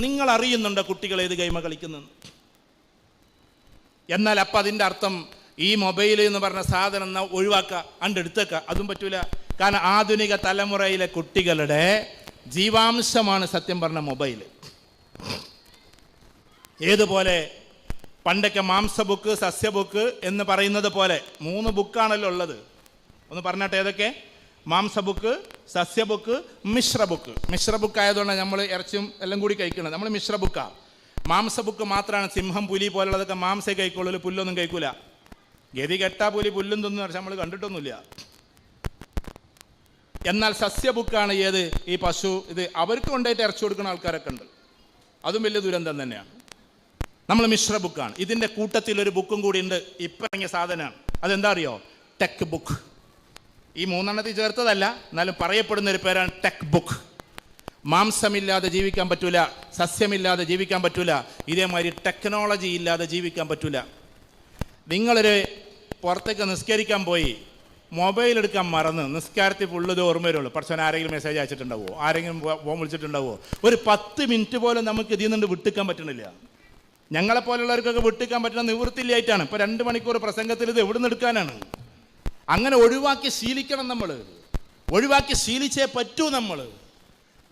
നിങ്ങൾ അറിയുന്നുണ്ടോ കുട്ടികൾ ഏത് ഗെയിമാണ് കളിക്കുന്നത്? എന്നാൽ അപ്പം അതിൻ്റെ അർത്ഥം ഈ മൊബൈൽ എന്ന് പറഞ്ഞ സാധനം ഒഴിവാക്കുക, എടുത്തേക്കുക, അതും പറ്റൂല. കാരണം ആധുനിക തലമുറയിലെ കുട്ടികളുടെ ജീവാംശമാണ് സത്യം പറഞ്ഞ മൊബൈൽ. ഏതുപോലെ പണ്ടൊക്കെ മാംസ ബുക്ക്, സസ്യ ബുക്ക് എന്ന് പറയുന്നത് പോലെ 3 ബുക്കാണല്ലോ ഉള്ളത്. ഒന്ന് പറഞ്ഞാട്ടെ ഏതൊക്കെ? മാംസ ബുക്ക്, സസ്യ book, Mishra book. Mishra book ആയതുകൊണ്ടാണ് നമ്മൾ ഇറച്ചിയും എല്ലാം കൂടി കഴിക്കുന്നത്. നമ്മൾ മിശ്ര ബുക്കാണ്. മാംസ ബുക്ക് മാത്രമാണ് സിംഹം, പുലി പോലുള്ളതൊക്കെ മാംസേ കഴിക്കുള്ളൂ, പുല്ലൊന്നും കഴിക്കൂല. ഗതി കെട്ടാ പുലി പുല്ലും തിന്നു നമ്മൾ കണ്ടിട്ടൊന്നുമില്ല. എന്നാൽ സസ്യ ബുക്കാണ് ഏത്? ഈ പശു, ഇത് അവർക്ക് കൊണ്ടായിട്ട് ഇറച്ചി കൊടുക്കുന്ന ആൾക്കാരൊക്കെ ഉണ്ട്. അതും വലിയ ദുരന്തം തന്നെയാണ്. നമ്മൾ മിശ്ര ബുക്കാണ്. ഇതിൻ്റെ കൂട്ടത്തിൽ ഒരു ബുക്കും കൂടി ഉണ്ട്, ഇപ്പം ഇറങ്ങിയ സാധനമാണ്. അതെന്താ അറിയോ? Tech book. ഈ 3 ചേർത്തതല്ല, എന്നാലും പറയപ്പെടുന്ന ഒരു പേരാണ് ടെക് ബുക്ക്. മാംസമില്ലാതെ ജീവിക്കാൻ പറ്റൂല, സസ്യമില്ലാതെ ജീവിക്കാൻ പറ്റൂല, ഇതേമാതിരി ടെക്നോളജി ഇല്ലാതെ ജീവിക്കാൻ പറ്റൂല. നിങ്ങളൊരു പുറത്തേക്ക് നിസ്കരിക്കാൻ പോയി മൊബൈൽ എടുക്കാൻ മറന്ന് നിസ്കാരത്തിൽ ഫുള്ളത് ഓർമ്മ വരുള്ളൂ. പക്ഷേ ആരെങ്കിലും മെസ്സേജ് അയച്ചിട്ടുണ്ടാവുമോ? ആരെങ്കിലും ഫോൺ വിളിച്ചിട്ടുണ്ടാവുമോ? ഒരു 10 മിനിറ്റ് പോലും നമുക്ക് ഇതിൽ നിന്ന് വിട്ടിക്കാൻ പറ്റണില്ല. ഞങ്ങളെപ്പോലുള്ളവർക്കൊക്കെ വിട്ടിക്കാൻ പറ്റുന്ന നിവൃത്തിയില്ലായിട്ടാണ്. ഇപ്പോൾ 2 മണിക്കൂർ പ്രസംഗത്തിൽ ഇത് എവിടെ നിന്ന് എടുക്കാനാണ്? അങ്ങനെ ഒഴിവാക്കി ശീലിക്കണം നമ്മൾ. ഒഴിവാക്കി ശീലിച്ചേ പറ്റൂ നമ്മൾ.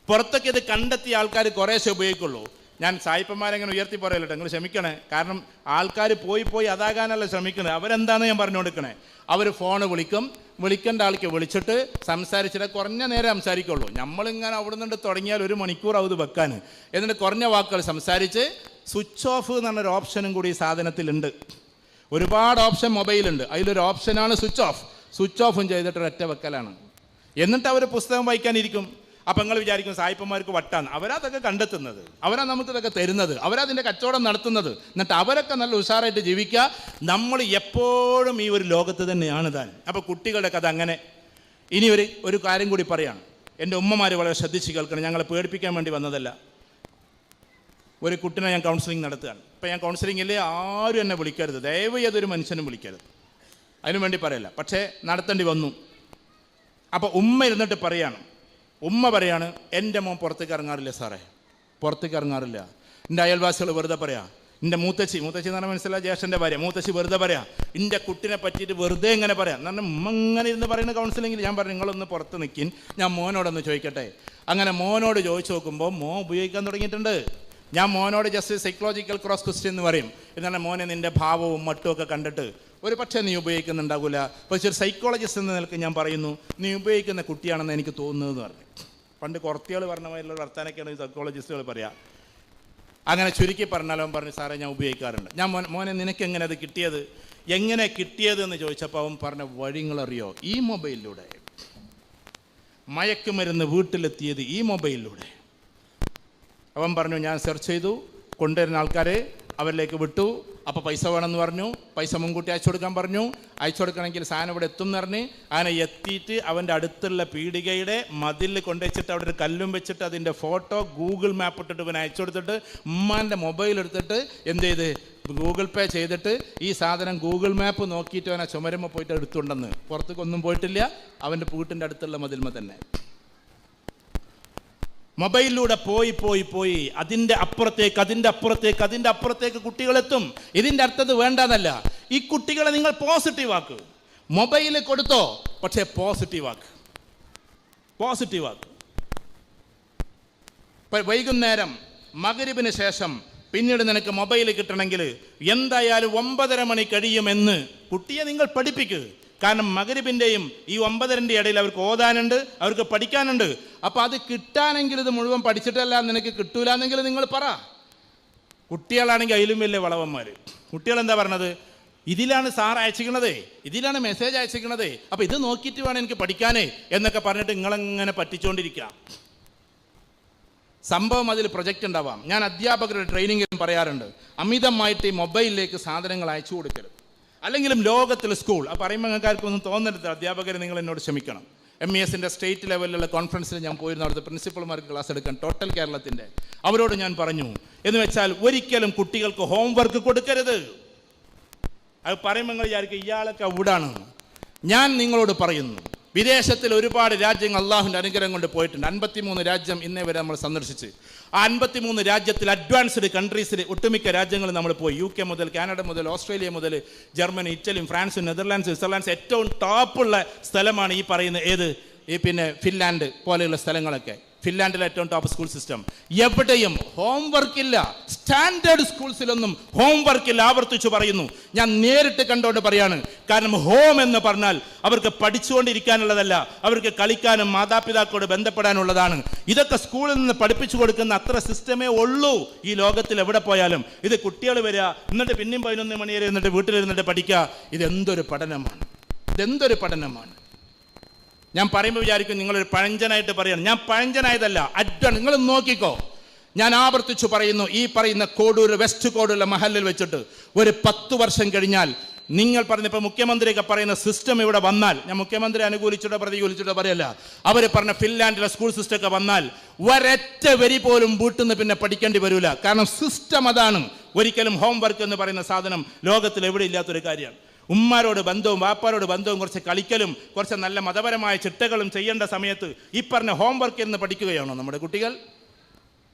പുറത്തൊക്കെ ഇത് കണ്ടെത്തിയ ആൾക്കാർ കുറേശ്ശേ ഉപയോഗിക്കുള്ളൂ. ഞാൻ സായിപ്പന്മാരെങ്ങനെ ഉയർത്തി പറയല്ലോ, നിങ്ങൾ ക്ഷമിക്കണേ. കാരണം ആൾക്കാർ പോയി അതാകാനല്ല ശ്രമിക്കണേ. അവരെന്താണെന്ന് ഞാൻ പറഞ്ഞു കൊടുക്കണേ. അവർ ഫോണ് വിളിക്കേണ്ട ആൾക്ക് വിളിച്ചിട്ട് സംസാരിച്ചിട്ട് കുറഞ്ഞ നേരം സംസാരിക്കുള്ളൂ. നമ്മളിങ്ങനെ അവിടെ നിന്ന് തുടങ്ങിയാൽ 1 മണിക്കൂർ അത് വെക്കാൻ. എന്നിട്ട് കുറഞ്ഞ വാക്കുകൾ സംസാരിച്ച് സ്വിച്ച് ഓഫ് എന്ന് പറഞ്ഞൊരു ഓപ്ഷനും കൂടി ഈ സാധനത്തിലുണ്ട്. ഒരുപാട് ഓപ്ഷൻ മൊബൈലുണ്ട്, അതിലൊരു ഓപ്ഷനാണ് സ്വിച്ച് ഓഫ്. സ്വിച്ച് ഓഫും ചെയ്തിട്ട് ഒറ്റ വെക്കലാണ്. എന്നിട്ട് അവർ പുസ്തകം വായിക്കാനിരിക്കും. അപ്പം നിങ്ങൾ വിചാരിക്കും സായിപ്പന്മാർക്ക് വട്ടാന്ന്. അവരതൊക്കെ കണ്ടെത്തുന്നത്, അവരാ നമുക്കിതൊക്കെ തരുന്നത്, അവരതിൻ്റെ കച്ചവടം നടത്തുന്നത്. എന്നിട്ട് അവരൊക്കെ നല്ല ഉഷാറായിട്ട് ജീവിക്കുക. നമ്മൾ എപ്പോഴും ഈ ഒരു ലോകത്ത് തന്നെയാണ് താൻ. അപ്പോൾ കുട്ടികളുടെ കഥ അങ്ങനെ. ഇനി ഒരു കാര്യം കൂടി പറയാണ്. എൻ്റെ ഉമ്മമാർ വളരെ ശ്രദ്ധിച്ച് കേൾക്കണം. ഞങ്ങളെ പേടിപ്പിക്കാൻ വേണ്ടി വന്നതല്ല. ഒരു കുട്ടിനെ ഞാൻ കൗൺസിലിംഗ് നടത്തുകയാണ്. ഇപ്പം ഞാൻ കൗൺസിലിംഗിൽ ആരും എന്നെ വിളിക്കരുത്, ദയവ് ഏതൊരു മനുഷ്യനും വിളിക്കരുത്, അതിനു വേണ്ടി പറയല്ല. പക്ഷേ നടത്തേണ്ടി വന്നു. അപ്പോൾ ഉമ്മ ഇരുന്നിട്ട് പറയാണ്, എൻ്റെ മോൻ പുറത്തേക്ക് ഇറങ്ങാറില്ല സാറേ, പുറത്തേക്ക് ഇറങ്ങാറില്ല. എൻ്റെ അയൽവാസികൾ വെറുതെ പറയാം. എൻ്റെ മൂത്തച്ചി എന്ന് പറഞ്ഞാൽ മനസ്സിലായ ജ്യേഷ്ഠൻ്റെ ഭാര്യ, മൂത്തച്ചി വെറുതെ പറയാം. എൻ്റെ കുട്ടിനെ പറ്റിയിട്ട് വെറുതെ എങ്ങനെ പറയാം എന്ന് പറഞ്ഞാൽ ഉമ്മ ഇങ്ങനെ ഇരുന്ന് പറയുന്ന കൗൺസിലിങ്ങിൽ ഞാൻ പറഞ്ഞു, നിങ്ങളൊന്ന് പുറത്ത് നിൽക്കിൻ, ഞാൻ മോനോടൊന്ന് ചോദിക്കട്ടെ. അങ്ങനെ മോനോട് ചോദിച്ചു നോക്കുമ്പോൾ മോൻ ഉപയോഗിക്കാൻ തുടങ്ങിയിട്ടുണ്ട്. ഞാൻ മോനോട് ജസ്റ്റ് സൈക്കോളജിക്കൽ ക്രോസ് ക്വസ്റ്റ്യൻ എന്ന് പറയും. എന്നാൽ മോനെ നിൻ്റെ ഭാവവും മട്ടും ഒക്കെ കണ്ടിട്ട് ഒരു പക്ഷേ നീ ഉപയോഗിക്കുന്നുണ്ടാകില്ല, പക്ഷേ ഒരു സൈക്കോളജിസ്റ്റ് എന്ന നിലയ്ക്ക് ഞാൻ പറയുന്നു നീ ഉപയോഗിക്കുന്ന കുട്ടിയാണെന്ന് എനിക്ക് തോന്നുന്നതെന്ന് പറഞ്ഞു. പണ്ട് കുറത്തികൾ പറഞ്ഞ മാതിരിയുള്ള വർത്താനൊക്കെയാണ് ഈ സൈക്കോളജിസ്റ്റുകൾ പറയുക. അങ്ങനെ ചുരുക്കി പറഞ്ഞാലും പറഞ്ഞു, സാറേ ഞാൻ ഉപയോഗിക്കാറുണ്ട്. ഞാൻ മോനെ നിനക്ക് എങ്ങനെ അത് കിട്ടിയത്, എങ്ങനെ കിട്ടിയത് എന്ന് ചോദിച്ചപ്പോൾ അവൻ പറഞ്ഞ വഴികളറിയോ? ഈ മൊബൈലിലൂടെ. മയക്കുമരുന്ന് വീട്ടിലെത്തിയത് ഈ മൊബൈലിലൂടെ. അവൻ പറഞ്ഞു, ഞാൻ സെർച്ച് ചെയ്തു, കൊണ്ടുവരുന്ന ആൾക്കാരെ അവരിലേക്ക് വിട്ടു. അപ്പോൾ പൈസ വേണമെന്ന് പറഞ്ഞു. പൈസ മുൻകൂട്ടി അയച്ചു കൊടുക്കാൻ പറഞ്ഞു. അയച്ചു കൊടുക്കണമെങ്കിൽ സാധനം ഇവിടെ എത്തും എന്ന് പറഞ്ഞ് അങ്ങനെ എത്തിയിട്ട് അവൻ്റെ അടുത്തുള്ള പീടികയുടെ മതിലിൽ കൊണ്ടുവച്ചിട്ട് അവിടെ ഒരു കല്ലും വെച്ചിട്ട് അതിൻ്റെ ഫോട്ടോ ഗൂഗിൾ മാപ്പ് ഇട്ടിട്ട് ഇവൻ അയച്ചു കൊടുത്തിട്ട് ഉമ്മാൻ്റെ മൊബൈൽ എടുത്തിട്ട് എന്ത് ചെയ്ത് ഗൂഗിൾ പേ ചെയ്തിട്ട് ഈ സാധനം ഗൂഗിൾ മാപ്പ് നോക്കിയിട്ട് അവനെ ചുമരുമ്പോൾ പോയിട്ട് എടുത്തുണ്ടെന്ന്. പുറത്തേക്കൊന്നും പോയിട്ടില്ല, അവൻ്റെ വീട്ടിൻ്റെ അടുത്തുള്ള മതിൽമ തന്നെ. മൊബൈലിലൂടെ പോയി അതിൻ്റെ അപ്പുറത്തേക്ക് കുട്ടികളെത്തും. ഇതിൻ്റെ അർത്ഥം വേണ്ടെന്നല്ല. ഈ കുട്ടികളെ നിങ്ങൾ പോസിറ്റീവ് ആക്ക്. മൊബൈൽ കൊടുത്തോ, പക്ഷേ പോസിറ്റീവ് ആക്ക്. വൈകുന്നേരം മഗ്‌രിബിന് ശേഷം പിന്നീട് നിനക്ക് മൊബൈൽ കിട്ടണമെങ്കിൽ എന്തായാലും 9:30 മണി കഴിയുമെന്ന് കുട്ടിയെ നിങ്ങൾ പഠിപ്പിക്കുക. കാരണം മഗ്‌രിബിൻ്റെയും ഈ 9:30 ഇടയിൽ അവർക്ക് ഓതാനുണ്ട്, അവർക്ക് പഠിക്കാനുണ്ട്. അപ്പോൾ അത് കിട്ടാനെങ്കിൽ ഇത് മുഴുവൻ പഠിച്ചിട്ടല്ല നിനക്ക് കിട്ടൂല എന്നെങ്കിൽ നിങ്ങൾ പറ. കുട്ടികളാണെങ്കിൽ അതിലും വലിയ വളവന്മാർ. കുട്ടികളെന്താ പറഞ്ഞത്? ഇതിലാണ് സാർ അയച്ചിരിക്കണത്, ഇതിലാണ് മെസ്സേജ് അയച്ചിരിക്കണത്, അപ്പോൾ ഇത് നോക്കിയിട്ട് വേണം എനിക്ക് പഠിക്കാനേ എന്നൊക്കെ പറഞ്ഞിട്ട് നിങ്ങളെങ്ങനെ പറ്റിച്ചുകൊണ്ടിരിക്കുക. സംഭവം അതിൽ പ്രൊജക്റ്റ് ഉണ്ടാവാം. ഞാൻ അധ്യാപകരുടെ ട്രെയിനിങ്ങിലും പറയാറുണ്ട്, അമിതമായിട്ട് ഈ മൊബൈലിലേക്ക് സാധനങ്ങൾ അയച്ചു കൊടുക്കരുത്. അല്ലെങ്കിലും ലോകത്തിൽ സ്കൂൾ പറയുമ്പോൾ നിങ്ങൾക്കാർക്കൊന്നും തോന്നരുത്. അധ്യാപകർ നിങ്ങൾ എന്നോട് ക്ഷമിക്കണം. MESൻ്റെ സ്റ്റേറ്റ് ലെവലിലുള്ള കോൺഫറൻസിൽ ഞാൻ പോയിരുന്നു. അവിടുത്തെ പ്രിൻസിപ്പൾമാർക്ക് ക്ലാസ് എടുക്കാൻ, ടോട്ടൽ കേരളത്തിൻ്റെ. അവരോട് ഞാൻ പറഞ്ഞു, എന്ന് വെച്ചാൽ ഒരിക്കലും കുട്ടികൾക്ക് ഹോംവർക്ക് കൊടുക്കരുത്. അത് പറയുമ്പോൾ നിങ്ങൾ വിചാരിക്കും ഇയാളൊക്കെ എവിടാണ്. ഞാൻ നിങ്ങളോട് പറയുന്നു, വിദേശത്തിൽ ഒരുപാട് രാജ്യങ്ങൾ അള്ളാഹുവിൻ്റെ അനുഗ്രഹം കൊണ്ട് പോയിട്ടുണ്ട്. 53 രാജ്യം ഇന്നേ വരെ നമ്മൾ സന്ദർശിച്ച്. ആ 53 രാജ്യത്തിൽ അഡ്വാൻസ്ഡ് കൺട്രീസിൽ ഒട്ടുമിക്ക രാജ്യങ്ങൾ നമ്മൾ പോയി. UK മുതൽ കാനഡ മുതൽ ഓസ്ട്രേലിയ മുതൽ ജർമ്മനി, ഇറ്റലിയും ഫ്രാൻസും നെതർലാൻഡ്സ്, സ്വിറ്റ്സർലാൻഡ്സ് ഏറ്റവും ടോപ്പുള്ള സ്ഥലമാണ് ഈ പറയുന്ന ഫിൻലാൻഡ് പോലെയുള്ള സ്ഥലങ്ങളൊക്കെ. ഫിൻലാൻഡിലെ ഏറ്റവും ടോപ്പ് സ്കൂൾ സിസ്റ്റം. എവിടെയും ഹോംവർക്ക് ഇല്ല. സ്റ്റാൻഡേർഡ് സ്കൂൾസിലൊന്നും ഹോംവർക്ക് ഇല്ല. ആവർത്തിച്ചു പറയുന്നു, ഞാൻ നേരിട്ട് കണ്ടുകൊണ്ട് പറയാണ്. കാരണം ഹോം എന്ന് പറഞ്ഞാൽ അവർക്ക് പഠിച്ചുകൊണ്ടിരിക്കാനുള്ളതല്ല, അവർക്ക് കളിക്കാനും മാതാപിതാക്കളോട് ബന്ധപ്പെടാനുള്ളതാണ്. ഇതൊക്കെ സ്കൂളിൽ നിന്ന് പഠിപ്പിച്ചു കൊടുക്കുന്ന അത്ര സിസ്റ്റമേ ഉള്ളൂ ഈ ലോകത്തിൽ എവിടെ പോയാലും. ഇത് കുട്ടികൾ വരിക, എന്നിട്ട് പിന്നെയും 11 മണി വരെ എന്നിട്ട് വീട്ടിലിരുന്നിട്ട് പഠിക്കുക. ഇതെന്തൊരു പഠനമാണ്, ഇതെന്തൊരു പഠനമാണ്. ഞാൻ പറയുമ്പോൾ വിചാരിക്കും നിങ്ങളൊരു പഴഞ്ചനായിട്ട് പറയണം. ഞാൻ പഴഞ്ചനായതല്ല, നിങ്ങൾ നോക്കിക്കോ. ഞാൻ ആവർത്തിച്ചു പറയുന്നു, ഈ പറയുന്ന കോഡൂർ, വെസ്റ്റ് കോഡൂരിലെ മഹലിൽ വെച്ചിട്ട് ഒരു 10 വർഷം കഴിഞ്ഞാൽ നിങ്ങൾ പറഞ്ഞപ്പോൾ മുഖ്യമന്ത്രിയൊക്കെ പറയുന്ന സിസ്റ്റം ഇവിടെ വന്നാൽ, ഞാൻ മുഖ്യമന്ത്രി അനുകൂലിച്ചിട്ടോ പ്രതികൂലിച്ചിട്ടോ പറയല്ല, അവർ പറഞ്ഞ ഫിൻലാൻഡിലെ സ്കൂൾ സിസ്റ്റം ഒക്കെ വന്നാൽ ഒരൊറ്റ വരി പോലും വീട്ടിൽ നിന്ന് പിന്നെ പഠിക്കേണ്ടി വരില്ല. കാരണം സിസ്റ്റം അതാണ്. ഒരിക്കലും ഹോംവർക്ക് എന്ന് പറയുന്ന സാധനം ലോകത്തിൽ എവിടെ ഇല്ലാത്തൊരു കാര്യമാണ്. ഉമ്മാരോട് ബന്ധവും വാപ്പാരോട് ബന്ധവും, കുറച്ച് കളിക്കലും കുറച്ച് നല്ല മതപരമായ ചിട്ടകളും ചെയ്യേണ്ട സമയത്ത് ഈ പറഞ്ഞ ഹോംവർക്ക് എന്ന് പഠിക്കുകയാണോ നമ്മുടെ കുട്ടികൾ?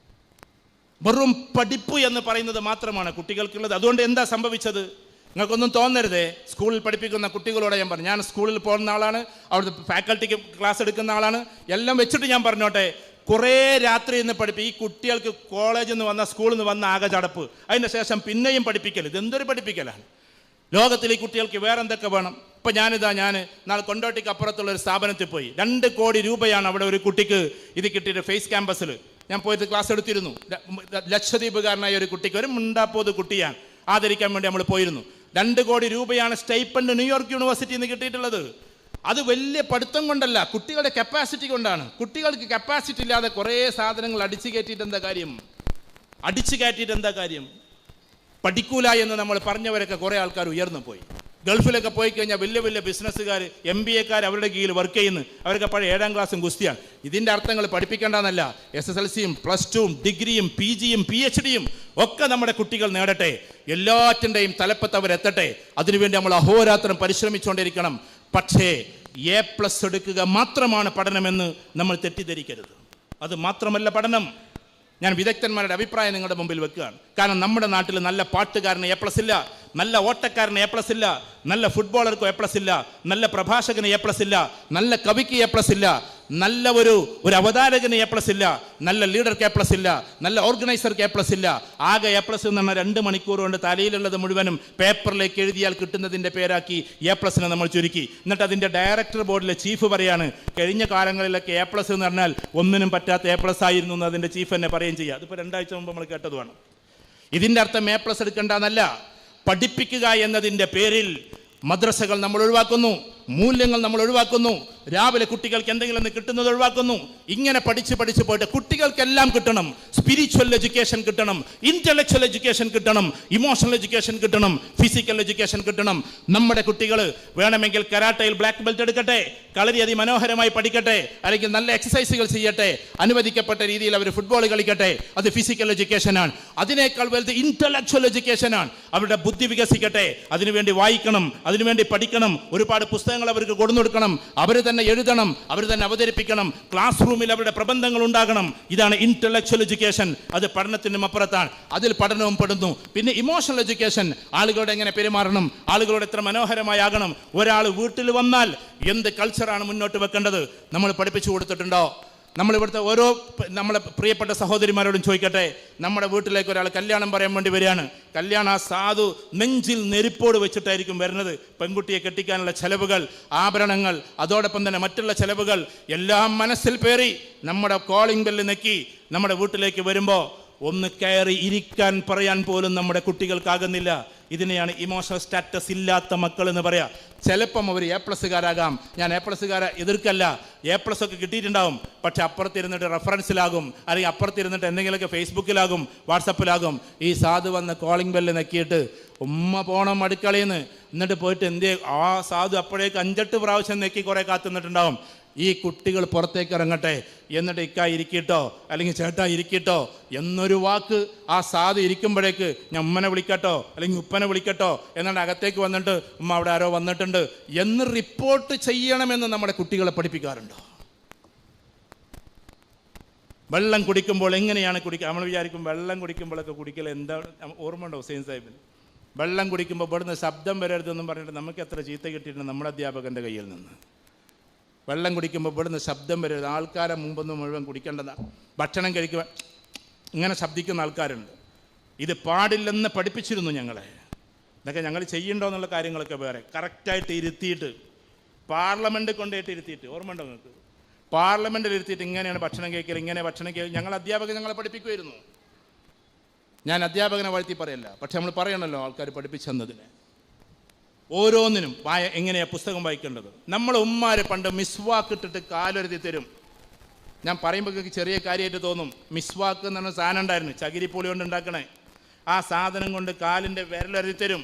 വെറും പഠിപ്പ് എന്ന് പറയുന്നത് മാത്രമാണ് കുട്ടികൾക്കുള്ളത്. അതുകൊണ്ട് എന്താ സംഭവിച്ചത്? നിങ്ങൾക്കൊന്നും തോന്നരുതേ. സ്കൂളിൽ പഠിപ്പിക്കുന്ന കുട്ടികളോട് ഞാൻ പറഞ്ഞു, ഞാൻ സ്കൂളിൽ പോകുന്ന ആളാണ്, അവിടുത്തെ ഫാക്കൽറ്റിക്ക് ക്ലാസ് എടുക്കുന്ന ആളാണ്, എല്ലാം വെച്ചിട്ട് ഞാൻ പറഞ്ഞോട്ടെ, കുറേ രാത്രി നിന്ന് ഈ കുട്ടികൾക്ക് കോളേജിൽ നിന്ന് വന്ന, സ്കൂളിൽ നിന്ന് വന്ന ആകെ ചടപ്പ്, അതിൻ്റെ ശേഷം പിന്നെയും പഠിപ്പിക്കൽ. ഇതെന്തൊരു പഠിപ്പിക്കലാണ്? ലോകത്തിൽ ഈ കുട്ടികൾക്ക് വേറെ എന്തൊക്കെ വേണം? ഇപ്പം ഞാൻ നാളെ കൊണ്ടോട്ടിക്ക് അപ്പുറത്തുള്ള ഒരു സ്ഥാപനത്തിൽ പോയി. 2 കോടി രൂപയാണ് അവിടെ ഒരു കുട്ടിക്ക് ഇത് കിട്ടിയിട്ട്. ഫേസ് ക്യാമ്പസിൽ ഞാൻ പോയിട്ട് ക്ലാസ് എടുത്തിരുന്നു. ലക്ഷദ്വീപുകാരനായ ഒരു കുട്ടിക്ക്, ഒരു മുണ്ടാപ്പോത് കുട്ടിയാണ്, ആദരിക്കാൻ വേണ്ടി നമ്മൾ പോയിരുന്നു. 2 കോടി രൂപയാണ് സ്റ്റൈപ്പൻഡ് ന്യൂയോർക്ക് യൂണിവേഴ്സിറ്റിയിൽ നിന്ന് കിട്ടിയിട്ടുള്ളത്. അത് വലിയ പഠിത്തം കൊണ്ടല്ല, കുട്ടികളുടെ കപ്പാസിറ്റി കൊണ്ടാണ്. കുട്ടികൾക്ക് കപ്പാസിറ്റി ഇല്ലാതെ കുറേ സാധനങ്ങൾ അടിച്ചു കയറ്റിയിട്ട് എന്താ കാര്യം? പഠിക്കൂല എന്ന് നമ്മൾ പറഞ്ഞവരൊക്കെ കുറേ ആൾക്കാർ ഉയർന്നു പോയി. ഗൾഫിലൊക്കെ പോയി കഴിഞ്ഞാൽ വലിയ വലിയ ബിസിനസ്സുകാർ, MBA അവരുടെ കീഴിൽ വർക്ക് ചെയ്യുന്നു. അവരൊക്കെ പഴയ 7ാം ക്ലാസ്സും ഗുസ്തിയാണ്. ഇതിൻ്റെ അർത്ഥങ്ങൾ പഠിപ്പിക്കേണ്ടെന്നല്ല. SSLCയും +2യും ഡിഗ്രിയും PGയും PhDയും ഒക്കെ നമ്മുടെ കുട്ടികൾ നേടട്ടെ. എല്ലാറ്റിൻ്റെയും തലപ്പത്ത് അവരെത്തട്ടെ. അതിനുവേണ്ടി നമ്മൾ അഹോരാത്രം പരിശ്രമിച്ചുകൊണ്ടിരിക്കണം. പക്ഷേ A+ എടുക്കുക മാത്രമാണ് പഠനമെന്ന് നമ്മൾ തെറ്റിദ്ധരിക്കരുത്. അത് മാത്രമല്ല പഠനം. ഞാൻ വിദഗ്ധന്മാരുടെ അഭിപ്രായം നിങ്ങളുടെ മുമ്പിൽ വെക്കുകയാണ്. കാരണം നമ്മുടെ നാട്ടിൽ നല്ല പാട്ടുകാരന് A+ ഇല്ല, നല്ല ഓട്ടക്കാരന് A+ ഇല്ല, നല്ല ഫുട്ബോളർക്ക് A+ ഇല്ല, നല്ല പ്രഭാഷകന് A+ ഇല്ല, നല്ല കവിക്ക് A+ ഇല്ല, നല്ല ഒരു അവതാരകന് A+ ഇല്ല, നല്ല ലീഡർക്ക് A+ ഇല്ല, നല്ല ഓർഗനൈസർക്ക് A+ ഇല്ല. ആകെ A+ എന്ന് പറഞ്ഞാൽ 2 മണിക്കൂർ കൊണ്ട് തലയിലുള്ളത് മുഴുവനും പേപ്പറിലേക്ക് എഴുതിയാൽ കിട്ടുന്നതിൻ്റെ പേരാക്കി A+ നമ്മൾ ചുരുക്കി. എന്നിട്ട് അതിൻ്റെ ഡയറക്ടർ ബോർഡിലെ ചീഫ് പറയാണ്, കഴിഞ്ഞ കാലങ്ങളിലൊക്കെ A+ എന്ന് പറഞ്ഞാൽ ഒന്നിനും പറ്റാത്ത A+ ആയിരുന്നു എന്ന് അതിൻ്റെ ചീഫ് തന്നെ പറയുകയും ചെയ്യുക. അതിപ്പോൾ 2 ആഴ്ച മുമ്പ് നമ്മൾ കേട്ടതുമാണ്. ഇതിൻ്റെ അർത്ഥം A+ എടുക്കേണ്ടെന്നല്ല. പഠിപ്പിക്കുക എന്നതിൻ്റെ പേരിൽ മദ്രസകൾ നമ്മൾ ഒഴിവാക്കുന്നു, മൂല്യങ്ങൾ നമ്മൾ ഒഴിവാക്കുന്നു, രാവിലെ കുട്ടികൾക്ക് എന്തെങ്കിലും കിട്ടുന്നത് ഒഴിവാക്കുന്നു. ഇങ്ങനെ പഠിച്ച് പോയിട്ട് കുട്ടികൾക്കെല്ലാം കിട്ടണം. സ്പിരിച്വൽ എഡ്യൂക്കേഷൻ കിട്ടണം, ഇന്റലക്ച്വൽ എഡ്യൂക്കേഷൻ കിട്ടണം, ഇമോഷണൽ എഡ്യൂക്കേഷൻ കിട്ടണം, ഫിസിക്കൽ എഡ്യൂക്കേഷൻ കിട്ടണം. നമ്മുടെ കുട്ടികൾ വേണമെങ്കിൽ കരാട്ടയിൽ ബ്ലാക്ക് ബെൽറ്റ് എടുക്കട്ടെ, കളരി അതിമനോഹരമായി പഠിക്കട്ടെ, അല്ലെങ്കിൽ നല്ല എക്സസൈസുകൾ ചെയ്യട്ടെ, അനുവദിക്കപ്പെട്ട രീതിയിൽ അവർ ഫുട്ബോൾ കളിക്കട്ടെ. അത് ഫിസിക്കൽ എഡ്യൂക്കേഷനാണ്. അതിനേക്കാൾ വലുത് ഇന്റലക്ച്വൽ എഡ്യൂക്കേഷനാണ്. അവരുടെ ബുദ്ധി വികസിക്കട്ടെ. അതിനുവേണ്ടി വായിക്കണം, അതിനുവേണ്ടി പഠിക്കണം, ഒരുപാട് പുസ്തകങ്ങൾ അവർക്ക് കൊടുക്കണം, അവർ തന്നെ എഴുതണം, അവർ തന്നെ അവതരിപ്പിക്കണം, ക്ലാസ് റൂമിൽ അവരുടെ പ്രബന്ധങ്ങൾ ഉണ്ടാകണം. ഇതാണ് ഇന്റലക്ച്വൽ എഡ്യൂക്കേഷൻ. അത് പഠനത്തിനും അപ്പുറത്താണ്. അതിൽ പഠനവും പെടുന്നു. പിന്നെ ഇമോഷണൽ എഡ്യൂക്കേഷൻ, ആളുകളോട് എങ്ങനെ പെരുമാറണം, ആളുകളോട് എത്ര മനോഹരമായാകണം, ഒരാൾ വീട്ടിൽ വന്നാൽ എന്ത് കൾച്ചറാണ് മുന്നോട്ട് വെക്കേണ്ടത് നമ്മൾ പഠിപ്പിച്ചു കൊടുത്തിട്ടുണ്ടോ? നമ്മളിവിടുത്തെ ഓരോ നമ്മളെ പ്രിയപ്പെട്ട സഹോദരിമാരോടും ചോദിക്കട്ടെ, നമ്മുടെ വീട്ടിലേക്ക് ഒരാൾ കല്യാണം പറയാൻ വേണ്ടി വരികയാണ്. കല്യാണം സാധു നെഞ്ചിൽ നെരിപ്പോട് വെച്ചിട്ടായിരിക്കും വരുന്നത്. പെൺകുട്ടിയെ കെട്ടിക്കാനുള്ള ചെലവുകൾ, ആഭരണങ്ങൾ, അതോടൊപ്പം തന്നെ മറ്റുള്ള ചെലവുകൾ എല്ലാം മനസ്സിൽ പേറി നമ്മുടെ കോളിംഗ് ബെല്ല് നെക്കി നമ്മുടെ വീട്ടിലേക്ക് വരുമ്പോൾ ഒന്ന് കയറി ഇരിക്കാൻ പറയാൻ പോലും നമ്മുടെ കുട്ടികൾക്കാകുന്നില്ല. ഇതിനെയാണ് ഇമോഷണൽ സ്റ്റാറ്റസ് ഇല്ലാത്ത മക്കൾ എന്ന് പറയാം. ചിലപ്പം അവർ A+കാരാകാം. ഞാൻ A+കാരെ എതിർക്കല്ല. A+ ഒക്കെ കിട്ടിയിട്ടുണ്ടാവും. പക്ഷെ അപ്പുറത്തിരുന്നിട്ട് റെഫറൻസിലാകും, അല്ലെങ്കിൽ അപ്പുറത്തിരുന്നിട്ട് എന്തെങ്കിലുമൊക്കെ ഫേസ്ബുക്കിലാകും, വാട്സപ്പിലാകും. ഈ സാധു വന്ന് കോളിംഗ് ബെല്ല് നെക്കിയിട്ട് ഉമ്മ പോണം അടുക്കളയിൽ നിന്ന്, എന്നിട്ട് പോയിട്ട് ആ സാധു അപ്പോഴേക്ക് 5-8 പ്രാവശ്യം നെക്കി കുറേ കാത്തുനിന്നിട്ടുണ്ടാവും. ഈ കുട്ടികൾ പുറത്തേക്ക് ഇറങ്ങട്ടെ, എന്നിട്ട് ഇക്ക ഇരിക്കട്ടോ അല്ലെങ്കിൽ ചേട്ടാ ഇരിക്കട്ടോ എന്നൊരു വാക്ക് ആ സാധു ഇരിക്കുമ്പോഴേക്ക് ഞാൻ ഉമ്മനെ വിളിക്കട്ടോ അല്ലെങ്കിൽ ഉപ്പനെ വിളിക്കട്ടോ എന്നിട്ട് അകത്തേക്ക് വന്നിട്ട് ഉമ്മ അവിടെ ആരോ വന്നിട്ടുണ്ട് എന്ന് റിപ്പോർട്ട് ചെയ്യണമെന്ന് നമ്മുടെ കുട്ടികളെ പഠിപ്പിക്കാറുണ്ടോ? വെള്ളം കുടിക്കുമ്പോൾ എങ്ങനെയാണ് കുടിക്കുക? നമ്മൾ വിചാരിക്കും വെള്ളം കുടിക്കുമ്പോഴൊക്കെ കുടിക്കൽ എന്താണ് ഓർമ്മ ഉണ്ടോ ഹുസൈൻ സാഹിബിന്? വെള്ളം കുടിക്കുമ്പോൾ ഇവിടുന്ന് ശബ്ദം വരരുതെന്നും പറഞ്ഞിട്ട് നമുക്ക് എത്ര ചീത്ത കിട്ടിയിട്ടുണ്ട് നമ്മുടെ അധ്യാപകൻ്റെ കയ്യിൽ നിന്ന്. വെള്ളം കുടിക്കുമ്പോൾ ഇവിടുന്ന് ശബ്ദം വരരുത്, ആൾക്കാരെ മുമ്പൊന്നും മുഴുവൻ കുടിക്കേണ്ടതാണ്. ഭക്ഷണം കഴിക്കുവാൻ ഇങ്ങനെ ശബ്ദിക്കുന്ന ആൾക്കാരുണ്ട്. ഇത് പാടില്ലെന്ന് പഠിപ്പിച്ചിരുന്നു ഞങ്ങളെ. ഇതൊക്കെ ഞങ്ങൾ ചെയ്യണ്ടോ എന്നുള്ള കാര്യങ്ങളൊക്കെ വേറെ. കറക്റ്റായിട്ട് ഇരുത്തിയിട്ട് പാർലമെൻറ്റ് കൊണ്ടുപോയിട്ട് ഇരുത്തിയിട്ട്, ഓർമ്മ ഉണ്ടോ നിങ്ങൾക്ക്? പാർലമെൻറ്റിൽ ഇരുത്തിയിട്ട് ഇങ്ങനെയാണ് ഭക്ഷണം കഴിക്കൽ, ഇങ്ങനെ ഭക്ഷണം കഴിക്കൽ. ഞങ്ങൾ അധ്യാപകർ ഞങ്ങളെ പഠിപ്പിക്കുമായിരുന്നു. ഞാൻ അധ്യാപകനെ വാഴ്ത്തി പറയല്ല, പക്ഷെ നമ്മൾ പറയണമല്ലോ ആൾക്കാർ പഠിപ്പിച്ചെന്നതിന്. ഓരോന്നിനും എങ്ങനെയാണ് പുസ്തകം വായിക്കേണ്ടത്. നമ്മൾ ഉമ്മാരെ പണ്ട് മിസ്വാക്ക് ഇട്ടിട്ട് കാലൊരുതി തരും. ഞാൻ പറയുമ്പോൾ ചെറിയ കാര്യമായിട്ട് തോന്നും. മിസ്വാക്ക് എന്ന് പറഞ്ഞ സാധനം ഉണ്ടായിരുന്നു, ചകിരിപ്പൊളി കൊണ്ട് ഉണ്ടാക്കണേ. ആ സാധനം കൊണ്ട് കാലിൻ്റെ വിരലൊരുതി തരും.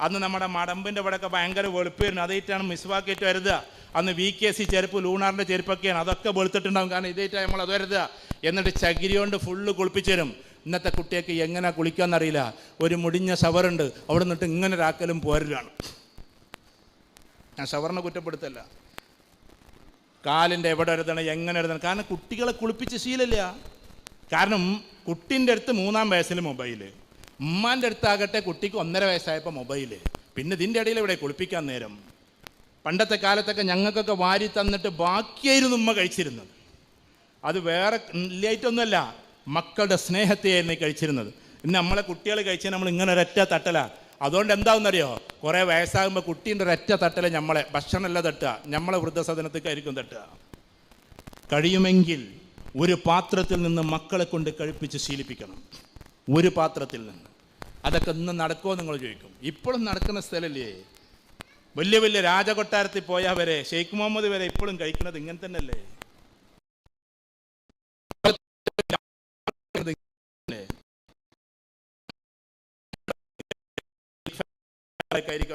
അന്ന് നമ്മുടെ മടമ്പിൻ്റെ ഇവിടെയൊക്കെ ഭയങ്കര വെളുപ്പായിരുന്നു. അതേറ്റാണ് മിസ്വാക്കേറ്റ് വരുതുക. അന്ന് VKC ചെരുപ്പ്, ലൂണാറിൻ്റെ ചെരുപ്പൊക്കെയാണ്, അതൊക്കെ വെളുത്തിട്ടുണ്ടാകും. കാരണം ഇതേറ്റാണ് നമ്മൾ അത് വരുതുക. എന്നിട്ട് ചകിരി കൊണ്ട് ഫുള്ള് കുളിപ്പിച്ചു തരും. ഇന്നത്തെ കുട്ടിയൊക്കെ എങ്ങനെ കുളിക്കാമെന്നറിയില്ല. ഒരു മുടിഞ്ഞ ഷവറുണ്ട്, അവിടെ നിന്നിട്ട് ഇങ്ങനെ ഒരാക്കലും പോരലാണ്. ഞാൻ ഷവറിനെ കുറ്റപ്പെടുത്തല്ല. കാലിൻ്റെ എവിടെ എഴുതണം, എങ്ങനെ എഴുതണം. കാരണം കുട്ടികളെ കുളിപ്പിച്ച് ശീലമില്ല. കാരണം കുട്ടീൻ്റെ അടുത്ത് 3-ാം വയസ്സിൽ മൊബൈല്, ഉമ്മാൻ്റെ അടുത്താകട്ടെ കുട്ടിക്ക് 1.5 വയസ്സായപ്പോൾ മൊബൈല്. പിന്നെ ഇതിൻ്റെ ഇടയിൽ ഇവിടെ കുളിപ്പിക്കാൻ നേരം. പണ്ടത്തെ കാലത്തൊക്കെ ഞങ്ങൾക്കൊക്കെ വാരി തന്നിട്ട് ബാക്കിയായിരുന്നു ഉമ്മ കഴിച്ചിരുന്നത്. അത് വേറെ ഇല്ലായിട്ടൊന്നുമല്ല, മക്കളുടെ സ്നേഹത്തെയായിരുന്നു കഴിച്ചിരുന്നത്. ഇന്ന് നമ്മളെ കുട്ടികൾ കഴിച്ചാൽ നമ്മൾ ഇങ്ങനെ ഒരൊറ്റ തട്ടല. അതുകൊണ്ട് എന്താണെന്നറിയോ, കുറേ വയസ്സാകുമ്പോൾ കുട്ടീൻ്റെ ഒരൊറ്റ തട്ടല നമ്മളെ ഭക്ഷണമല്ല തട്ടുക, നമ്മളെ വൃദ്ധസദനത്തേക്കായിരിക്കും തട്ടുക. കഴിയുമെങ്കിൽ ഒരു പാത്രത്തിൽ നിന്ന് മക്കളെ കൊണ്ട് കഴിപ്പിച്ച് ശീലിപ്പിക്കണം. ഒരു പാത്രത്തിൽ നിന്ന്. അതൊക്കെ ഇന്ന് നടക്കുമോ നിങ്ങൾ ചോദിക്കും. ഇപ്പോഴും നടക്കുന്ന സ്ഥലമല്ലേ? വലിയ വലിയ രാജകൊട്ടാരത്തിൽ പോയാൽ വരെ, ഷെയ്ഖ് മുഹമ്മദ് വരെ ഇപ്പോഴും കഴിക്കുന്നത് ഇങ്ങനെ തന്നെയല്ലേ?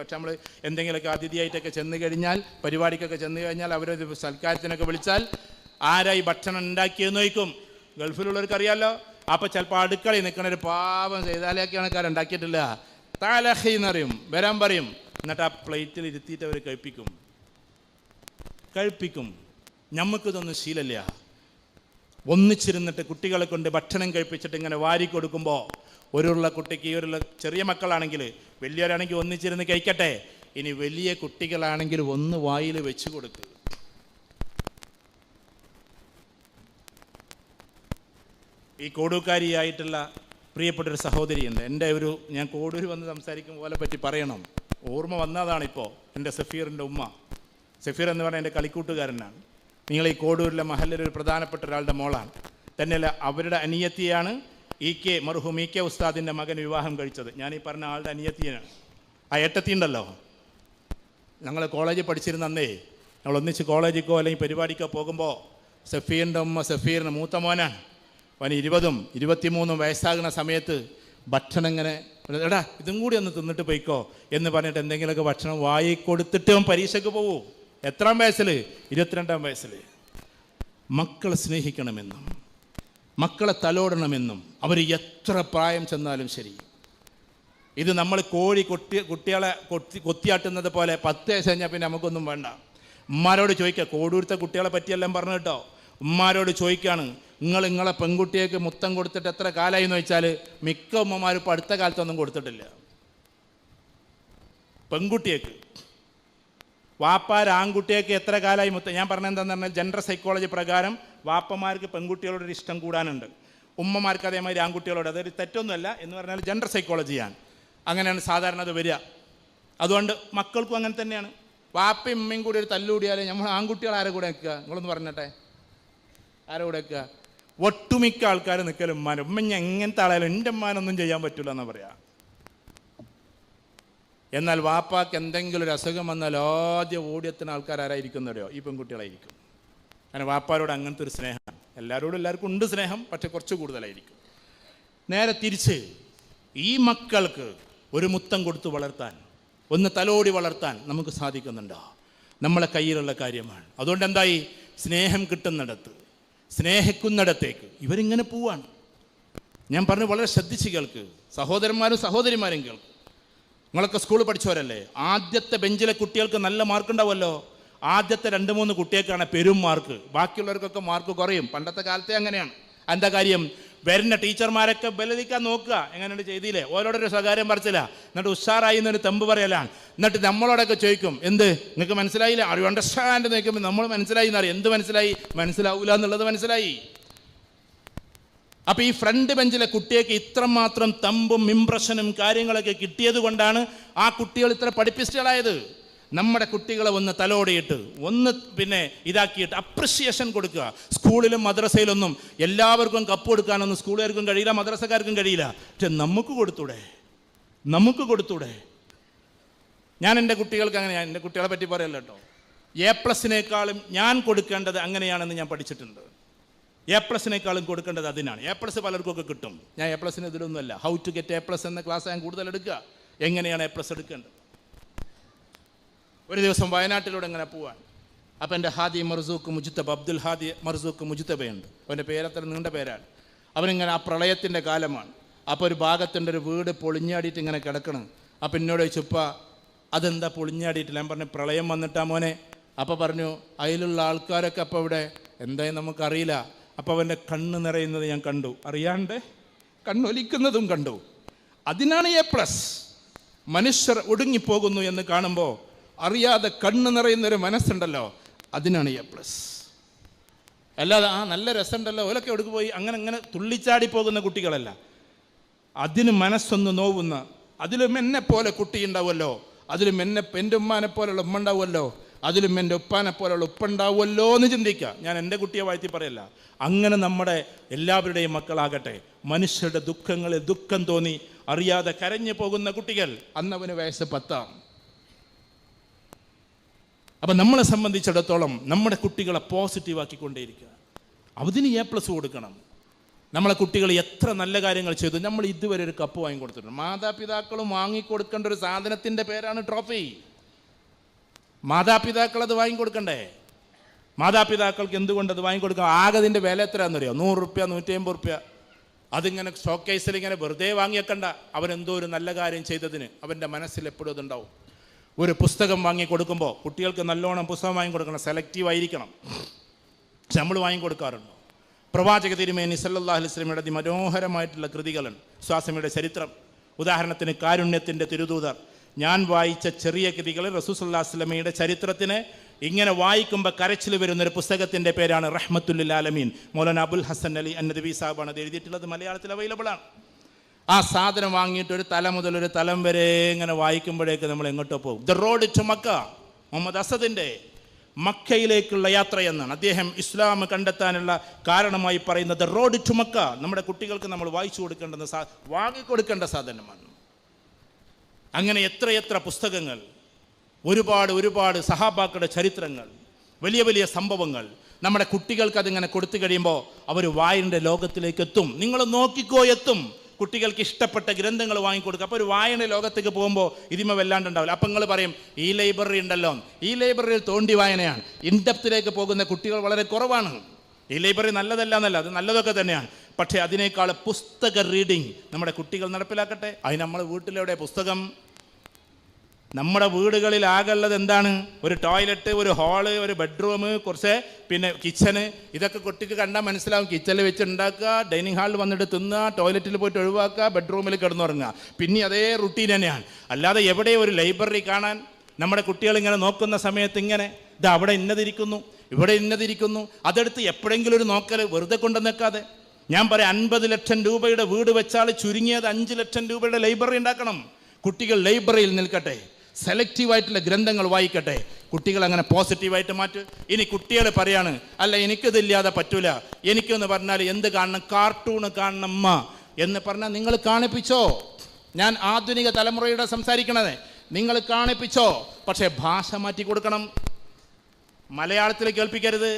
പക്ഷെ നമ്മൾ എന്തെങ്കിലുമൊക്കെ അതിഥിയായിട്ടൊക്കെ ചെന്ന് കഴിഞ്ഞാൽ, പരിപാടിക്കൊക്കെ ചെന്ന് കഴിഞ്ഞാൽ, അവരൊരു സൽക്കാരത്തിനൊക്കെ വിളിച്ചാൽ ആരായി ഭക്ഷണം ഉണ്ടാക്കിയെന്ന് ചോദിക്കും. ഗൾഫിലുള്ളവർക്ക് അറിയാമല്ലോ. അപ്പോൾ ചിലപ്പോൾ അടുക്കളയിൽ നിൽക്കണ ഒരു പാവം ചെയ്താലേക്കാണ് ഉണ്ടാക്കിയിട്ടില്ല, താലഹി എന്നറിയും, വരാൻ പറയും. എന്നിട്ട് ആ പ്ലേറ്റിൽ ഇരുത്തിയിട്ട് അവർ കഴിപ്പിക്കും. നമുക്കിതൊന്നും ശീലമില്ല. ഒന്നിച്ചിരുന്നിട്ട് കുട്ടികളെ കൊണ്ട് ഭക്ഷണം കഴിപ്പിച്ചിട്ട് ഇങ്ങനെ വാരി കൊടുക്കുമ്പോൾ, ഒരുള്ള കുട്ടിക്ക്, ഒരുള്ള ചെറിയ മക്കളാണെങ്കിൽ, വലിയവരാണെങ്കിൽ ഒന്നിച്ചിരുന്ന് കഴിക്കട്ടെ. ഇനി വലിയ കുട്ടികളാണെങ്കിൽ ഒന്ന് വായിൽ വെച്ച് കൊടുക്കുക. ഈ കോടൂക്കാരിയായിട്ടുള്ള പ്രിയപ്പെട്ടൊരു സഹോദരിയുണ്ട്. ഞാൻ കോടൂർ വന്ന് സംസാരിക്കും പോലെ പറ്റി പറയണം, ഓർമ്മ വന്നതാണിപ്പോൾ. എൻ്റെ സഫീറിൻ്റെ ഉമ്മ. സഫീർ എന്ന് പറഞ്ഞാൽ എൻ്റെ കളിക്കൂട്ടുകാരനാണ്. നിങ്ങൾ ഈ കോടൂരിലെ മഹല്ലിലൊരു പ്രധാനപ്പെട്ട ഒരാളുടെ മോളാണ്. തന്നെയല്ല, അവരുടെ അനിയത്തിയാണ് മർഹൂം EK ഉസ്താദിൻ്റെ മകൻ വിവാഹം കഴിച്ചത്. ഞാൻ ഈ പറഞ്ഞ ആളുടെ അനിയത്തിയാണ്. ആ ഏട്ടത്തി ഉണ്ടല്ലോ, ഞങ്ങൾ കോളേജിൽ പഠിച്ചിരുന്ന അന്നേ ഞങ്ങൾ ഒന്നിച്ച് കോളേജിക്കോ അല്ലെങ്കിൽ പരിപാടിക്കോ പോകുമ്പോൾ സഫീറിൻ്റെ ഉമ്മ, സഫീറിന് മൂത്ത മോനാണ്, അവന് 20-ഉം 23-ഉം വയസ്സാകുന്ന സമയത്ത് ഭക്ഷണം ഇങ്ങനെ, എടാ ഇതും കൂടി ഒന്ന് തിന്നിട്ട് പോയിക്കോ എന്ന് പറഞ്ഞിട്ട് എന്തെങ്കിലുമൊക്കെ ഭക്ഷണം വായി കൊടുത്തിട്ട് അവൻ പരീക്ഷയ്ക്ക് പോകൂ. എത്രാം വയസ്സിൽ? 22-ാം വയസ്സിൽ. മക്കളെ സ്നേഹിക്കണമെന്നും മക്കളെ തലോടണമെന്നും അവർ എത്ര പ്രായം ചെന്നാലും ശരി. ഇത് നമ്മൾ കുട്ടികളെ കൊത്തിയാട്ടുന്നത് പോലെ 10 വയസ്സ് കഴിഞ്ഞാൽ പിന്നെ നമുക്കൊന്നും വേണ്ട. ഉമ്മാരോട് ചോദിക്കുക, കോടൂരത്തെ കുട്ടികളെ പറ്റിയെല്ലാം പറഞ്ഞു കേട്ടോ. ഉമ്മാരോട് ചോദിക്കുകയാണ്, നിങ്ങളെ പെൺകുട്ടിയേക്ക് മുത്തം കൊടുത്തിട്ട് എത്ര കാലമായി എന്ന് വെച്ചാൽ മിക്ക ഉമ്മമാരും ഇപ്പോൾ അടുത്ത കാലത്തൊന്നും കൊടുത്തിട്ടില്ല. പെൺകുട്ടിയേക്ക് ആൺകുട്ടിയേക്ക് എത്ര കാലമായി മുത്തം. ഞാൻ പറഞ്ഞതെന്താണെന്ന് പറഞ്ഞാൽ, ജെൻഡർ സൈക്കോളജി പ്രകാരം വാപ്പമാർക്ക് പെൺകുട്ടികളോടൊരു ഇഷ്ടം കൂടാനുണ്ട്, ഉമ്മമാർക്ക് അതേമാതിരി ആൺകുട്ടികളോട്. അതൊരു തെറ്റൊന്നുമല്ല എന്ന് പറഞ്ഞാൽ ജെൻഡർ സൈക്കോളജിയാണ്, അങ്ങനെയാണ് സാധാരണ അത് വരിക. അതുകൊണ്ട് മക്കൾക്കും അങ്ങനെ തന്നെയാണ്. വാപ്പയും ഉമ്മയും കൂടി ഒരു തല്ലുകൂടിയാൽ നമ്മൾ ആൺകുട്ടികൾ ആരെ കൂടെ നിൽക്കുക? നിങ്ങളൊന്ന് പറഞ്ഞട്ടെ, ആരെ കൂടെ നിൽക്കുക? ഒട്ടുമിക്ക ആൾക്കാർ നിൽക്കലും ഉമ്മാനും. ഉമ്മ എങ്ങനത്തെ ആളായാലും എൻ്റെ ഉമ്മാനൊന്നും ചെയ്യാൻ പറ്റില്ല എന്നാണ് പറയാം. എന്നാൽ വാപ്പാക്ക് എന്തെങ്കിലും ഒരു അസുഖം വന്നാൽ ആദ്യം ഓടിയെത്തുന്ന ആൾക്കാരായിരിക്കുന്നവരോ ഈ പെൺകുട്ടികളായിരിക്കും. കാരണം വാപ്പാരോട് അങ്ങനത്തെ ഒരു സ്നേഹം. എല്ലാവർക്കും ഉണ്ട് സ്നേഹം, പക്ഷെ കുറച്ച് കൂടുതലായിരിക്കും. നേരെ തിരിച്ച് ഈ മക്കൾക്ക് ഒരു മുത്തം കൊടുത്ത് വളർത്താൻ, ഒന്ന് തലോടി വളർത്താൻ നമുക്ക് സാധിക്കുന്നുണ്ടോ? നമ്മളെ കയ്യിലുള്ള കാര്യമാണ്. അതുകൊണ്ട് എന്തായി, സ്നേഹം കിട്ടുന്നിടത്ത്, സ്നേഹിക്കുന്നിടത്തേക്ക് ഇവരിങ്ങനെ പോവാണ്. ഞാൻ പറഞ്ഞു, വളരെ ശ്രദ്ധിച്ച് കേൾക്ക്, സഹോദരന്മാരും സഹോദരിമാരും കേൾക്ക്. നിങ്ങളൊക്കെ സ്കൂളിൽ പഠിച്ചവരല്ലേ? ആദ്യത്തെ ബെഞ്ചിലെ കുട്ടികൾക്ക് നല്ല മാർക്ക് ഉണ്ടാവുമല്ലോ. ആദ്യത്തെ 2-3 കുട്ടികൾക്കാണ് പെരും മാർക്ക്, ബാക്കിയുള്ളവർക്കൊക്കെ മാർക്ക് കുറയും. പണ്ടത്തെ കാലത്തെ അങ്ങനെയാണ്. എന്താ കാര്യം? വരുന്ന ടീച്ചർമാരൊക്കെ ബലതിക്കാൻ നോക്കുക, എങ്ങനെയുണ്ട് ചെയ്തില്ലേ, ഓരോടൊരു സ്വകാര്യം പറിച്ചില്ല, എന്നിട്ട് ഉഷാറായി എന്നൊരു തെമ്പ് പറയലാണ്. എന്നിട്ട് നമ്മളോടൊക്കെ ചോദിക്കും, എന്ത് നിങ്ങൾക്ക് മനസ്സിലായില്ല, ആർ യു അണ്ടർസ്റ്റാൻഡ് എന്ന് ചോദിക്കുമ്പോൾ നമ്മൾ മനസ്സിലായി എന്നറിയാം. എന്ത് മനസ്സിലായി? മനസ്സിലാവൂല എന്നുള്ളത് മനസ്സിലായി. അപ്പം ഈ ഫ്രണ്ട് ബെഞ്ചിലെ കുട്ടിയൊക്കെ ഇത്രമാത്രം തമ്പും ഇംപ്രഷനും കാര്യങ്ങളൊക്കെ കിട്ടിയത് കൊണ്ടാണ് ആ കുട്ടികൾ ഇത്ര പഠിപ്പിസ്റ്റുകളായത്. നമ്മുടെ കുട്ടികളെ ഒന്ന് തലോടിയിട്ട് ഒന്ന് ഇതാക്കിയിട്ട് അപ്രിസിയേഷൻ കൊടുക്കുക. സ്കൂളിലും മദ്രസയിലൊന്നും എല്ലാവർക്കും കപ്പ് കൊടുക്കാനൊന്നും സ്കൂളുകാർക്കും കഴിയില്ല, മദ്രസക്കാർക്കും കഴിയില്ല. പക്ഷെ നമുക്ക് കൊടുത്തൂടെ? ഞാൻ എൻ്റെ കുട്ടികൾക്ക് അങ്ങനെയാണ്, എൻ്റെ കുട്ടികളെ പറ്റി പറയല്ല കേട്ടോ. A+നേക്കാളും ഞാൻ കൊടുക്കേണ്ടത് അങ്ങനെയാണെന്ന് ഞാൻ പഠിച്ചിട്ടുണ്ട്. A+നേക്കാളും കൊടുക്കേണ്ടത് അതിനാണ്. A+ പലർക്കൊക്കെ കിട്ടും. ഞാൻ A+ ഇതിലൊന്നുമല്ല. ഹൗ ടു ഗെറ്റ് A+ എന്ന ക്ലാസ് ഞാൻ കൂടുതൽ എടുക്കുക. എങ്ങനെയാണ് A+ എടുക്കേണ്ടത്? ഒരു ദിവസം വയനാട്ടിലൂടെ ഇങ്ങനെ പോവാൻ. അപ്പം എൻ്റെ ഹാദി മർസൂഖ് മുജ്തബ, അബ്ദുൽ ഹാദി മർസൂഖ് മുജ്തബയുണ്ട്. അവൻ്റെ പേരത്ര നീണ്ട പേരാണ്. അവനിങ്ങനെ ആ പ്രളയത്തിൻ്റെ കാലമാണ്. അപ്പോൾ ഒരു ഭാഗത്തിൻ്റെ ഒരു വീട് പൊളിഞ്ഞാടിയിട്ട് ഇങ്ങനെ കിടക്കണം. അപ്പം എന്നോട് ചോദിച്ചപ്പ അതെന്താ പൊളിഞ്ഞാടിയിട്ടില്ല? ഞാൻ പറഞ്ഞു, പ്രളയം വന്നിട്ടാ മോനെ. അപ്പോൾ പറഞ്ഞു, അതിലുള്ള ആൾക്കാരൊക്കെ അപ്പോൾ ഇവിടെ എന്തായാലും നമുക്കറിയില്ല. അപ്പോൾ അവൻ്റെ കണ്ണ് നിറയുന്നത് ഞാൻ കണ്ടു, അറിയാണ്ട് കണ്ണൊലിക്കുന്നതും കണ്ടു. അതിനാണ് A+. മനുഷ്യർ ഒടുങ്ങിപ്പോകുന്നു എന്ന് കാണുമ്പോൾ അറിയാതെ കണ്ണ് നിറയുന്നൊരു മനസ്സുണ്ടല്ലോ, അതിനാണ് A+. അല്ലാതെ നല്ല രസമുണ്ടല്ലോ ഓലൊക്കെ ഒടുക്ക് പോയി അങ്ങനെ തുള്ളിച്ചാടി പോകുന്ന കുട്ടികളല്ല. അതിന് മനസ്സൊന്ന് നോവുന്ന, അതിലും എന്നെ പോലെ കുട്ടി ഉണ്ടാവുമല്ലോ, അതിലും എൻ്റെ ഉമ്മാനെ പോലുള്ള ഉമ്മ ഉണ്ടാവുമല്ലോ, അതിലും എൻ്റെ ഉപ്പാനെ പോലുള്ള ഉപ്പ ഉണ്ടാവുമല്ലോ എന്ന് ചിന്തിക്കുക. ഞാൻ എൻ്റെ കുട്ടിയെ വാഴ്ത്തി പറയല്ല. അങ്ങനെ നമ്മുടെ എല്ലാവരുടെയും മക്കളാകട്ടെ. മനുഷ്യരുടെ ദുഃഖങ്ങളിൽ ദുഃഖം തോന്നി അറിയാതെ കരഞ്ഞു പോകുന്ന കുട്ടികൾ. അന്നവന് വയസ്സ് 10. അപ്പം നമ്മളെ സംബന്ധിച്ചിടത്തോളം നമ്മുടെ കുട്ടികളെ പോസിറ്റീവാക്കിക്കൊണ്ടേയിരിക്കുക. അതിന് A+ കൊടുക്കണം. നമ്മളെ കുട്ടികൾ എത്ര നല്ല കാര്യങ്ങൾ ചെയ്തു. നമ്മൾ ഇതുവരെ ഒരു കപ്പ് വാങ്ങിക്കൊടുത്തിട്ടുണ്ട്. മാതാപിതാക്കളും വാങ്ങിക്കൊടുക്കേണ്ട ഒരു സാധനത്തിൻ്റെ പേരാണ് ട്രോഫി. മാതാപിതാക്കൾ അത് വാങ്ങിക്കൊടുക്കണ്ടേ? മാതാപിതാക്കൾക്ക് എന്തുകൊണ്ടത് വാങ്ങിക്കൊടുക്കണം? ആകെ അതിൻ്റെ വില എത്രയാണെന്നറിയോ? 100 റുപ്യ, 150 റുപ്യ. അതിങ്ങനെ ഷോക്കേസിൽ ഇങ്ങനെ വെറുതെ വാങ്ങിയേക്കണ്ട. അവനെന്തോ ഒരു നല്ല കാര്യം ചെയ്തതിന് അവൻ്റെ മനസ്സിൽ എപ്പോഴും അതുണ്ടാവും. ഒരു പുസ്തകം വാങ്ങിക്കൊടുക്കുമ്പോൾ കുട്ടികൾക്ക് നല്ലോണം പുസ്തകം വാങ്ങിക്കൊടുക്കണം, സെലക്റ്റീവ് ആയിരിക്കണം. പക്ഷെ നമ്മൾ വാങ്ങിക്കൊടുക്കാറുണ്ടോ? പ്രവാചക തിരുമേനി സല്ലല്ലാഹു അലൈഹി വസല്ലമയുടെ അതിമനോഹരമായിട്ടുള്ള കൃതികളുണ്ട്. സ്വാസമിയുടെ ചരിത്രം, ഉദാഹരണത്തിന് കാരുണ്യത്തിൻ്റെ തിരുദൂതർ. ഞാൻ വായിച്ച ചെറിയ കൃതികളിൽ റസൂൽ സല്ലല്ലാഹു അലൈഹി വസല്ലമയുടെ ചരിത്രത്തിന് ഇങ്ങനെ വായിക്കുമ്പോൾ കരച്ചിൽ വരുന്നൊരു പുസ്തകത്തിൻ്റെ പേരാണ് റഹ്മത്തുൽ ലിൽ ആലമീൻ. മൗലാന അബുൽ ഹസൻ അലി അന്നദവി സാഹിബാണ് അത് എഴുതിയിട്ടുള്ളത്. മലയാളത്തിൽ അവൈലബിൾ ആണ്. ആ സാധനം വാങ്ങിയിട്ട് ഒരു തല മുതൽ ഒരു തലം വരെ ഇങ്ങനെ വായിക്കുമ്പോഴേക്ക് നമ്മൾ എങ്ങോട്ടോ പോകും. The road to Mecca, Muhammad അസദിൻ്റെ മക്കയിലേക്കുള്ള യാത്ര എന്നാണ് അദ്ദേഹം ഇസ്ലാം കണ്ടെത്താനുള്ള കാരണമായി പറയുന്നത്. ദ റോഡ് ടു മക്ക നമ്മുടെ കുട്ടികൾക്ക് നമ്മൾ വായിച്ചു കൊടുക്കേണ്ട വാങ്ങിക്കൊടുക്കേണ്ട സാധനമാണ്. അങ്ങനെ എത്രയെത്ര പുസ്തകങ്ങൾ, ഒരുപാട് സഹാബാക്കളുടെ ചരിത്രങ്ങൾ, വലിയ വലിയ സംഭവങ്ങൾ നമ്മുടെ കുട്ടികൾക്ക് അതിങ്ങനെ കൊടുത്തു കഴിയുമ്പോൾ അവർ വായനയുടെ ലോകത്തിലേക്ക് എത്തും. നിങ്ങൾ നോക്കിക്കോ, എത്തും. കുട്ടികൾക്ക് ഇഷ്ടപ്പെട്ട ഗ്രന്ഥങ്ങൾ വാങ്ങിക്കൊടുക്കുക. അപ്പോൾ ഒരു വായന ലോകത്തേക്ക് പോകുമ്പോൾ ഇതിമ വല്ലാണ്ടുണ്ടാവില്ല. അപ്പം നിങ്ങൾ പറയും, ഈ ലൈബ്രറി ഉണ്ടല്ലോ, ഈ ലൈബ്രറിയിൽ തോണ്ടി വായനയാണ്. ഇൻഡെപ്തിലേക്ക് പോകുന്ന കുട്ടികൾ വളരെ കുറവാണ്. ഈ ലൈബ്രറി നല്ലതല്ല എന്നല്ല, അത് നല്ലതൊക്കെ തന്നെയാണ്. പക്ഷേ അതിനേക്കാൾ പുസ്തക റീഡിങ് നമ്മുടെ കുട്ടികൾ നടപ്പിലാക്കട്ടെ. അതിന് നമ്മുടെ വീട്ടിലെവിടെ പുസ്തകം? നമ്മുടെ വീടുകളിൽ ആകെയുള്ളത് എന്താണ്? ഒരു ടോയ്ലറ്റ്, ഒരു ഹാള്, ഒരു ബെഡ്റൂം, കുറച്ച് കിച്ചന്. ഇതൊക്കെ കുട്ടിക്ക് കണ്ടാൽ മനസ്സിലാവും. കിച്ചണിൽ വെച്ച് ഉണ്ടാക്കുക, ഡൈനിങ് ഹാളിൽ വന്നിട്ട് തിന്നുക, ടോയ്ലറ്റിൽ പോയിട്ട് ഒഴിവാക്കുക, ബെഡ്റൂമിൽ കിടന്നുറങ്ങുക. പിന്നെ അതേ റുട്ടീൻ തന്നെയാണ്. അല്ലാതെ എവിടെ ഒരു ലൈബ്രറി കാണാൻ നമ്മുടെ കുട്ടികൾ ഇങ്ങനെ നോക്കുന്ന സമയത്ത് ഇങ്ങനെ ഇത് അവിടെ ഇന്നതിരിക്കുന്നു, ഇവിടെ ഇന്നതിരിക്കുന്നു, അതെടുത്ത് എപ്പോഴെങ്കിലും ഒരു നോക്കൽ വെറുതെ കൊണ്ടു നിൽക്കാതെ. ഞാൻ പറയാം, 50 ലക്ഷം രൂപയുടെ വീട് വെച്ചാൽ ചുരുങ്ങിയത് 5 ലക്ഷം രൂപയുടെ ലൈബ്രറി ഉണ്ടാക്കണം. കുട്ടികൾ ലൈബ്രറിയിൽ നിൽക്കട്ടെ, സെലക്റ്റീവായിട്ടുള്ള ഗ്രന്ഥങ്ങൾ വായിക്കട്ടെ. കുട്ടികൾ അങ്ങനെ പോസിറ്റീവായിട്ട് മാറ്റ്. ഇനി കുട്ടികൾ പറയാണ്, അല്ല എനിക്കിതില്ലാതെ പറ്റൂല, എനിക്കെന്ന് പറഞ്ഞാൽ എന്ത് കാണണം? കാർട്ടൂണ് കാണണം അമ്മ എന്ന് പറഞ്ഞാൽ നിങ്ങൾ കാണിപ്പിച്ചോ. ഞാൻ ആധുനിക തലമുറയുടെ സംസാരിക്കണത്. നിങ്ങൾ കാണിപ്പിച്ചോ, പക്ഷേ ഭാഷ മാറ്റി കൊടുക്കണം. മലയാളത്തിൽ കേൾപ്പിക്കരുത്.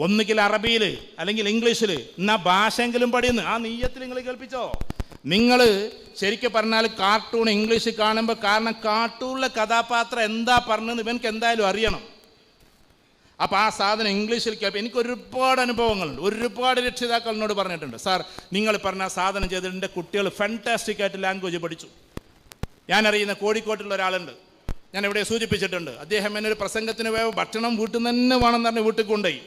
ഒന്നുകിൽ അറബിയിൽ അല്ലെങ്കിൽ ഇംഗ്ലീഷിൽ, എന്നാൽ ഭാഷയെങ്കിലും പഠിയുന്നു. ആ നീയത്തിൽ നിങ്ങൾ കേൾപ്പിച്ചോ. നിങ്ങൾ ശരിക്കും പറഞ്ഞാൽ കാർട്ടൂൺ ഇംഗ്ലീഷ് കാണുമ്പോൾ, കാരണം കാർട്ടൂണിലെ കഥാപാത്രം എന്താ പറഞ്ഞതെന്ന് ഇവനക്ക് എന്തായാലും അറിയണം. അപ്പോൾ ആ സാധനം ഇംഗ്ലീഷിൽ കേൾപ്പോൾ എനിക്ക് ഒരുപാട് അനുഭവങ്ങളുണ്ട്. ഒരുപാട് രക്ഷിതാക്കൾ എന്നോട് പറഞ്ഞിട്ടുണ്ട്, സാർ നിങ്ങൾ പറഞ്ഞ സാധനം ചെയ്തിട്ട് എൻ്റെ കുട്ടികൾ ഫാന്റാസ്റ്റിക് ആയിട്ട് ലാംഗ്വേജ് പഠിച്ചു. ഞാനറിയുന്ന കോഴിക്കോട്ടുള്ള ഒരാളുണ്ട്, ഞാൻ ഇവിടെ സൂചിപ്പിച്ചിട്ടുണ്ട്. അദ്ദേഹം എന്നൊരു പ്രസംഗത്തിന് പോയ ഭക്ഷണം വീട്ടിൽ നിന്ന് തന്നെ വേണമെന്ന് പറഞ്ഞ് വീട്ടിൽ കൊണ്ടുപോയി.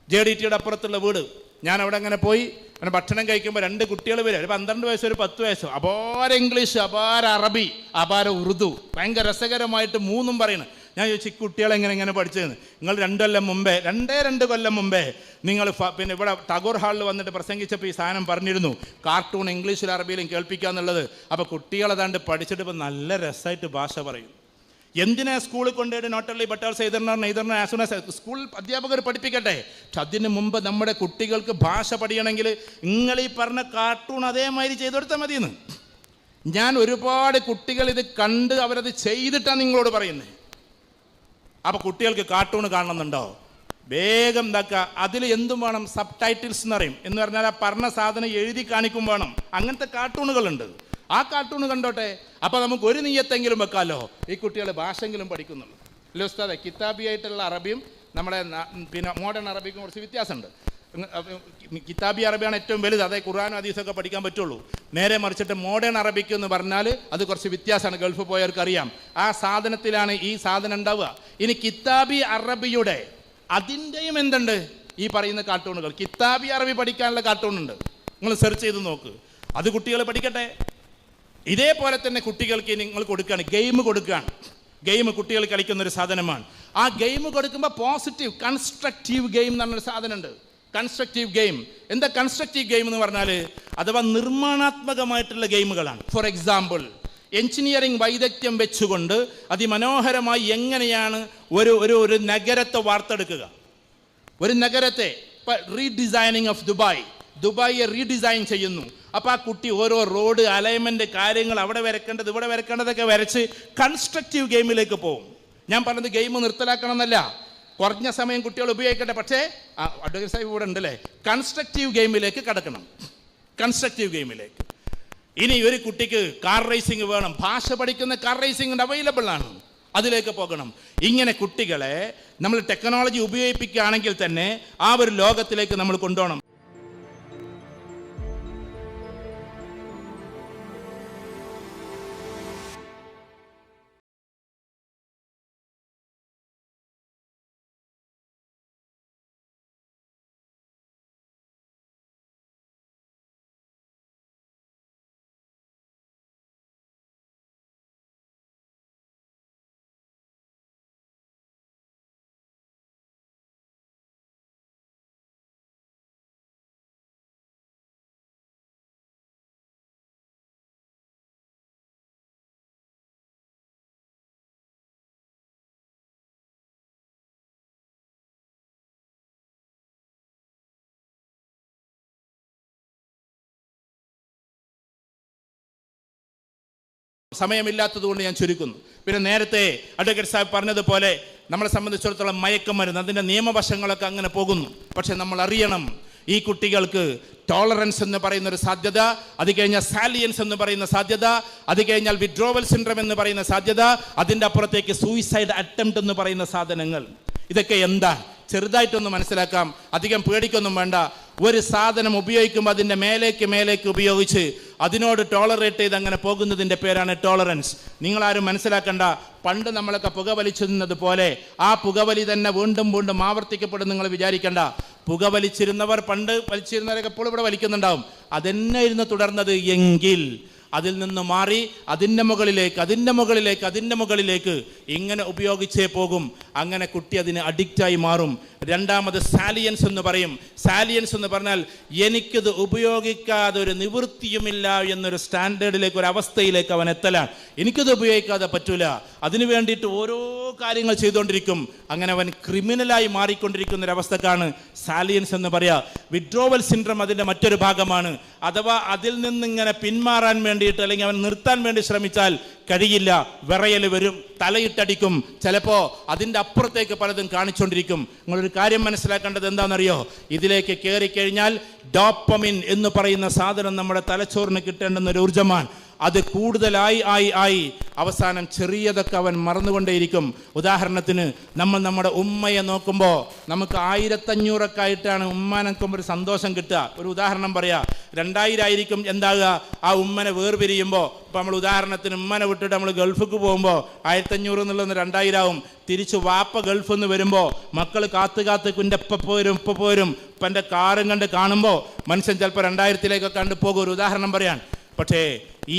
JDTയുടെ അപ്പുറത്തുള്ള വീട്. ഞാൻ അവിടെ അങ്ങനെ പോയി അങ്ങനെ ഭക്ഷണം കഴിക്കുമ്പോൾ 2 കുട്ടികൾ വരും, ഒരു 12 വയസ്സോ ഒരു 10 വയസ്സോ. അപാര ഇംഗ്ലീഷ്, അപാര അറബി, അപാര ഉറുദു, ഭയങ്കര രസകരമായിട്ട് 3ഉം പറയുന്നത്. ഞാൻ ചോദിച്ചു, കുട്ടികളെ എങ്ങനെ പഠിച്ചതെന്ന്. നിങ്ങൾ 2 കൊല്ലം മുമ്പേ നിങ്ങൾ പിന്നെ ഇവിടെ ടാഗോർ ഹാളിൽ വന്നിട്ട് പ്രസംഗിച്ചപ്പോൾ ഈ സാധനം പറഞ്ഞിരുന്നു, കാർട്ടൂൺ ഇംഗ്ലീഷിലും അറബിയിലും കേൾപ്പിക്കുക എന്നുള്ളത്. അപ്പോൾ കുട്ടികളതാണ്ട് പഠിച്ചിട്ട് ഇപ്പോൾ നല്ല രസമായിട്ട് ഭാഷ പറയും. എന്തിനാ സ്കൂളിൽ കൊണ്ടുപോയിട്ട് നോട്ട് ഓൺലി ബട്ട് ഓൾസോ നെയ്തറിനെ ആസ് സ്കൂൾ അധ്യാപകർ പഠിപ്പിക്കട്ടെ. പക്ഷെ അതിന് മുമ്പ് നമ്മുടെ കുട്ടികൾക്ക് ഭാഷ പഠിക്കണമെങ്കിൽ നിങ്ങൾ ഈ പറഞ്ഞ കാർട്ടൂൺ അതേമാതിരി ചെയ്തു കൊടുത്താൽ മതിയെന്ന്. ഞാൻ ഒരുപാട് കുട്ടികൾ ഇത് കണ്ട് അവരത് ചെയ്തിട്ടാണ് നിങ്ങളോട് പറയുന്നത്. അപ്പോൾ കുട്ടികൾക്ക് കാർട്ടൂൺ കാണണമെന്നുണ്ടോ? വേഗം എന്താക്കുക, അതിൽ എന്തും വേണം, സബ് ടൈറ്റിൽസ് എന്ന് പറയും. എന്ന് പറഞ്ഞാൽ ആ പറഞ്ഞ സാധനം എഴുതി കാണിക്കും വേണം. അങ്ങനത്തെ കാർട്ടൂണുകളുണ്ട്. ആ കാർട്ടൂൺ കണ്ടോട്ടെ. അപ്പോൾ നമുക്ക് ഒരു നിയ്യത്തെങ്കിലും വെക്കാമല്ലോ, ഈ കുട്ടികൾ ഭാഷയെങ്കിലും പഠിക്കുന്നുള്ളൂ. അല്ലേ ഉസ്താദെ? കിതാബിയായിട്ടുള്ള അറബിയും നമ്മുടെ പിന്നെ മോഡേൺ അറബിക്കും കുറച്ച് വ്യത്യാസമുണ്ട്. കിതാബി അറബിയാണ് ഏറ്റവും വലുത്, അതായത് ഖുർആനും ഹദീസൊക്കെ പഠിക്കാൻ പറ്റുള്ളൂ. നേരെ മറിച്ചിട്ട് മോഡേൺ അറബിക്ക് എന്ന് പറഞ്ഞാൽ അത് കുറച്ച് വ്യത്യാസമാണ്. ഗൾഫ് പോയവർക്ക് അറിയാം. ആ സാധനത്തിലാണ് ഈ സാധനം ഉണ്ടാവുക. ഇനി കിതാബി അറബിയുടെ അതിൻ്റെയും എന്തുണ്ട്, ഈ പറയുന്ന കാർട്ടൂണുകൾ. കിതാബി അറബി പഠിക്കാനുള്ള കാർട്ടൂണുണ്ട്, നിങ്ങൾ സെർച്ച് ചെയ്ത് നോക്ക്. അത് കുട്ടികൾ പഠിക്കട്ടെ. ഇതേപോലെ തന്നെ കുട്ടികൾക്ക് നിങ്ങൾ കൊടുക്കുകയാണ്, ഗെയിം കൊടുക്കുകയാണ്. ഗെയിം കുട്ടികൾ കളിക്കുന്നൊരു സാധനമാണ്. ആ ഗെയിം കൊടുക്കുമ്പോൾ പോസിറ്റീവ് കൺസ്ട്രക്റ്റീവ് ഗെയിം എന്ന് പറഞ്ഞൊരു സാധനമുണ്ട്. കൺസ്ട്രക്റ്റീവ് ഗെയിം എന്താ? കൺസ്ട്രക്റ്റീവ് ഗെയിം എന്ന് പറഞ്ഞാൽ അഥവാ നിർമ്മാണാത്മകമായിട്ടുള്ള ഗെയിമുകളാണ്. ഫോർ എക്സാമ്പിൾ, എഞ്ചിനീയറിംഗ് വൈദഗ്ധ്യം വെച്ചുകൊണ്ട് അതിമനോഹരമായി എങ്ങനെയാണ് ഒരു നഗരത്തെ വാർത്തെടുക്കുക. ഒരു നഗരത്തെ റീഡിസൈനിങ് ഓഫ് ദുബായിയെ റീഡിസൈൻ ചെയ്യുന്നു. അപ്പോൾ ആ കുട്ടി ഓരോ റോഡ് അലൈൻമെൻറ്റ് കാര്യങ്ങൾ അവിടെ വരക്കേണ്ടത് ഇവിടെ വരക്കേണ്ടതൊക്കെ വരച്ച് കൺസ്ട്രക്റ്റീവ് ഗെയിമിലേക്ക് പോകും. ഞാൻ പറഞ്ഞത് ഗെയിം നിർത്തലാക്കണം എന്നല്ല, കുറഞ്ഞ സമയം കുട്ടികൾ ഉപയോഗിക്കട്ടെ. പക്ഷേ അഡ്വക്കേറ്റ് സാഹിബ് ഇവിടെ ഉണ്ടല്ലേ, കൺസ്ട്രക്റ്റീവ് ഗെയിമിലേക്ക് കടക്കണം. കൺസ്ട്രക്റ്റീവ് ഗെയിമിലേക്ക്. ഇനി ഒരു കുട്ടിക്ക് കാർ റേസിംഗ് വേണം, ഭാഷ പഠിക്കുന്ന കാർ റേസിംഗ് അവൈലബിൾ ആണ്, അതിലേക്ക് പോകണം. ഇങ്ങനെ കുട്ടികളെ നമ്മൾ ടെക്നോളജി ഉപയോഗിപ്പിക്കുകയാണെങ്കിൽ തന്നെ ആ ഒരു ലോകത്തിലേക്ക് നമ്മൾ കൊണ്ടുപോകണം. സമയമില്ലാത്തത് കൊണ്ട് ഞാൻ ചുരുക്കുന്നു. പിന്നെ നേരത്തെ അഡ്വക്കേറ്റ് സാഹിബ് പറഞ്ഞതുപോലെ നമ്മളെ സംബന്ധിച്ചിടത്തോളം മയക്കുമരുന്ന് അതിൻ്റെ നിയമവശങ്ങളൊക്കെ അങ്ങനെ പോകുന്നു. പക്ഷെ നമ്മൾ അറിയണം, ഈ കുട്ടികൾക്ക് ടോളറൻസ് എന്ന് പറയുന്ന ഒരു സാധ്യത, അത് കഴിഞ്ഞാൽ സാലിയൻസ് എന്ന് പറയുന്ന സാധ്യത, അത് കഴിഞ്ഞാൽ വിഡ്രോവൽ സിൻഡ്രം എന്ന് പറയുന്ന സാധ്യത, അതിൻ്റെ അപ്പുറത്തേക്ക് സൂയിസൈഡ് അറ്റംപ്റ്റ് എന്ന് പറയുന്ന സാധനങ്ങൾ. ഇതൊക്കെ എന്താ? ചെറുതായിട്ടൊന്ന് മനസ്സിലാക്കാം, അധികം പേടിക്കൊന്നും വേണ്ട. ഒരു സാധനം ഉപയോഗിക്കുമ്പോൾ അതിൻ്റെ മേലേക്ക് ഉപയോഗിച്ച് അതിനോട് ടോളറേറ്റ് ചെയ്ത് അങ്ങനെ പോകുന്നതിൻ്റെ പേരാണ് ടോളറൻസ്. നിങ്ങളാരും മനസ്സിലാക്കണ്ട, പണ്ട് നമ്മളൊക്കെ പുകവലിച്ചിരുന്നത് പോലെ ആ പുകവലി തന്നെ വീണ്ടും ആവർത്തിക്കപ്പെടും നിങ്ങൾ വിചാരിക്കേണ്ട. പുകവലിച്ചിരുന്നവർ പണ്ട് വലിച്ചിരുന്നവരൊക്കെ ഇപ്പോൾ ഇവിടെ വലിക്കുന്നുണ്ടാവും. അതെന്നെ ഇരുന്ന് തുടർന്നത് എങ്കിൽ അതിൽ നിന്ന് മാറി അതിൻ്റെ മുകളിലേക്ക് ഇങ്ങനെ ഉപയോഗിച്ചേ പോകും. അങ്ങനെ കുട്ടി അതിന് അഡിക്റ്റായി മാറും. രണ്ടാമത് സാലിയൻസ് എന്ന് പറയും. സാലിയൻസ് എന്ന് പറഞ്ഞാൽ എനിക്കിത് ഉപയോഗിക്കാതെ ഒരു നിവൃത്തിയുമില്ല എന്നൊരു സ്റ്റാൻഡേർഡിലേക്ക്, ഒരു അവസ്ഥയിലേക്ക് അവൻ എത്തലാണ്. എനിക്കിത് ഉപയോഗിക്കാതെ പറ്റൂല, അതിനു വേണ്ടിയിട്ട് ഓരോ കാര്യങ്ങൾ ചെയ്തുകൊണ്ടിരിക്കും. അങ്ങനെ അവൻ ക്രിമിനലായി മാറിക്കൊണ്ടിരിക്കുന്ന ഒരു അവസ്ഥക്കാണ് സാലിയൻസ് എന്ന് പറയുക. വിഡ്രോവൽ സിൻഡ്രം അതിൻ്റെ മറ്റൊരു ഭാഗമാണ്. അഥവാ അതിൽ നിന്നിങ്ങനെ പിന്മാറാൻ വേണ്ടിയിട്ട് അല്ലെങ്കിൽ അവൻ നിർത്താൻ വേണ്ടി ശ്രമിച്ചാൽ കഴിയില്ല, വിറയൽ വരും, തലയിട്ടടിക്കും, ചിലപ്പോൾ അതിൻ്റെ അപ്പുറത്തേക്ക് പലതും കാണിച്ചുകൊണ്ടിരിക്കും. നിങ്ങളൊരു കാര്യം മനസ്സിലാക്കേണ്ടത് എന്താണെന്നറിയോ? ഇതിലേക്ക് കയറിക്കഴിഞ്ഞാൽ ഡോപ്പമിൻ എന്ന് പറയുന്ന സാധനം നമ്മുടെ തലച്ചോറിന് കിട്ടേണ്ടുന്ന ഒരു ഊർജ്ജമാണ്. അത് കൂടുതലായി ആയി അവസാനം ചെറിയതൊക്കെ അവൻ മറന്നുകൊണ്ടേയിരിക്കും. ഉദാഹരണത്തിന് നമ്മുടെ ഉമ്മയെ നോക്കുമ്പോൾ നമുക്ക് 1500 ആയിട്ടാണ് ഉമ്മാനൊക്കെ ഒരു സന്തോഷം കിട്ടുക. ഒരു ഉദാഹരണം പറയാം, 2000 ആയിരിക്കും എന്താകുക ആ ഉമ്മനെ വേർപിരിയുമ്പോൾ. ഇപ്പം നമ്മൾ ഉദാഹരണത്തിന് ഉമ്മനെ വിട്ടിട്ട് നമ്മൾ ഗൾഫിക്ക് പോകുമ്പോൾ 1500 എന്നുള്ളത് 2000 ആവും. തിരിച്ച് വാപ്പ ഗൾഫിൽ നിന്ന് വരുമ്പോൾ മക്കൾ കാത്ത് കുൻ്റെ ഇപ്പം പോരും ഇപ്പൻ്റെ കാറും കണ്ട് കാണുമ്പോൾ മനുഷ്യൻ ചിലപ്പോൾ 2000-ലേക്ക് കണ്ടു പോകും. ഒരു ഉദാഹരണം പറയാൻ. പക്ഷേ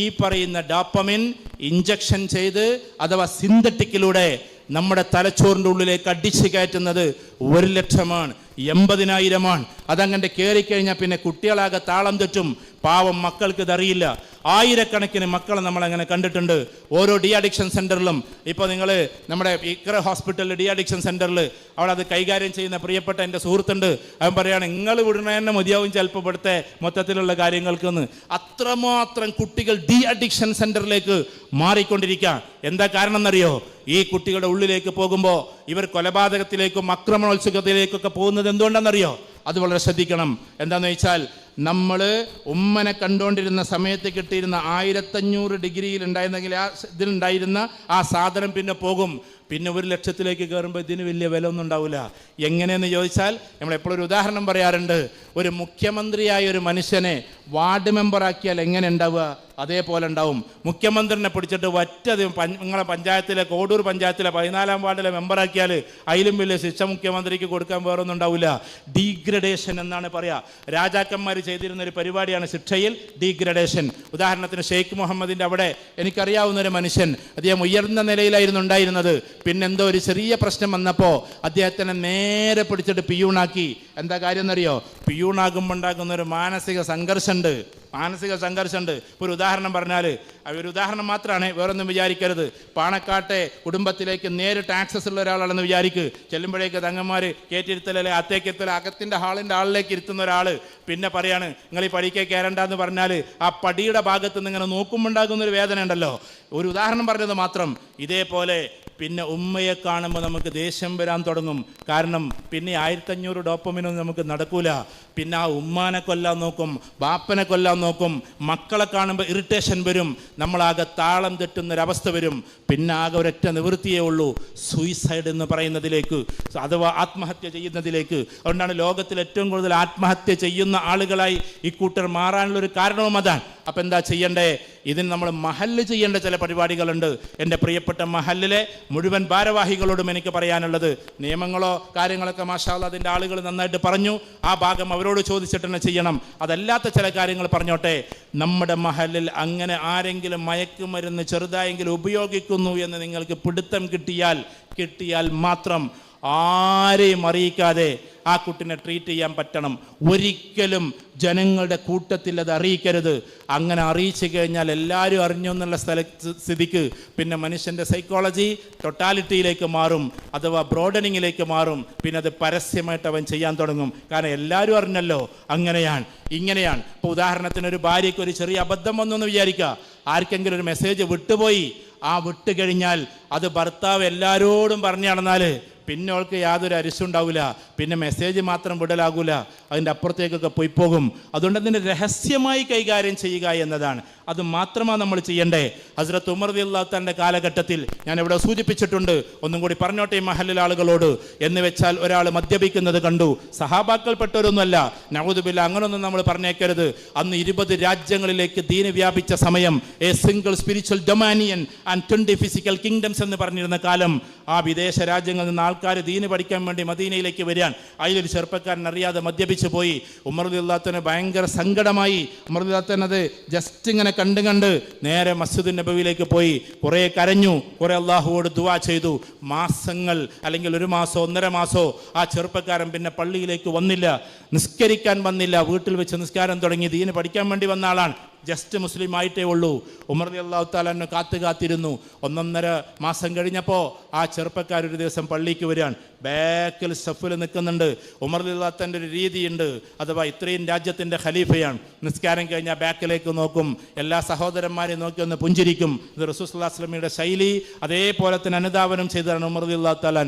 ഈ പറയുന്ന ഡോപ്പമിൻ ഇഞ്ചക്ഷൻ ചെയ്ത് അഥവാ സിന്തറ്റിക്കിലൂടെ നമ്മുടെ തലച്ചോറിൻ്റെ ഉള്ളിലേക്ക് അടിച്ചു കയറ്റുന്നത് 1,00,000 80,000 അതങ്ങനെ കയറിക്കഴിഞ്ഞാൽ പിന്നെ കുട്ടികളാകെ താളം തെറ്റും. പാവം മക്കൾക്ക് ഇതറിയില്ല. ആയിരക്കണക്കിന് മക്കളെ നമ്മളങ്ങനെ കണ്ടിട്ടുണ്ട്. ഓരോ ഡി അഡിക്ഷൻ സെൻ്ററിലും. ഇപ്പോൾ നിങ്ങൾ നമ്മുടെ ഇക്ര ഹോസ്പിറ്റലിൽ ഡി അഡിക്ഷൻ സെൻ്ററിൽ അവിടെ അത് കൈകാര്യം ചെയ്യുന്ന പ്രിയപ്പെട്ട എൻ്റെ സുഹൃത്തുണ്ട്. അവൻ പറയുകയാണ്, നിങ്ങൾ വിടണ തന്നെ മതിയാവും ചിലപ്പോൾ ഇവിടുത്തെ മൊത്തത്തിലുള്ള കാര്യങ്ങൾക്കെന്ന്. അത്രമാത്രം കുട്ടികൾ ഡി അഡിക്ഷൻ സെൻ്ററിലേക്ക് മാറിക്കൊണ്ടിരിക്കുക. എന്താ കാരണം എന്നറിയോ? ഈ കുട്ടികളുടെ ഉള്ളിലേക്ക് പോകുമ്പോൾ ഇവർ കൊലപാതകത്തിലേക്കും ആക്രമണോത്സുകതയിലേക്കൊക്കെ പോകുന്നത് എന്തുകൊണ്ടാണെന്നറിയോ? അത് വളരെ ശ്രദ്ധിക്കണം. എന്താണെന്ന് വെച്ചാൽ നമ്മൾ ഉമ്മനെ കണ്ടുകൊണ്ടിരുന്ന സമയത്ത് കിട്ടിയിരുന്ന 1500 ഡിഗ്രിയിൽ ഉണ്ടായിരുന്നെങ്കിൽ ഇതിലുണ്ടായിരുന്ന ആ സാധനം പിന്നെ പോകും. പിന്നെ 1,00,000-ലേക്ക് കയറുമ്പോൾ ഇതിന് വലിയ വില ഒന്നും ഉണ്ടാവില്ല. എങ്ങനെയെന്ന് ചോദിച്ചാൽ നമ്മളെപ്പോഴും ഒരു ഉദാഹരണം പറയാറുണ്ട്. ഒരു മുഖ്യമന്ത്രിയായ ഒരു മനുഷ്യനെ വാർഡ് മെമ്പറാക്കിയാൽ എങ്ങനെ ഉണ്ടാവുക? അതേപോലെ ഉണ്ടാവും. മുഖ്യമന്ത്രിനെ പിടിച്ചിട്ട് നിങ്ങളെ പഞ്ചായത്തിലെ കോടൂർ പഞ്ചായത്തിലെ 14-ാം വാർഡിലെ മെമ്പറാക്കിയാൽ അതിലും വലിയ ശിക്ഷ മുഖ്യമന്ത്രിക്ക് കൊടുക്കാൻ വേറൊന്നും ഉണ്ടാവില്ല. ഡീഗ്രഡേഷൻ എന്നാണ് പറയുക. രാജാക്കന്മാർ ചെയ്തിരുന്ന ഒരു പരിപാടിയാണ് ശിക്ഷയിൽ ഡീഗ്രഡേഷൻ. ഉദാഹരണത്തിന് ഷെയ്ഖ് മുഹമ്മദിൻ്റെ അവിടെ എനിക്കറിയാവുന്ന ഒരു മനുഷ്യൻ, അദ്ദേഹം ഉയർന്ന നിലയിലായിരുന്നു ഉണ്ടായിരുന്നത്. പിന്നെന്തോ ഒരു ചെറിയ പ്രശ്നം വന്നപ്പോൾ അദ്ദേഹത്തിനെ നേരെ പിടിച്ചിട്ട് പിയൂണാക്കി. എന്താ കാര്യം എന്നറിയോ? പിയൂണാകുമ്പോൾ ഉണ്ടാക്കുന്ന ഒരു മാനസിക സംഘർഷമുണ്ട്. ഇപ്പോൾ ഒരു ഉദാഹരണം പറഞ്ഞാൽ, ഒരു ഉദാഹരണം മാത്രമാണ്, വേറൊന്നും വിചാരിക്കരുത്. പാണക്കാട്ടെ കുടുംബത്തിലേക്ക് നേരിട്ട് ആക്സസ് ഉള്ള ഒരാളാണെന്ന് വിചാരിക്കുക. ചെല്ലുമ്പോഴേക്ക് തങ്ങന്മാർ കയറ്റിയിരുത്തലല്ലേ അത്തേക്കെത്തല അകത്തിൻ്റെ ഹാളിൻ്റെ ആളിലേക്ക് ഇരുത്തുന്ന ഒരാൾ പിന്നെ പറയാണ് നിങ്ങൾ ഈ പടിക്കേ കയറണ്ടെന്ന് പറഞ്ഞാൽ ആ പടിയുടെ ഭാഗത്ത് നിന്ന് ഇങ്ങനെ നോക്കുമ്പോണ്ടാകുന്നൊരു വേദന ഉണ്ടല്ലോ. ഒരു ഉദാഹരണം പറഞ്ഞത് മാത്രം. ഇതേപോലെ പിന്നെ ഉമ്മയെ കാണുമ്പോൾ നമുക്ക് ദേഷ്യം വരാൻ തുടങ്ങും. കാരണം പിന്നെ 1500 ഡോപ്പമിനൊന്നും നമുക്ക് നടക്കൂല. പിന്നെ ആ ഉമ്മാനെ കൊല്ലാൻ നോക്കും, ബാപ്പനെ കൊല്ലാൻ നോക്കും, മക്കളെ കാണുമ്പോൾ ഇറിറ്റേഷൻ വരും, നമ്മളാകെ താളം തെറ്റുന്നൊരവസ്ഥ വരും. പിന്നെ ആകെ ഒരൊറ്റ നിവൃത്തിയേ ഉള്ളൂ, സൂയിസൈഡ് എന്ന് പറയുന്നതിലേക്ക്, അഥവാ ആത്മഹത്യ ചെയ്യുന്നതിലേക്ക്. അതുകൊണ്ടാണ് ലോകത്തിൽ ഏറ്റവും കൂടുതൽ ആത്മഹത്യ ചെയ്യുന്ന ആളുകളായി ഈ കൂട്ടർ മാറാനുള്ളൊരു കാരണവും അതാണ്. അപ്പം എന്താ ചെയ്യണ്ടേ? ഇതിന് നമ്മൾ മഹല്ല് ചെയ്യേണ്ട ചില പരിപാടികളുണ്ട്. എൻ്റെ പ്രിയപ്പെട്ട മഹല്ലിലെ മുഴുവൻ ഭാരവാഹികളോടും എനിക്ക് പറയാനുള്ളത്, നിയമങ്ങളോ കാര്യങ്ങളൊക്കെ മാഷാ അല്ലാഹ് അതിൻ്റെ ആളുകൾ നന്നായിട്ട് പറഞ്ഞു. ആ ഭാഗം അവരോട് ചോദിച്ചിട്ട് തന്നെ ചെയ്യണം. അതല്ലാത്ത ചില കാര്യങ്ങൾ പറഞ്ഞോട്ടെ. നമ്മുടെ മഹല്ലിൽ അങ്ങനെ ആരെങ്കിലും മയക്കുമരുന്ന് ചെറുതായെങ്കിലും ഉപയോഗിക്കുന്നു എന്ന് നിങ്ങൾക്ക് പിടുത്തം കിട്ടിയാൽ മാത്രം ആരെയും അറിയിക്കാതെ ആ കുട്ടിനെ ട്രീറ്റ് ചെയ്യാൻ പറ്റണം. ഒരിക്കലും ജനങ്ങളുടെ കൂട്ടത്തിൽ അത് അറിയിക്കരുത്. അങ്ങനെ അറിയിച്ചു കഴിഞ്ഞാൽ എല്ലാവരും അറിഞ്ഞു എന്നുള്ള സ്ഥിതിക്ക് പിന്നെ മനുഷ്യൻ്റെ സൈക്കോളജി ടോട്ടാലിറ്റിയിലേക്ക് മാറും, അഥവാ ബ്രോഡനിങ്ങിലേക്ക് മാറും. പിന്നെ അത് പരസ്യമായിട്ട് അവൻ ചെയ്യാൻ തുടങ്ങും. കാരണം എല്ലാവരും അറിഞ്ഞല്ലോ, ഇങ്ങനെയാണ്. ഇപ്പോൾ ഉദാഹരണത്തിന് ഒരു ഭാര്യയ്ക്ക് ഒരു ചെറിയ അബദ്ധം വന്നു എന്ന് വിചാരിക്കുക. ആർക്കെങ്കിലും ഒരു മെസ്സേജ് വിട്ടുപോയി, ആ വിട്ട് കഴിഞ്ഞാൽ അത് ഭർത്താവ് എല്ലാവരോടും പറഞ്ഞു നടന്നാൽ പിന്നെ അവൾക്ക് യാതൊരു അരിശുണ്ടാവില്ല. പിന്നെ മെസ്സേജ് മാത്രം വിടലാകൂല, അതിൻ്റെ അപ്പുറത്തേക്കൊക്കെ പോയി പോകും. അതുകൊണ്ട് അതിനെ രഹസ്യമായി കൈകാര്യം ചെയ്യുക എന്നതാണ്. അത് മാത്രമാണ് നമ്മൾ ചെയ്യണ്ടേ. ഹസ്രത്ത് ഉമർ റളിയല്ലാഹു തആലയുടെ കാലഘട്ടത്തിൽ ഞാൻ ഇവിടെ സൂചിപ്പിച്ചിട്ടുണ്ട്, ഒന്നും കൂടി പറഞ്ഞോട്ടെ ഈ മഹല്ലിൽ ആളുകളോട്. എന്ന് വെച്ചാൽ ഒരാൾ മദ്യപിക്കുന്നത് കണ്ടു. സഹാബാക്കൾപ്പെട്ടവരൊന്നുമല്ല, നഊദുബില്ലാ, അങ്ങനൊന്നും നമ്മൾ പറഞ്ഞേക്കരുത്. അന്ന് 20 രാജ്യങ്ങളിലേക്ക് ദീന് വ്യാപിച്ച സമയം, a single spiritual dominion and 20 physical kingdoms എന്ന് പറഞ്ഞിരുന്ന കാലം. ആ വിദേശ രാജ്യങ്ങളിൽ നിന്ന് ആൾക്കാർ ദീന് പഠിക്കാൻ വേണ്ടി മദീനയിലേക്ക് വരാൻ, അതിലൊരു ചെറുപ്പക്കാരൻ അറിയാതെ മദ്യപിച്ചു പോയി. ഉമർ റളിയല്ലാഹു അൻഹു ഭയങ്കര സങ്കടമായി. ഉമർ റളിയല്ലാഹു അൻഹു അത് ജസ്റ്റ് ഇങ്ങനെ കണ്ട് നേരെ മസ്ജിദ് നബവിയിലേക്ക് പോയി. കുറേ കരഞ്ഞു, കുറേ അള്ളാഹുവോട് ദുആ ചെയ്തു. മാസങ്ങൾ, അല്ലെങ്കിൽ 1 മാസോ 1.5 മാസോ ആ ചെറുപ്പക്കാരൻ പിന്നെ പള്ളിയിലേക്ക് വന്നില്ല, നിസ്കരിക്കാൻ വന്നില്ല. വീട്ടിൽ വെച്ച് നിസ്കാരം തുടങ്ങി. ദീന് പഠിക്കാൻ വേണ്ടി വന്ന ആളാണ്, ജസ്റ്റ് മുസ്ലിം ആയിട്ടേ ഉള്ളൂ. ഉമർ റളിയല്ലാഹു തആല അൻഹു കാത്തിരുന്നു. 1.5 മാസം കഴിഞ്ഞപ്പോൾ ആ ചെറുപ്പക്കാരൊരു ദിവസം പള്ളിക്ക് വരികയാണ്. ബാക്കിൽ സഫിൽ നിൽക്കുന്നുണ്ട്. ഉമർ റളിയല്ലാഹു തആലയുടെ ഒരു രീതിയുണ്ട്, അഥവാ ഇത്രയും രാജ്യത്തിൻ്റെ ഖലീഫയാണ്. നിസ്കാരം കഴിഞ്ഞാൽ ബാക്കിലേക്ക് നോക്കും, എല്ലാ സഹോദരന്മാരെയും നോക്കി ഒന്ന് പുഞ്ചിരിക്കും. ഇത് റസൂൽ സ്വല്ലല്ലാഹു അലൈഹി വസല്ലമയുടെ ശൈലി. അതേപോലെ തന്നെ അനുധാവനം ചെയ്തതാണ് ഉമർ റളിയല്ലാഹു തആല.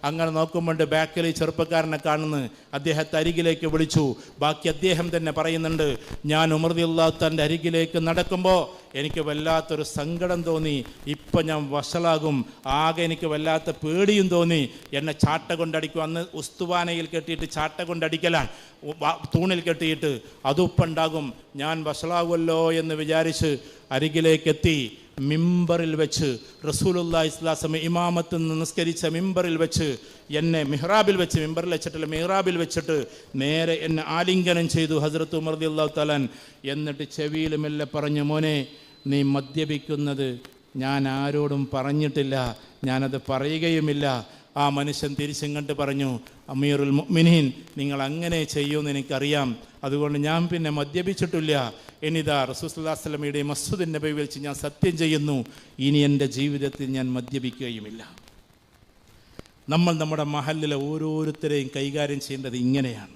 അങ്ങനെ നോക്കുമ്പോൾ ബാക്കിൽ ഈ ചെറുപ്പക്കാരനെ കാണുന്നു. അദ്ദേഹത്തെ അരികിലേക്ക് വിളിച്ചു. ബാക്കി അദ്ദേഹം തന്നെ പറയുന്നുണ്ട്, ഞാൻ ഉമർ റളിയല്ലാഹു തൻ്റെ അരികിലേക്ക് നടക്കുമ്പോൾ എനിക്ക് വല്ലാത്തൊരു സങ്കടം തോന്നി. ഇപ്പം ഞാൻ വഷളാകും. ആകെ എനിക്ക് വല്ലാത്ത പേടിയും തോന്നി. എന്നെ ചാട്ട കൊണ്ടടിക്കും. അന്ന് ഉസ്തുവാനയിൽ കെട്ടിയിട്ട് ചാട്ട കൊണ്ടടിക്കലാണ്, തൂണിൽ കെട്ടിയിട്ട്. അതുപ്പുണ്ടാകും. ഞാൻ വഷളാകുമല്ലോ എന്ന് വിചാരിച്ച് അരികിലേക്കെത്തി. മിമ്പറിൽ വെച്ച് റസൂലുള്ളാഹി സ്വല്ലല്ലാഹു അലൈഹി വസല്ലം ഇമാമത്ത് നിസ്കരിച്ച മിമ്പറിൽ വെച്ച് എന്നെ മിഹ്റാബിൽ വെച്ച്, മിമ്പറിൽ വെച്ചിട്ടില്ല മിഹ്റാബിൽ വെച്ചിട്ട് നേരെ എന്നെ ആലിംഗനം ചെയ്തു ഹസ്രത്ത് ഉമർ റളിയല്ലാഹു തആല. എന്നിട്ട് ചെവിയിൽ മെല്ലെ പറഞ്ഞു, മോനെ നീ മദ്യപിക്കുന്നത് ഞാൻ ആരോടും പറഞ്ഞിട്ടില്ല, ഞാനത് പറയുകയുമില്ല. ആ മനുഷ്യൻ തിരിച്ചിങ്ങോട്ട് പറഞ്ഞു, അമീറുൽ മുഅ്മിനീൻ നിങ്ങൾ അങ്ങനെ ചെയ്യുമെന്ന് എനിക്കറിയാം, അതുകൊണ്ട് ഞാൻ പിന്നെ മദ്യപിച്ചിട്ടില്ല. ഇനിതാ റസൂൽ സല്ലല്ലാഹു അലൈഹി വസല്ലമയുടെ മസ്ജിദ് നബവി വെച്ച് ഞാൻ സത്യം ചെയ്യുന്നു, ഇനി എൻ്റെ ജീവിതത്തിൽ ഞാൻ മദ്യപിക്കുകയുമില്ല. നമ്മൾ നമ്മുടെ മഹല്ലിലെ ഓരോരുത്തരെയും കൈകാര്യം ചെയ്യേണ്ടത് ഇങ്ങനെയാണ്.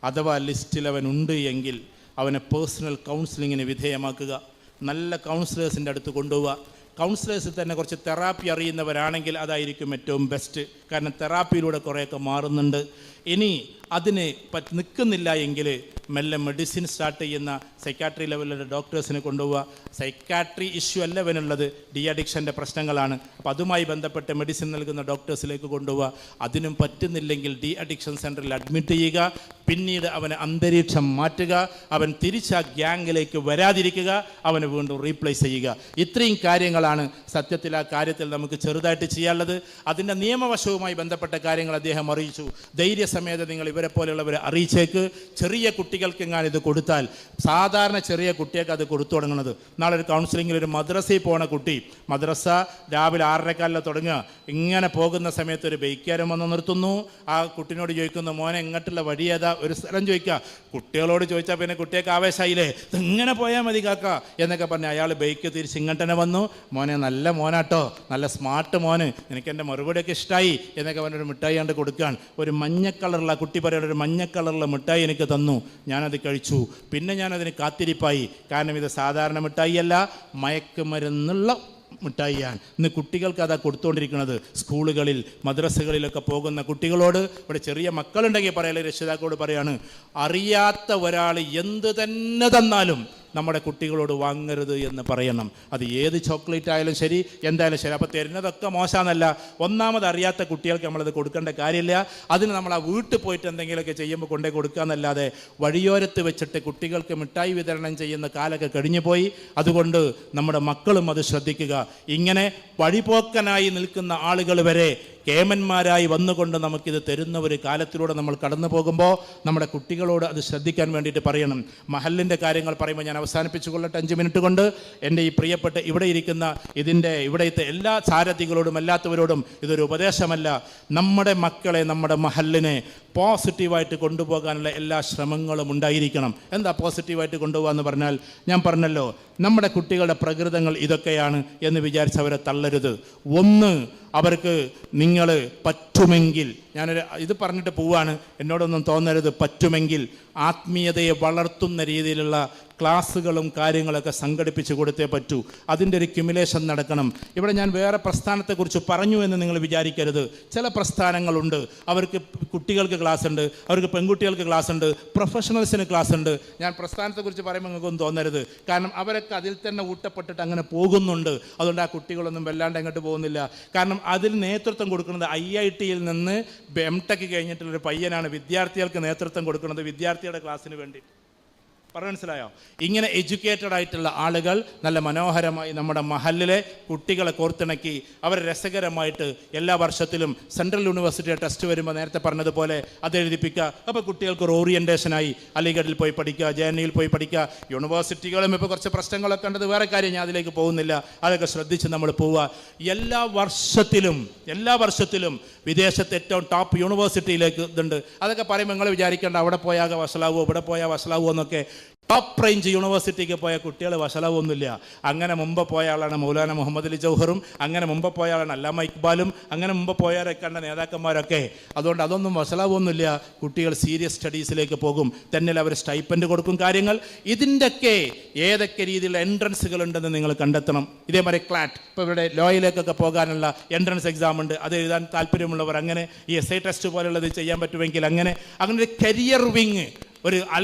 അഥവാ ലിസ്റ്റിൽ അവനുണ്ട് എങ്കിൽ അവനെ പേഴ്സണൽ കൗൺസിലിങ്ങിന് വിധേയമാക്കുക. നല്ല കൗൺസിലേഴ്സിൻ്റെ അടുത്ത് കൊണ്ടുപോവുക. കൗൺസിലേഴ്സിൽ തന്നെ കുറച്ച് തെറാപ്പി അറിയുന്നവരാണെങ്കിൽ അതായിരിക്കും ഏറ്റവും ബെസ്റ്റ്. കാരണം തെറാപ്പിയിലൂടെ കുറേയൊക്കെ മാറുന്നുണ്ട്. ഇനി അതിന് നിൽക്കുന്നില്ല എങ്കിൽ മെല്ലെ മെഡിസിൻ സ്റ്റാർട്ട് ചെയ്യുന്ന സൈക്കാട്രി ലെവലിലുള്ള ഡോക്ടേഴ്സിനെ കൊണ്ടുപോവുക. സൈക്കാട്രി ഇഷ്യൂ അല്ല അവനുള്ളത്, ഡി അഡിക്ഷൻ്റെ പ്രശ്നങ്ങളാണ്. അപ്പോൾ അതുമായി ബന്ധപ്പെട്ട് മെഡിസിൻ നൽകുന്ന ഡോക്ടേഴ്സിലേക്ക് കൊണ്ടുപോവുക. അതിനും പറ്റുന്നില്ലെങ്കിൽ ഡി അഡിക്ഷൻ സെൻറ്ററിൽ അഡ്മിറ്റ് ചെയ്യുക. പിന്നീട് അവനെ അന്തരീക്ഷം മാറ്റുക. അവൻ തിരിച്ച് ആ ഗ്യാങ്ങിലേക്ക് വരാതിരിക്കുക. അവനെ വീണ്ടും റീപ്ലേസ് ചെയ്യുക. ഇത്രയും കാര്യങ്ങളാണ് സത്യത്തിൽ ആ കാര്യത്തിൽ നമുക്ക് ചെറുതായിട്ട് ചെയ്യാനുള്ളത്. അതിൻ്റെ നിയമവശവുമായി ബന്ധപ്പെട്ട കാര്യങ്ങൾ അദ്ദേഹം അറിയിച്ചു. ധൈര്യസമേതം നിങ്ങൾ ഇവരെ പോലെയുള്ളവരെ അറിയിച്ചേക്ക്. ചെറിയ കുട്ടികൾക്ക് എങ്ങാനും ഇത് കൊടുത്താൽ, സാധാരണ ചെറിയ കുട്ടികൾക്ക് അത് കൊടുത്തു തുടങ്ങുന്നത്. നാളെ ഒരു കൗൺസിലിങ്ങിൽ ഒരു മദ്രസയിൽ പോണ കുട്ടി, മദ്രസ രാവിലെ 6:15 തുടങ്ങുക. ഇങ്ങനെ പോകുന്ന സമയത്ത് ഒരു ബൈക്കാരൻ വന്ന് നിർത്തുന്നു. ആ കുട്ടിനോട് ചോദിക്കുന്നു, മോനെ എങ്ങോട്ടുള്ള വഴി ഏതാ? ഒരു സ്ഥലം ചോദിക്കുക. കുട്ടികളോട് ചോദിച്ചാൽ പിന്നെ കുട്ടികൾക്ക് ആവേശമായില്ലേ, ഇങ്ങനെ പോയാൽ മതി കാക്ക എന്നൊക്കെ പറഞ്ഞ് അയാൾ ബൈക്ക് തിരിച്ച് ഇങ്ങോട്ടന്നെ വന്നു. മോനെ നല്ല മോനാട്ടോ, നല്ല സ്മാർട്ട് മോന്, എനിക്ക് എൻ്റെ മറുപടിയൊക്കെ ഇഷ്ടമായി എന്നൊക്കെ പറഞ്ഞൊരു മിഠായി കണ്ട് കൊടുക്കുകയാണ്. ഒരു മഞ്ഞ കളറുള്ള കുട്ടി പറയുന്ന ഒരു മഞ്ഞ കളറുള്ള മിഠായി എനിക്ക് തന്നു. ഞാനത് കഴിച്ചു. പിന്നെ ഞാനതിന് കാത്തിരിപ്പായി. കാരണം ഇത് സാധാരണ മിഠായി അല്ല, മയക്കുമരുന്നുള്ള മിഠായിയാണ്. ഇന്ന് കുട്ടികൾക്ക് അതാ കൊടുത്തുകൊണ്ടിരിക്കുന്നത്. സ്കൂളുകളിൽ മദ്രസകളിലൊക്കെ പോകുന്ന കുട്ടികളോട്, ഇവിടെ ചെറിയ മക്കളുണ്ടെങ്കിൽ പറയല്ലേ, രക്ഷിതാക്കളോട് പറയാണ്, അറിയാത്ത ഒരാൾ എന്ത് തന്നെ തന്നാലും നമ്മുടെ കുട്ടികളോട് വാങ്ങരുത് എന്ന് പറയണം. അത് ഏത് ചോക്ലേറ്റ് ആയാലും ശരി, എന്തായാലും ശരി. അപ്പോൾ തരുന്നതൊക്കെ മോശമെന്നല്ല. ഒന്നാമത് അറിയാത്ത കുട്ടികൾക്ക് നമ്മളത് കൊടുക്കേണ്ട കാര്യമില്ല. അതിന് നമ്മൾ ആ വീട്ടിൽ പോയിട്ട് എന്തെങ്കിലുമൊക്കെ ചെയ്യുമ്പോൾ കൊണ്ടേ കൊടുക്കുക എന്നല്ലാതെ വഴിയോരത്ത് വെച്ചിട്ട് കുട്ടികൾക്ക് മിഠായി വിതരണം ചെയ്യുന്ന കാലമൊക്കെ കഴിഞ്ഞു പോയി. അതുകൊണ്ട് നമ്മുടെ മക്കളും അത് ശ്രദ്ധിക്കുക. ഇങ്ങനെ വഴിപോക്കനായി നിൽക്കുന്ന ആളുകൾ വരെ കേമന്മാരായി വന്നുകൊണ്ട് നമുക്കിത് തരുന്ന ഒരു കാലത്തിലൂടെ നമ്മൾ കടന്നു പോകുമ്പോൾ നമ്മുടെ കുട്ടികളോട് അത് ശ്രദ്ധിക്കാൻ വേണ്ടിയിട്ട് പറയണം. മഹല്ലിൻ്റെ കാര്യങ്ങൾ പറയുമ്പോൾ ഞാൻ അവസാനിപ്പിച്ചു കൊള്ളട്ടെ 5 മിനിറ്റ് കൊണ്ട്. എൻ്റെ ഈ പ്രിയപ്പെട്ട ഇവിടെ ഇരിക്കുന്ന ഇവിടുത്തെ എല്ലാ സാരഥികളോടും അല്ലാത്തവരോടും ഇതൊരു ഉപദേശമല്ല. നമ്മുടെ മക്കളെ, നമ്മുടെ മഹല്ലിനെ പോസിറ്റീവായിട്ട് കൊണ്ടുപോകാനുള്ള എല്ലാ ശ്രമങ്ങളും ഉണ്ടായിരിക്കണം. എന്താ പോസിറ്റീവായിട്ട് കൊണ്ടുപോകുക എന്ന് പറഞ്ഞാൽ, ഞാൻ പറഞ്ഞല്ലോ, നമ്മുടെ കുട്ടികളുടെ പ്രകൃതങ്ങൾ ഇതൊക്കെയാണ് എന്ന് വിചാരിച്ച് അവരെ തള്ളരുത്. ഒന്ന്, അവർക്ക് നിങ്ങൾ പറ്റുമെങ്കിൽ, ഇത് പറഞ്ഞിട്ട് പോവാണ്, എന്നോടൊന്നും തോന്നരുത്, പറ്റുമെങ്കിൽ ആത്മീയതയെ വളർത്തുന്ന രീതിയിലുള്ള ക്ലാസ്സുകളും കാര്യങ്ങളൊക്കെ സംഘടിപ്പിച്ച് കൊടുത്തേ പറ്റൂ. അതിൻ്റെ ഒരു ക്യുമുലേഷൻ നടക്കണം. ഇവിടെ ഞാൻ വേറെ പ്രസ്ഥാനത്തെക്കുറിച്ച് പറഞ്ഞു എന്ന് നിങ്ങൾ വിചാരിക്കരുത്. ചില പ്രസ്ഥാനങ്ങളുണ്ട്, അവർക്ക് കുട്ടികൾക്ക് ക്ലാസ് ഉണ്ട്, അവർക്ക് പെൺകുട്ടികൾക്ക് ക്ലാസ് ഉണ്ട്, പ്രൊഫഷണൽസിന് ക്ലാസ് ഉണ്ട്. ഞാൻ പ്രസ്ഥാനത്തെക്കുറിച്ച് പറയുമ്പോൾ നിങ്ങൾക്കൊന്നും തോന്നരുത്. കാരണം അവരൊക്കെ അതിൽ തന്നെ ഊട്ടപ്പെട്ടിട്ട് അങ്ങനെ പോകുന്നുണ്ട്. അതുകൊണ്ട് ആ കുട്ടികളൊന്നും വല്ലാണ്ട് അങ്ങോട്ട് പോകുന്നില്ല. കാരണം അതിൽ നേതൃത്വം കൊടുക്കുന്നത് IIT-യിൽ നിന്ന് M.Tech കഴിഞ്ഞിട്ടുള്ളൊരു പയ്യനാണ് വിദ്യാർത്ഥികൾക്ക് നേതൃത്വം കൊടുക്കുന്നത്, വിദ്യാർത്ഥിയുടെ ക്ലാസ്സിന് വേണ്ടി. പറഞ്ഞു മനസ്സിലായോ? ഇങ്ങനെ എഡ്യൂക്കേറ്റഡ് ആയിട്ടുള്ള ആളുകൾ നല്ല മനോഹരമായി നമ്മുടെ മഹല്ലിലെ കുട്ടികളെ കോർത്തിണക്കി അവരെ രസകരമായിട്ട് എല്ലാ വർഷത്തിലും സെൻട്രൽ യൂണിവേഴ്സിറ്റിയുടെ ടെസ്റ്റ് വരുമ്പോൾ നേരത്തെ പറഞ്ഞതുപോലെ അത് എഴുതിപ്പിക്കുക. അപ്പോൾ കുട്ടികൾക്ക് ഒരു ഓറിയൻറ്റേഷനായി അലിഗഡിൽ പോയി പഠിക്കുക, JNUയിൽ പോയി പഠിക്കുക. യൂണിവേഴ്സിറ്റികളും ഇപ്പോൾ കുറച്ച് പ്രശ്നങ്ങളൊക്കെ ഉണ്ടത് വേറെ കാര്യം, ഞാൻ അതിലേക്ക് പോകുന്നില്ല. അതൊക്കെ ശ്രദ്ധിച്ച് നമ്മൾ പോവുക. എല്ലാ വർഷത്തിലും വിദേശത്ത് ഏറ്റവും ടോപ്പ് യൂണിവേഴ്സിറ്റിയിലേക്ക് ഇതുണ്ട്. അതൊക്കെ പറയുമ്പോൾ നിങ്ങൾ വിചാരിക്കേണ്ട അവിടെ പോയാൽ വഷളാവോ, ഇവിടെ പോയാൽ വഷളാവോ എന്നൊക്കെ. ടോപ്പ് റേഞ്ച് യൂണിവേഴ്സിറ്റിക്ക് പോയ കുട്ടികൾ വഷളവൊന്നുമില്ല. അങ്ങനെ മുമ്പ് പോയ ആളാണ് മൗലാന മുഹമ്മദ് അലി ജൗഹറും, അങ്ങനെ മുമ്പ് പോയ ആളാണ് അല്ലാമ ഇക്ബാലും, അങ്ങനെ മുമ്പ് പോയവരെ കണ്ട നേതാക്കന്മാരൊക്കെ. അതുകൊണ്ട് അതൊന്നും വഷളവൊന്നുമില്ല. കുട്ടികൾ സീരിയസ് സ്റ്റഡീസിലേക്ക് പോകും. തന്നെ അവർ സ്റ്റൈപ്പൻഡ് കൊടുക്കും. കാര്യങ്ങൾ ഇതിൻ്റെയൊക്കെ ഏതൊക്കെ രീതിയിലുള്ള എൻട്രൻസുകൾ ഉണ്ടെന്ന് നിങ്ങൾ കണ്ടെത്തണം. ഇതേമാതിരി ക്ലാറ്റ്, ഇപ്പോൾ ഇവിടെ ലോയിലേക്കൊക്കെ പോകാനുള്ള എൻട്രൻസ് എക്സാം ഉണ്ട്. അത് എഴുതാൻ താല്പര്യമുള്ളവർ അങ്ങനെ ഈ എസ് ഐ ടെസ്റ്റ് പോലുള്ളത് ചെയ്യാൻ പറ്റുമെങ്കിൽ അങ്ങനെ ഒരു കരിയർ വിങ്, ഒരു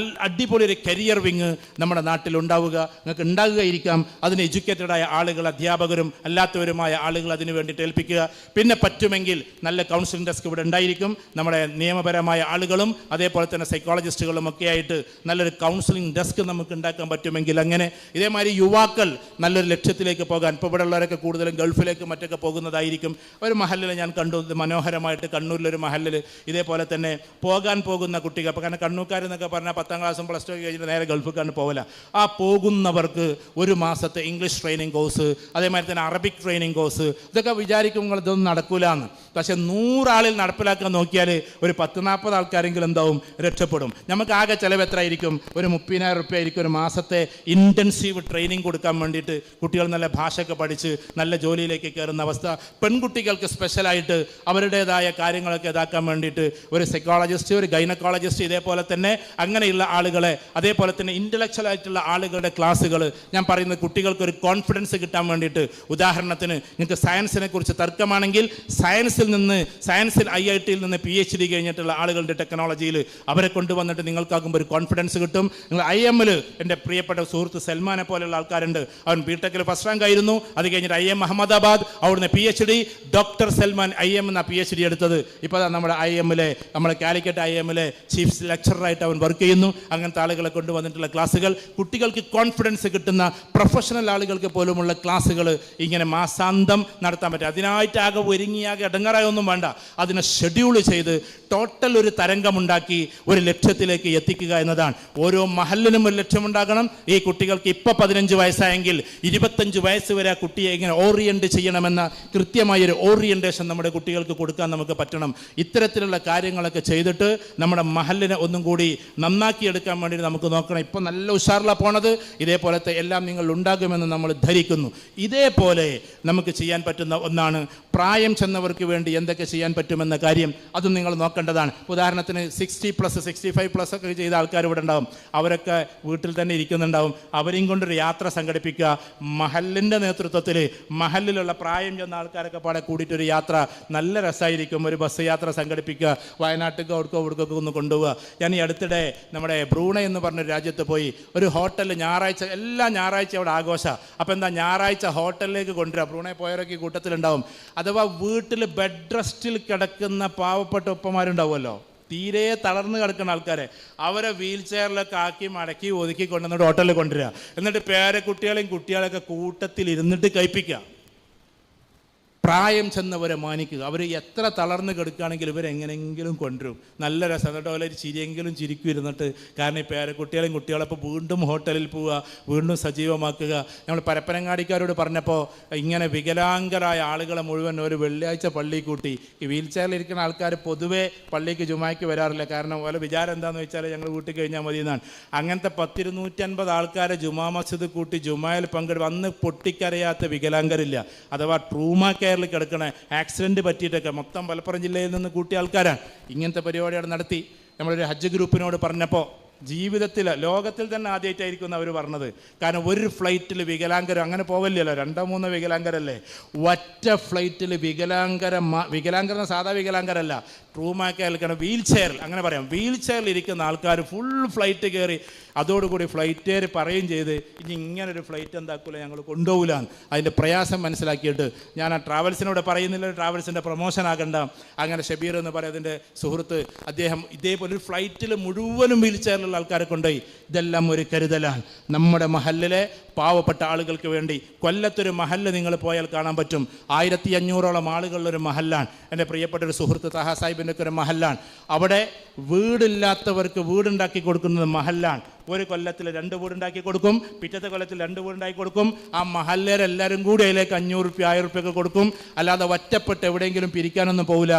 അടിപൊളി ഒരു കരിയർ വിങ് നമ്മുടെ നാട്ടിലുണ്ടാവുക, നിങ്ങൾക്ക് ഉണ്ടാകുകയിരിക്കാം. അതിന് എഡ്യൂക്കേറ്റഡായ ആളുകൾ, അധ്യാപകരും അല്ലാത്തവരുമായ ആളുകൾ അതിന് വേണ്ടിയിട്ട് ഏൽപ്പിക്കുക. പിന്നെ പറ്റുമെങ്കിൽ നല്ല കൗൺസിലിംഗ് ഡെസ്ക് ഇവിടെ ഉണ്ടായിരിക്കും. നമ്മുടെ നിയമപരമായ ആളുകളും അതേപോലെ തന്നെ സൈക്കോളജിസ്റ്റുകളും ഒക്കെ ആയിട്ട് നല്ലൊരു കൗൺസിലിംഗ് ഡെസ്ക് നമുക്ക് ഉണ്ടാക്കാൻ പറ്റുമെങ്കിൽ അങ്ങനെ. ഇതേമാതിരി യുവാക്കൾ നല്ലൊരു ലക്ഷ്യത്തിലേക്ക് പോകാൻ, ഇപ്പോൾ ഇവിടെ ഉള്ളവരൊക്കെ കൂടുതലും ഗൾഫിലേക്ക് മറ്റൊക്കെ പോകുന്നതായിരിക്കും. ഒരു മഹലിൽ ഞാൻ കണ്ടു മനോഹരമായിട്ട്, കണ്ണൂരിലൊരു മഹലിൽ ഇതേപോലെ തന്നെ പോകാൻ പോകുന്ന കുട്ടികൾ, അപ്പോൾ കാരണം കണ്ണൂർക്കാരെന്നൊക്കെ പറഞ്ഞാൽ 10ാം ക്ലാസ്സും +2 ഒക്കെ കഴിഞ്ഞിട്ട് നേരെ ഗൾഫിക്കാണ് പോകില്ല. ആ പോകുന്നവർക്ക് ഒരു മാസത്തെ ഇംഗ്ലീഷ് ട്രെയിനിങ് കോഴ്സ്, അതേമാതിരി തന്നെ അറബിക് ട്രെയിനിങ് കോഴ്സ്, ഇതൊക്കെ വിചാരിക്കും നിങ്ങൾ ഇതൊന്നും നടക്കൂലെന്ന്. പക്ഷേ 100 ആളിൽ നടപ്പിലാക്കാൻ നോക്കിയാൽ ഒരു 10-40 ആൾക്കാരെങ്കിലും എന്താവും, രക്ഷപ്പെടും. നമുക്ക് ആകെ ചിലവ് എത്ര ആയിരിക്കും? ഒരു 30,000 റുപ്യ ആയിരിക്കും ഒരു മാസത്തെ ഇൻറ്റൻസീവ് ട്രെയിനിങ് കൊടുക്കാൻ വേണ്ടിയിട്ട്. കുട്ടികൾ നല്ല ഭാഷയൊക്കെ പഠിച്ച് നല്ല ജോലിയിലേക്ക് കയറുന്ന അവസ്ഥ. പെൺകുട്ടികൾക്ക് സ്പെഷ്യലായിട്ട് അവരുടേതായ കാര്യങ്ങളൊക്കെ ഇതാക്കാൻ വേണ്ടിയിട്ട് ഒരു സൈക്കോളജിസ്റ്റ്, ഒരു ഗൈനക്കോളജിസ്റ്റ്, ഇതേപോലെ തന്നെ അങ്ങനെയുള്ള ആളുകളെ, അതേപോലെ തന്നെ ഇൻ്റലക്ച്വൽ ആയിട്ടുള്ള ആളുകളുടെ ക്ലാസ്സുകൾ. ഞാൻ പറയുന്നത് കുട്ടികൾക്ക് ഒരു കോൺഫിഡൻസ് കിട്ടാൻ വേണ്ടിയിട്ട്. ഉദാഹരണത്തിന് നിങ്ങൾക്ക് സയൻസിനെ കുറിച്ച് തർക്കമാണെങ്കിൽ സയൻസിൽ IIT-യിൽ നിന്ന് PhD കഴിഞ്ഞിട്ടുള്ള ആളുകളുടെ ടെക്നോളജിയിൽ അവരെ കൊണ്ടുവന്നിട്ട് നിങ്ങൾക്കാകുമ്പോൾ ഒരു കോൺഫിഡൻസ് കിട്ടും. നിങ്ങൾ IM-ൽ എൻ്റെ പ്രിയപ്പെട്ട സുഹൃത്ത് സൽമാനെ പോലെയുള്ള ആൾക്കാരുണ്ട്. അവൻ B.Tech-ൽ ഫസ്റ്റ് റാങ്ക് ആയിരുന്നു. അത് കഴിഞ്ഞിട്ട് IM അഹമ്മദാബാദ്, അവിടുന്ന് PhD, ഡോക്ടർ സൽമാൻ IM എന്ന PhD എടുത്തത്. ഇപ്പോൾ നമ്മുടെ IM-ലെ, നമ്മുടെ കാലിക്കറ്റ് IM-ലെ ചീഫ് ലെക്ചറായിട്ട് അവൻ വർക്ക് ചെയ്യുന്നു. അങ്ങനത്തെ ആളുകളെ കൊണ്ടുവന്നിട്ടുള്ള ക്ലാസ്സുകൾ, കുട്ടികൾക്ക് കോൺഫിഡൻസ് കിട്ടുന്ന പ്രൊഫഷണൽ ആളുകൾക്ക് പോലുമുള്ള ക്ലാസ്സുകൾ ഇങ്ങനെ മാസാന്തം നടത്താൻ പറ്റും. അതിനായിട്ട് ആകെ ഒരുങ്ങിയാകെ ഇടങ്ങറായൊന്നും വേണ്ട. അതിനെ ഷെഡ്യൂൾ ചെയ്ത് ടോട്ടൽ ഒരു തരംഗമുണ്ടാക്കി ഒരു ലക്ഷ്യത്തിലേക്ക് എത്തിക്കുക എന്നതാണ്. ഓരോ മഹലിനും ഒരു ലക്ഷ്യമുണ്ടാകണം. ഈ കുട്ടികൾക്ക് ഇപ്പോൾ 15 വയസ്സായെങ്കിൽ 25 വയസ്സ് വരെ ആ കുട്ടിയെ ഇങ്ങനെ ഓറിയൻറ്റ് ചെയ്യണമെന്ന കൃത്യമായൊരു ഓറിയൻറ്റേഷൻ നമ്മുടെ കുട്ടികൾക്ക് കൊടുക്കാൻ നമുക്ക് പറ്റണം. ഇത്തരത്തിലുള്ള കാര്യങ്ങളൊക്കെ ചെയ്തിട്ട് നമ്മുടെ മഹലിനെ ഒന്നും കൂടി നന്നാക്കിയെടുക്കാൻ വേണ്ടി നമുക്ക് നോക്കണം. ഇപ്പം നല്ല ഉഷാറിലാണ് പോണത്. ഇതേപോലത്തെ എല്ലാം നിങ്ങൾ ഉണ്ടാകുമെന്ന് നമ്മൾ ധരിക്കുന്നു. ഇതേപോലെ നമുക്ക് ചെയ്യാൻ പറ്റുന്ന ഒന്നാണ് പ്രായം ചെന്നവർക്ക് വേണ്ടി എന്തൊക്കെ ചെയ്യാൻ പറ്റുമെന്ന കാര്യം. അതും നിങ്ങൾ നോക്കേണ്ടതാണ്. ഉദാഹരണത്തിന് 60+, 65+ ഒക്കെ ചെയ്ത ആൾക്കാർ ഇവിടെ ഉണ്ടാവും. അവരൊക്കെ വീട്ടിൽ തന്നെ ഇരിക്കുന്നുണ്ടാവും. അവരെയും കൊണ്ടൊരു യാത്ര സംഘടിപ്പിക്കുക. മഹലിൻ്റെ നേതൃത്വത്തിൽ മഹലിലുള്ള പ്രായം ചെന്ന ആൾക്കാരൊക്കെ പാടെ കൂടിയിട്ടൊരു യാത്ര നല്ല രസമായിരിക്കും. ഒരു ബസ് യാത്ര സംഘടിപ്പിക്കുക. വയനാട്ടിലേക്കോ അവിടേക്കോ ഒന്ന് കൊണ്ടുപോവുക. ഞാൻ ഈ അടുത്തിടെ നമ്മുടെ ബ്രൂണൈ എന്ന് പറഞ്ഞൊരു രാജ്യത്ത് പോയി. ഒരു ഹോട്ടലിൽ ഞായറാഴ്ച, എല്ലാ ഞായറാഴ്ച അവിടെ ആഘോഷമാണ്. അപ്പോൾ എന്താ, ഞായറാഴ്ച ഹോട്ടലിലേക്ക് കൊണ്ടുവരിക. ബ്രൂണൈ പോയവരൊക്കെ ഈ കൂട്ടത്തിലുണ്ടാവും. അഥവാ വീട്ടിൽ ബെഡ് റെസ്റ്റിൽ കിടക്കുന്ന പാവപ്പെട്ട ഉപ്പമാരുണ്ടാവുമല്ലോ, തീരെ തളർന്ന് കിടക്കുന്ന ആൾക്കാരെ, അവരെ വീൽ ചെയറിലൊക്കെ ആക്കി മടക്കി ഒതുക്കി കൊണ്ടുവന്നിട്ട് ഹോട്ടലിൽ കൊണ്ടുവരിക. എന്നിട്ട് പേരക്കുട്ടികളെയും കുട്ടികളെയൊക്കെ കൂട്ടത്തിൽ ഇരുന്നിട്ട് കഴിപ്പിക്കുക. പ്രായം ചെന്നവരെ മാനിക്കുക. അവർ എത്ര തളർന്ന് കിടക്കുകയാണെങ്കിൽ ഇവരെങ്ങനെയെങ്കിലും കൊണ്ടുവരും. നല്ല രസം. എന്നിട്ട് പോലെ ഒരു ചിരിയെങ്കിലും ചിരിക്കും ഇരുന്നിട്ട്. കാരണം ഈ പേരക്കുട്ടികളെയും കുട്ടികളപ്പോൾ വീണ്ടും ഹോട്ടലിൽ പോവുക, വീണ്ടും സജീവമാക്കുക. നമ്മൾ പരപ്പനങ്ങാടിക്കാരോട് പറഞ്ഞപ്പോൾ ഇങ്ങനെ വികലാംഗരായ ആളുകളെ മുഴുവൻ ഒരു വെള്ളിയാഴ്ച പള്ളിയിൽ കൂട്ടി. ഈ വീൽ ചെയറിലിരിക്കുന്ന ആൾക്കാർ പൊതുവേ പള്ളിക്ക് ജുമായ്ക്ക് വരാറില്ല. കാരണം ഓലെ വിചാരം എന്താണെന്ന് വെച്ചാൽ ഞങ്ങൾ വീട്ടിൽ കഴിഞ്ഞാൽ മതി എന്നാണ്. അങ്ങനത്തെ 100-250 ആൾക്കാരെ ജുമാ മസ്ജിദ് കൂട്ടി ജുമായിൽ പങ്കെടുക്കും. അന്ന് പൊട്ടിക്കരയാത്ത വികലാംഗരില്ല. അഥവാ ട്രൂമാ കെയറിൽ കിടക്കണ, ആക്സിഡൻറ്റ് പറ്റിയിട്ടൊക്കെ മൊത്തം മലപ്പുറം ജില്ലയിൽ നിന്ന് കൂട്ടിയ ആൾക്കാരാണ്. ഇങ്ങനത്തെ പരിപാടികൾ നടത്തി. നമ്മളൊരു ഹജ്ജ് ഗ്രൂപ്പിനോട് പറഞ്ഞപ്പോൾ ജീവിതത്തിൽ ലോകത്തിൽ തന്നെ ആദ്യമായിട്ടായിരിക്കും അവർ പറഞ്ഞത്. കാരണം ഒരു ഫ്ലൈറ്റിൽ വികലാംഗർ അങ്ങനെ പോവല്ലല്ലോ, 2-3 വികലാംഗരല്ലേ. ഒറ്റ ഫ്ലൈറ്റിൽ വികലാംഗർ സാധാ വികലാംഗരല്ല, ട്രൂമാക്കി കേൾക്കണം, വീൽ ചെയറിൽ, അങ്ങനെ പറയാം, വീൽ ചെയറിൽ ഇരിക്കുന്ന ആൾക്കാർ ഫുൾ ഫ്ലൈറ്റ് കയറി. അതോടുകൂടി ഫ്ലൈറ്റുകാർ പറയുകയും ചെയ്ത് ഇനി ഇങ്ങനൊരു ഫ്ലൈറ്റ് എന്താക്കൂല, ഞങ്ങൾ കൊണ്ടുപോകില്ല. അതിൻ്റെ പ്രയാസം മനസ്സിലാക്കിയിട്ട് ഞാൻ ആ ട്രാവൽസിനോട് പറയുന്നില്ല, ട്രാവൽസിൻ്റെ പ്രൊമോഷൻ ആകണ്ട. അങ്ങനെ ഷബീർ എന്ന് പറയും അതിൻ്റെ സുഹൃത്ത്, അദ്ദേഹം ഇതേപോലെ ഒരു ഫ്ലൈറ്റിൽ മുഴുവനും വീൽ ചെയറിലുള്ള ആൾക്കാരെ കൊണ്ടുപോയി. ഇതെല്ലാം ഒരു കരുതലാണ്. നമ്മുടെ മഹല്ലിലെ പാവപ്പെട്ട ആളുകൾക്ക് വേണ്ടി കൊല്ലത്തൊരു മഹല്ല് നിങ്ങൾ പോയാൽ കാണാൻ പറ്റും. 1500ഓളം ആളുകളുള്ളൊരു മഹല്ലാണ്. എൻ്റെ പ്രിയപ്പെട്ട ഒരു സുഹൃത്ത് തഹ സാഹിബിൻ്റെ ഒക്കെ ഒരു മഹല്ലാണ്. അവിടെ വീടില്ലാത്തവർക്ക് വീടുണ്ടാക്കി കൊടുക്കുന്നത് മഹല്ലാണ്. ഒരു കൊല്ലത്തിൽ 2 വീടുണ്ടാക്കി കൊടുക്കും, പിറ്റത്തെ കൊല്ലത്തിൽ 2 വീടുണ്ടാക്കി കൊടുക്കും. ആ മഹല്ലേരെല്ലാവരും കൂടി അതിലേക്ക് 500 റുപ്യ 1000 റുപ്യൊക്കെ കൊടുക്കും. അല്ലാതെ ഒറ്റപ്പെട്ട് എവിടെയെങ്കിലും പിരിക്കാനൊന്നും പോകില്ല.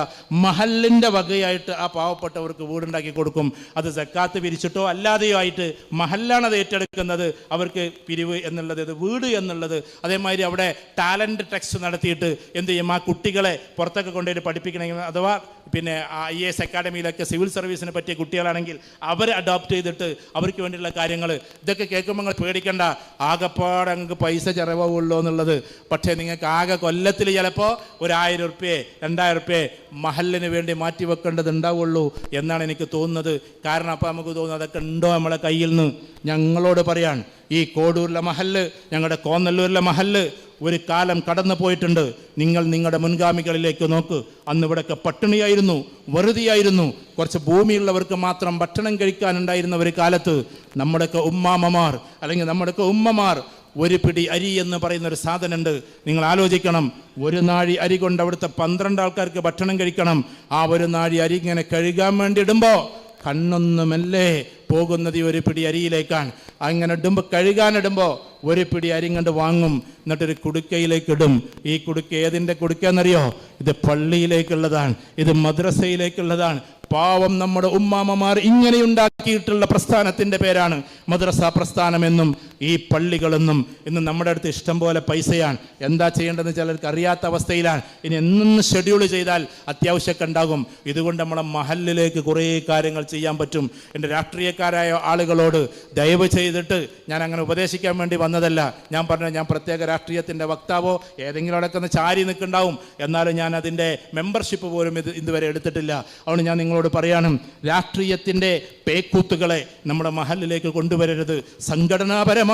മഹല്ലിൻ്റെ വകയായിട്ട് ആ പാവപ്പെട്ടവർക്ക് വീടുണ്ടാക്കി കൊടുക്കും. അത് സക്കാത്ത് പിരിച്ചിട്ടോ അല്ലാതെയോ ആയിട്ട് മഹല്ലാണ് അത് ഏറ്റെടുക്കുന്നത്. അവർക്ക് പിരിവ് എന്നുള്ളത്, ഇത് വീട് എന്നുള്ളത്. അതേമാതിരി അവിടെ ടാലൻറ്റ് ടെസ്റ്റ് നടത്തിയിട്ട് എന്ത് ചെയ്യും, ആ കുട്ടികളെ പുറത്തൊക്കെ കൊണ്ടുപോയി പഠിപ്പിക്കണമെങ്കിൽ, അഥവാ പിന്നെ IAS അക്കാഡമിയിലൊക്കെ സിവിൽ സർവീസിനെ പറ്റിയ കുട്ടികളാണെങ്കിൽ അവരെ അഡോപ്റ്റ് ചെയ്തിട്ട് അവർക്ക് വേണ്ടിയുള്ള കാര്യങ്ങൾ. ഇതൊക്കെ കേൾക്കുമ്പോൾ നിങ്ങൾ പേടിക്കണ്ട, ആകെപ്പാടെ നിങ്ങൾക്ക് പൈസ ചിലവുള്ളൂ എന്നുള്ളത്. പക്ഷേ നിങ്ങൾക്ക് ആകെ കൊല്ലത്തിൽ ചിലപ്പോൾ 1000 റുപ്യേ 2000 റുപ്യേ മഹലിന് വേണ്ടി മാറ്റി വെക്കേണ്ടതുണ്ടാവുള്ളൂ എന്നാണ് എനിക്ക് തോന്നുന്നത്. കാരണം അപ്പോൾ നമുക്ക് തോന്നുന്നു അതൊക്കെ ഉണ്ടോ നമ്മളെ കയ്യിൽ നിന്ന്. ഞങ്ങളോട് പറയാൻ, ഈ കോഡൂരിലെ മഹല്ല്, ഞങ്ങളുടെ കോന്നല്ലൂരിലെ മഹല്ല് ഒരു കാലം കടന്നു പോയിട്ടുണ്ട്. നിങ്ങൾ നിങ്ങളുടെ മുൻഗാമികളിലേക്ക് നോക്ക്. അന്ന് ഇവിടെയൊക്കെ പട്ടിണിയായിരുന്നു, വെറുതെയായിരുന്നു. കുറച്ച് ഭൂമിയുള്ളവർക്ക് മാത്രം ഭക്ഷണം കഴിക്കാനുണ്ടായിരുന്ന ഒരു കാലത്ത് നമ്മുടെയൊക്കെ ഉമ്മാമ്മമാർ അല്ലെങ്കിൽ നമ്മുടെയൊക്കെ ഉമ്മമാർ ഒരു പിടി അരി എന്ന് പറയുന്നൊരു സാധനമുണ്ട്. നിങ്ങൾ ആലോചിക്കണം, ഒരു നാഴി അരി കൊണ്ട് അവിടുത്തെ 12 ആൾക്കാർക്ക് ഭക്ഷണം കഴിക്കണം. ആ ഒരു നാഴി അരി ഇങ്ങനെ കഴുകാൻ വേണ്ടി ഇടുമ്പോൾ കണ്ണൊന്നുമല്ലേ പോകുന്നത് ഈ ഒരു പിടി അരിയിലേക്കാണ്. അങ്ങനെ ഇടുമ്പോൾ, കഴുകാനിടുമ്പോൾ ഒരു പിടി അരി കണ്ട് വാങ്ങും, എന്നിട്ടൊരു കുടുക്കയിലേക്ക് ഇടും. ഈ കുടുക്ക ഏതിൻ്റെ കുടുക്കയെന്നറിയോ? ഇത് പള്ളിയിലേക്കുള്ളതാണ്, ഇത് മദ്രസയിലേക്കുള്ളതാണ്. പാവം നമ്മുടെ ഉമ്മാമ്മമാർ ഇങ്ങനെ ഉണ്ടാക്കിയിട്ടുള്ള പ്രസ്ഥാനത്തിൻ്റെ പേരാണ് മദ്രസ പ്രസ്ഥാനമെന്നും ഈ പള്ളികളെന്നും. ഇന്ന് നമ്മുടെ അടുത്ത് ഇഷ്ടം പോലെ പൈസയാണ്. എന്താ ചെയ്യേണ്ടതെന്ന് ചിലർക്ക് അറിയാത്ത അവസ്ഥയിലാണ്. ഇനി എന്ന് ഷെഡ്യൂൾ ചെയ്താൽ അത്യാവശ്യമൊക്കെ ഉണ്ടാകും. ഇതുകൊണ്ട് നമ്മളെ മഹല്ലിലേക്ക് കുറേ കാര്യങ്ങൾ ചെയ്യാൻ പറ്റും. എൻ്റെ രാഷ്ട്രീയക്കാരായ ആളുകളോട് ദയവ് ചെയ്തിട്ട്, ഞാൻ അങ്ങനെ ഉപദേശിക്കാൻ വേണ്ടി വന്നതല്ല. ഞാൻ പറഞ്ഞ, ഞാൻ പ്രത്യേക രാഷ്ട്രീയത്തിൻ്റെ വക്താവോ ഏതെങ്കിലും അടക്കുന്ന ചാരി നിൽക്കുന്നുണ്ടാവും, എന്നാലും ഞാൻ അതിൻ്റെ മെമ്പർഷിപ്പ് പോലും ഇതുവരെ എടുത്തിട്ടില്ല. അതുകൊണ്ട് ഞാൻ നിങ്ങളോട് പറയാനും, രാഷ്ട്രീയത്തിൻ്റെ പേക്കൂത്തുകളെ നമ്മുടെ മഹല്ലിലേക്ക് കൊണ്ടുവരരുത്. സംഘടനാപരമായ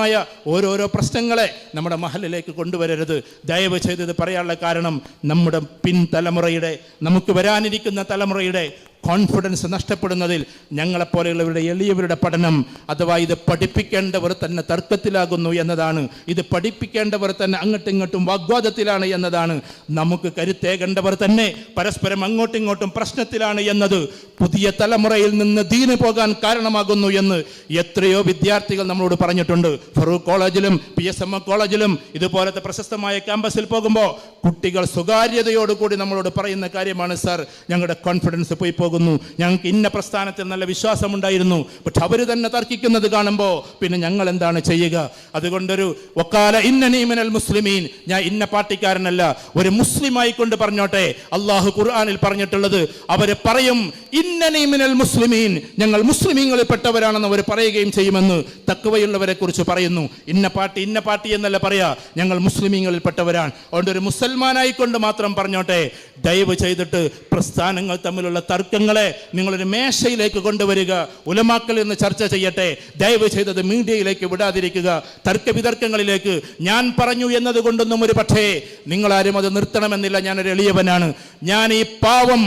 ഓരോരോ പ്രശ്നങ്ങളെ നമ്മുടെ മഹല്ലിലേക്ക് കൊണ്ടുവരരുത്. ദയവ് ചെയ്ത് ഇത് പറയാനുള്ള കാരണം, നമ്മുടെ പിൻതലമുറയുടെ, നമുക്ക് വരാനിരിക്കുന്ന തലമുറയുടെ കോൺഫിഡൻസ് നഷ്ടപ്പെടുന്നതിൽ ഞങ്ങളെപ്പോലെയുള്ളവരുടെ എളിയവരുടെ പഠനം, അഥവാ ഇത് പഠിപ്പിക്കേണ്ടവർ തന്നെ തർക്കത്തിലാകുന്നു എന്നതാണ്. ഇത് പഠിപ്പിക്കേണ്ടവർ തന്നെ അങ്ങോട്ടും ഇങ്ങോട്ടും വാഗ്വാദത്തിലാണ് എന്നതാണ്. നമുക്ക് കരുത്തേകേണ്ടവർ തന്നെ പരസ്പരം അങ്ങോട്ടും ഇങ്ങോട്ടും പ്രശ്നത്തിലാണ് എന്നത് പുതിയ തലമുറയിൽ നിന്ന് ദീന് പോകാൻ കാരണമാകുന്നു എന്ന് എത്രയോ വിദ്യാർത്ഥികൾ നമ്മളോട് പറഞ്ഞിട്ടുണ്ട്. ഫറൂഖ് കോളേജിലും PSM കോളേജിലും ഇതുപോലത്തെ പ്രശസ്തമായ ക്യാമ്പസിൽ പോകുമ്പോൾ കുട്ടികൾ സ്വകാര്യതയോടുകൂടി നമ്മളോട് പറയുന്ന കാര്യമാണ്, സാർ ഞങ്ങളുടെ കോൺഫിഡൻസ് പോയി പോകുന്നു, ഞങ്ങൾക്ക് ഇന്ന പ്രസ്ഥാനത്തിൽ നല്ല വിശ്വാസമുണ്ടായിരുന്നു, പക്ഷെ അവർ തന്നെ തർക്കിക്കുന്നത് കാണുമ്പോൾ പിന്നെ ഞങ്ങൾ എന്താണ് ചെയ്യുക? അതുകൊണ്ടൊരു വക്കാല ഇന്നനീ മിനൽ മുസ്ലിമീൻ, ഞാൻ ഇന്ന പാർട്ടിക്കാരനല്ല, ഒരു മുസ്ലിമായി കൊണ്ട് പറഞ്ഞോട്ടെ. അള്ളാഹു ഖുർആനിൽ പറഞ്ഞിട്ടുള്ളത്, അവർ പറയും ഇന്നനീ മിനൽ മുസ്ലിമീൻ, ഞങ്ങൾ മുസ്ലിമീങ്ങളിൽ പെട്ടവരാണെന്ന് അവർ പറയുകയും ചെയ്യുമെന്ന് തഖ്വയുള്ളവരെ കുറിച്ച് പറയുന്നു. ഇന്ന പാർട്ടി എന്നല്ല പറയാ, ഞങ്ങൾ മുസ്ലിമീങ്ങളിൽ പെട്ടവരാണ്. അതുകൊണ്ട് ഒരു മുസൽമാനായിക്കൊണ്ട് മാത്രം പറഞ്ഞോട്ടെ. ദയവ് ചെയ്തിട്ട് പ്രസ്ഥാനങ്ങൾ തമ്മിലുള്ള തർക്കങ്ങളെ നിങ്ങളൊരു മേശയിലേക്ക് കൊണ്ടുവരിക, ഉലമാക്കളിൽ നിന്ന് ചർച്ച ചെയ്യട്ടെ. ദയവ് ചെയ്തത് മീഡിയയിലേക്ക് വിടാതിരിക്കുക, തർക്ക വിതർക്കങ്ങളിലേക്ക്. ഞാൻ പറഞ്ഞു എന്നതുകൊണ്ടൊന്നും ഒരു പക്ഷേ നിങ്ങളാരും അത് നിർത്തണമെന്നില്ല. ഞാനൊരു എളിയവനാണ്. ഞാൻ ഈ പാവം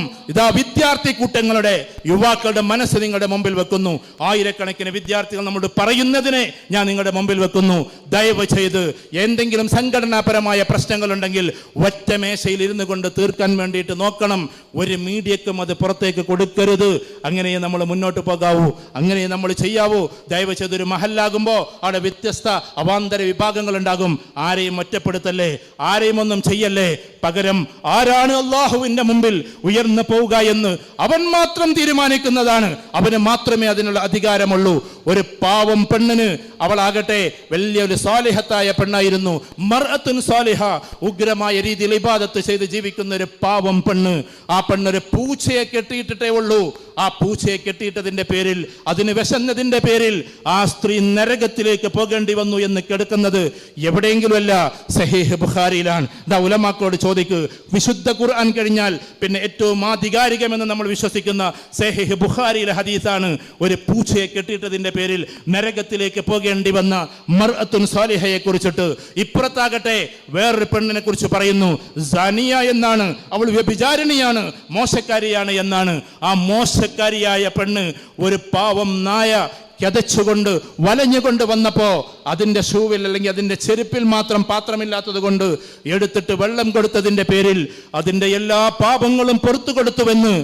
വിദ്യാർത്ഥി കൂട്ടങ്ങളുടെ, യുവാക്കളുടെ മനസ്സ് നിങ്ങളുടെ മുമ്പിൽ വെക്കുന്നു. ആയിരക്കണക്കിന് വിദ്യാർത്ഥികൾ നമ്മോട് പറയുന്നതിനെ ഞാൻ നിങ്ങളുടെ മുമ്പിൽ വെക്കുന്നു. ദയവ് ചെയ്ത് എന്തെങ്കിലും സംഘടനാപരമായ പ്രശ്നങ്ങളുണ്ടെങ്കിൽ ഒറ്റ മേശയിൽ ഇരുന്നു കൊണ്ട് തീർക്കാൻ വേണ്ടിയിട്ട് നോക്കണം. ഒരു മീഡിയക്കും അത് പുറത്തേക്ക് കൊടുക്കരുത്. അങ്ങനെ നമ്മൾ മുന്നോട്ട് പോകാവൂ, അങ്ങനെ നമ്മൾ ചെയ്യാവൂ. ദയവ് ചെയ്തൊരു മഹല്ലാകുമ്പോൾ അവിടെ വ്യത്യസ്ത അവാന്തര വിഭാഗങ്ങൾ ഉണ്ടാകും. ആരെയും ഒറ്റപ്പെടുത്തല്ലേ, ആരെയും ഒന്നും ചെയ്യല്ലേ. പകരം ആരാണ് അള്ളാഹുവിൻ്റെ മുമ്പിൽ ഉയർന്നു പോവുക എന്ന് അവൻ മാത്രം തീരുമാനിക്കുന്നതാണ്. അവന് മാത്രമേ അതിനുള്ള അധികാരമുള്ളൂ. ഒരു പാവം പെണ്ണിന്, അവളാകട്ടെ വലിയൊരു സാലിഹത്തായ പെണ്ണായിരുന്നു, മർഅത്തുൻ സാലിഹ, ഉഗ്രമായ രീതിയിൽ ഇബാദത്ത് ചെയ്ത് ജീവിക്കുന്ന ഒരു പാവം പെണ്ണ്. ആ പെണ്ണൊരു പൂച്ചയെ കെട്ടിയിട്ടേ ഉള്ളൂ. ആ പൂച്ചയെ കെട്ടിയിട്ടതിൻ്റെ പേരിൽ, അതിന് വിശന്നതിൻ്റെ പേരിൽ ആ സ്ത്രീ നരകത്തിലേക്ക് പോകേണ്ടി വന്നു എന്ന് കേൾക്കുന്നത് എവിടെയെങ്കിലുമല്ല, സഹീഹ് ബുഖാരിയിലാണ്. ഉലമാക്കളോട് ചോദിക്ക്, വിശുദ്ധ ഖുർആൻ കഴിഞ്ഞാൽ പിന്നെ ഏറ്റവും ആധികാരികമെന്ന് നമ്മൾ വിശ്വസിക്കുന്ന സഹീഹ് ബുഖാരിയിലെ ഹദീസാണ്. ഒരു പൂച്ചയെ കെട്ടിയിട്ടതിൻ്റെ പേരിൽ നരകത്തിലേക്ക് പോകേണ്ടി വന്ന മർഅത്തുൻ സാലിഹയെ കുറിച്ചിട്ട്. ഇപ്പുറത്താകട്ടെ വേറൊരു പെണ്ണിനെ കുറിച്ച് പറയുന്നു, സാനിയ എന്നാണ്, അവൾ വ്യഭിചാരിണിയാണ്, മോശക്കാരിയാണ് എന്നാണ്. ആ മോശക്കാരിയായ പെണ്ണ് ഒരു പാവം നായ കിതച്ചുകൊണ്ട് വലഞ്ഞുകൊണ്ട് വന്നപ്പോൾ അതിൻ്റെ ഷൂവിൽ അല്ലെങ്കിൽ അതിൻ്റെ ചെരുപ്പിൽ മാത്രം പാത്രമില്ലാത്തത് കൊണ്ട് എടുത്തിട്ട് വെള്ളം കൊടുത്തതിൻ്റെ പേരിൽ അതിൻ്റെ എല്ലാ പാപങ്ങളും പുറത്തു കൊടുത്തുവെന്ന്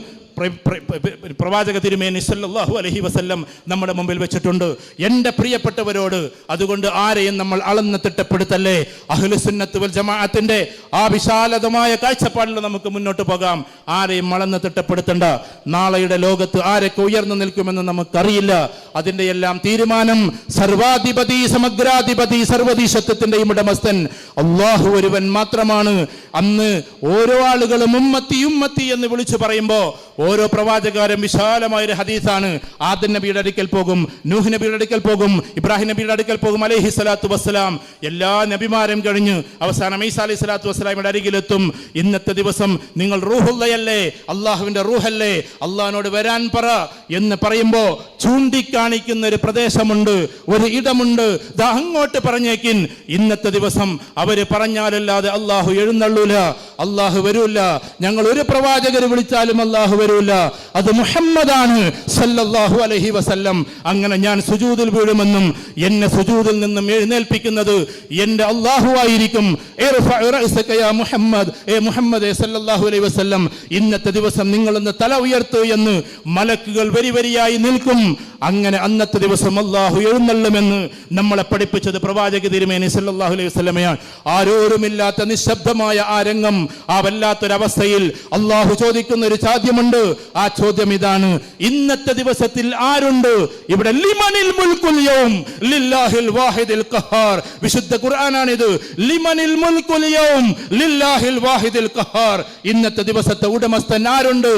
പ്രവാചക തിരുമേനി സല്ലല്ലാഹു അലൈഹി വസല്ലം നമ്മുടെ മുമ്പിൽ വെച്ചിട്ടുണ്ട്. എൻ്റെ പ്രിയപ്പെട്ടവരോട് അതുകൊണ്ട് ആരെയും നമ്മൾ അളന്ന് തിട്ടപ്പെടുത്തല്ലേ. അഹ്ലുസുന്നത്ത് വൽ ജമാഅത്തിന്റെ ആ വിശാലതമായ കാഴ്ചപ്പാടിൽ നമുക്ക് മുന്നോട്ട് പോകാം. ആരെയും അളന്ന് തിട്ടപ്പെടുത്തണ്ട. നാളെയുടെ ലോകത്ത് ആരൊക്കെ ഉയർന്നു നിൽക്കുമെന്ന് നമുക്കറിയില്ല. അതിൻ്റെ എല്ലാം തീരുമാനം സർവാധിപതി, സമഗ്രാധിപതി, സർവ്വധീശത്വത്തിന്റെയും ഉടമസ്ഥൻ അല്ലാഹു ഒരുവൻ മാത്രമാണ്. അന്ന് ഓരോ ആളുകളും ഉമ്മത്തി ഉമ്മത്തി എന്ന് വിളിച്ചു പറയുമ്പോൾ ഓരോ പ്രവാചകരും വിശാലമായൊരു ഹദീസാണ്. ആദം നബിയുടെ അടുക്കൽ പോകും, നൂഹ് നബിയുടെ അടുക്കൽ പോകും, ഇബ്രാഹിം നബിയുടെ അടുക്കൽ പോകും അലൈഹി സ്വലാത്തു വസ്സലാം. എല്ലാ നബിമാരും കഴിഞ്ഞ് അവസാനം ഈസാ അലൈഹി സ്വലാത്തു വസ്സലാമിയുടെ അരികിലെത്തും. ഇന്നത്തെ ദിവസം നിങ്ങൾ റൂഹുള്ളയല്ലേ, അള്ളാഹുവിന്റെ റൂഹല്ലേ, അള്ളാഹിനോട് വരാൻ പറ എന്ന് പറയുമ്പോൾ ചൂണ്ടിക്കാണിക്കുന്ന ഒരു പ്രദേശമുണ്ട്, ഒരു ഇടമുണ്ട്. ദാ അങ്ങോട്ട് പറഞ്ഞേക്കിൻ. ഇന്നത്തെ ദിവസം അവര് പറഞ്ഞാലല്ലാതെ അള്ളാഹു എഴുന്നള്ളൂല, അള്ളാഹു വരൂല. ഞങ്ങൾ ഒരു പ്രവാചകർ വിളിച്ചാലും അള്ളാഹു വരൂല. അത് മുഹമ്മദാണ് സല്ലല്ലാഹു അലൈഹി വസല്ലം. അങ്ങനെ ഞാൻ സുജൂദിൽ വീഴുമെന്നും എന്നെ സുജൂദിൽ നിന്നും എഴുന്നേൽപ്പിക്കുന്നത് എൻ്റെ അള്ളാഹു ആയിരിക്കും. മുഹമ്മദ് സല്ലല്ലാഹു അലൈഹി വസല്ലം, ഇന്നത്തെ ദിവസം നിങ്ങളൊന്ന് തല ഉയർത്തു എന്ന് മലക്കുകൾ വരി വരിയായി നിൽക്കും. അങ്ങനെ അന്നത്തെ ദിവസം അള്ളാഹു എഴുന്നള്ളുമെന്ന് നമ്മളെ പഠിപ്പിച്ചത് പ്രവാചക തിരുമേനി സല്ലല്ലാഹു അലൈഹി വസല്ലമയാണ്. ആരോരുമില്ലാത്ത നിശബ്ദമായ ആ രംഗം, ആ വല്ലാത്തൊരവസ്ഥയിൽ അള്ളാഹു ചോദിക്കുന്ന ഒരു ചോദ്യമുണ്ട്. ആ ചോദ്യം ഇതാണ്: ഇന്നത്തെ ദിവസത്തിൽ ആരുണ്ട് ഇവിടെ? ലിമനിൽ മുൽക്കുൽ യൗം ലില്ലാഹിൽ വാഹിദിൽ ഖഹാർ. വിശുദ്ധ ഖുർആനാണിത്. ലിമനിൽ മുൽക്കുൽ യൗം ലില്ലാഹിൽ വാഹിദിൽ ഖഹാർ. ഇന്നത്തെ ദിവസത്തെ ഉടമസ്ഥൻ ആരുണ്ട്?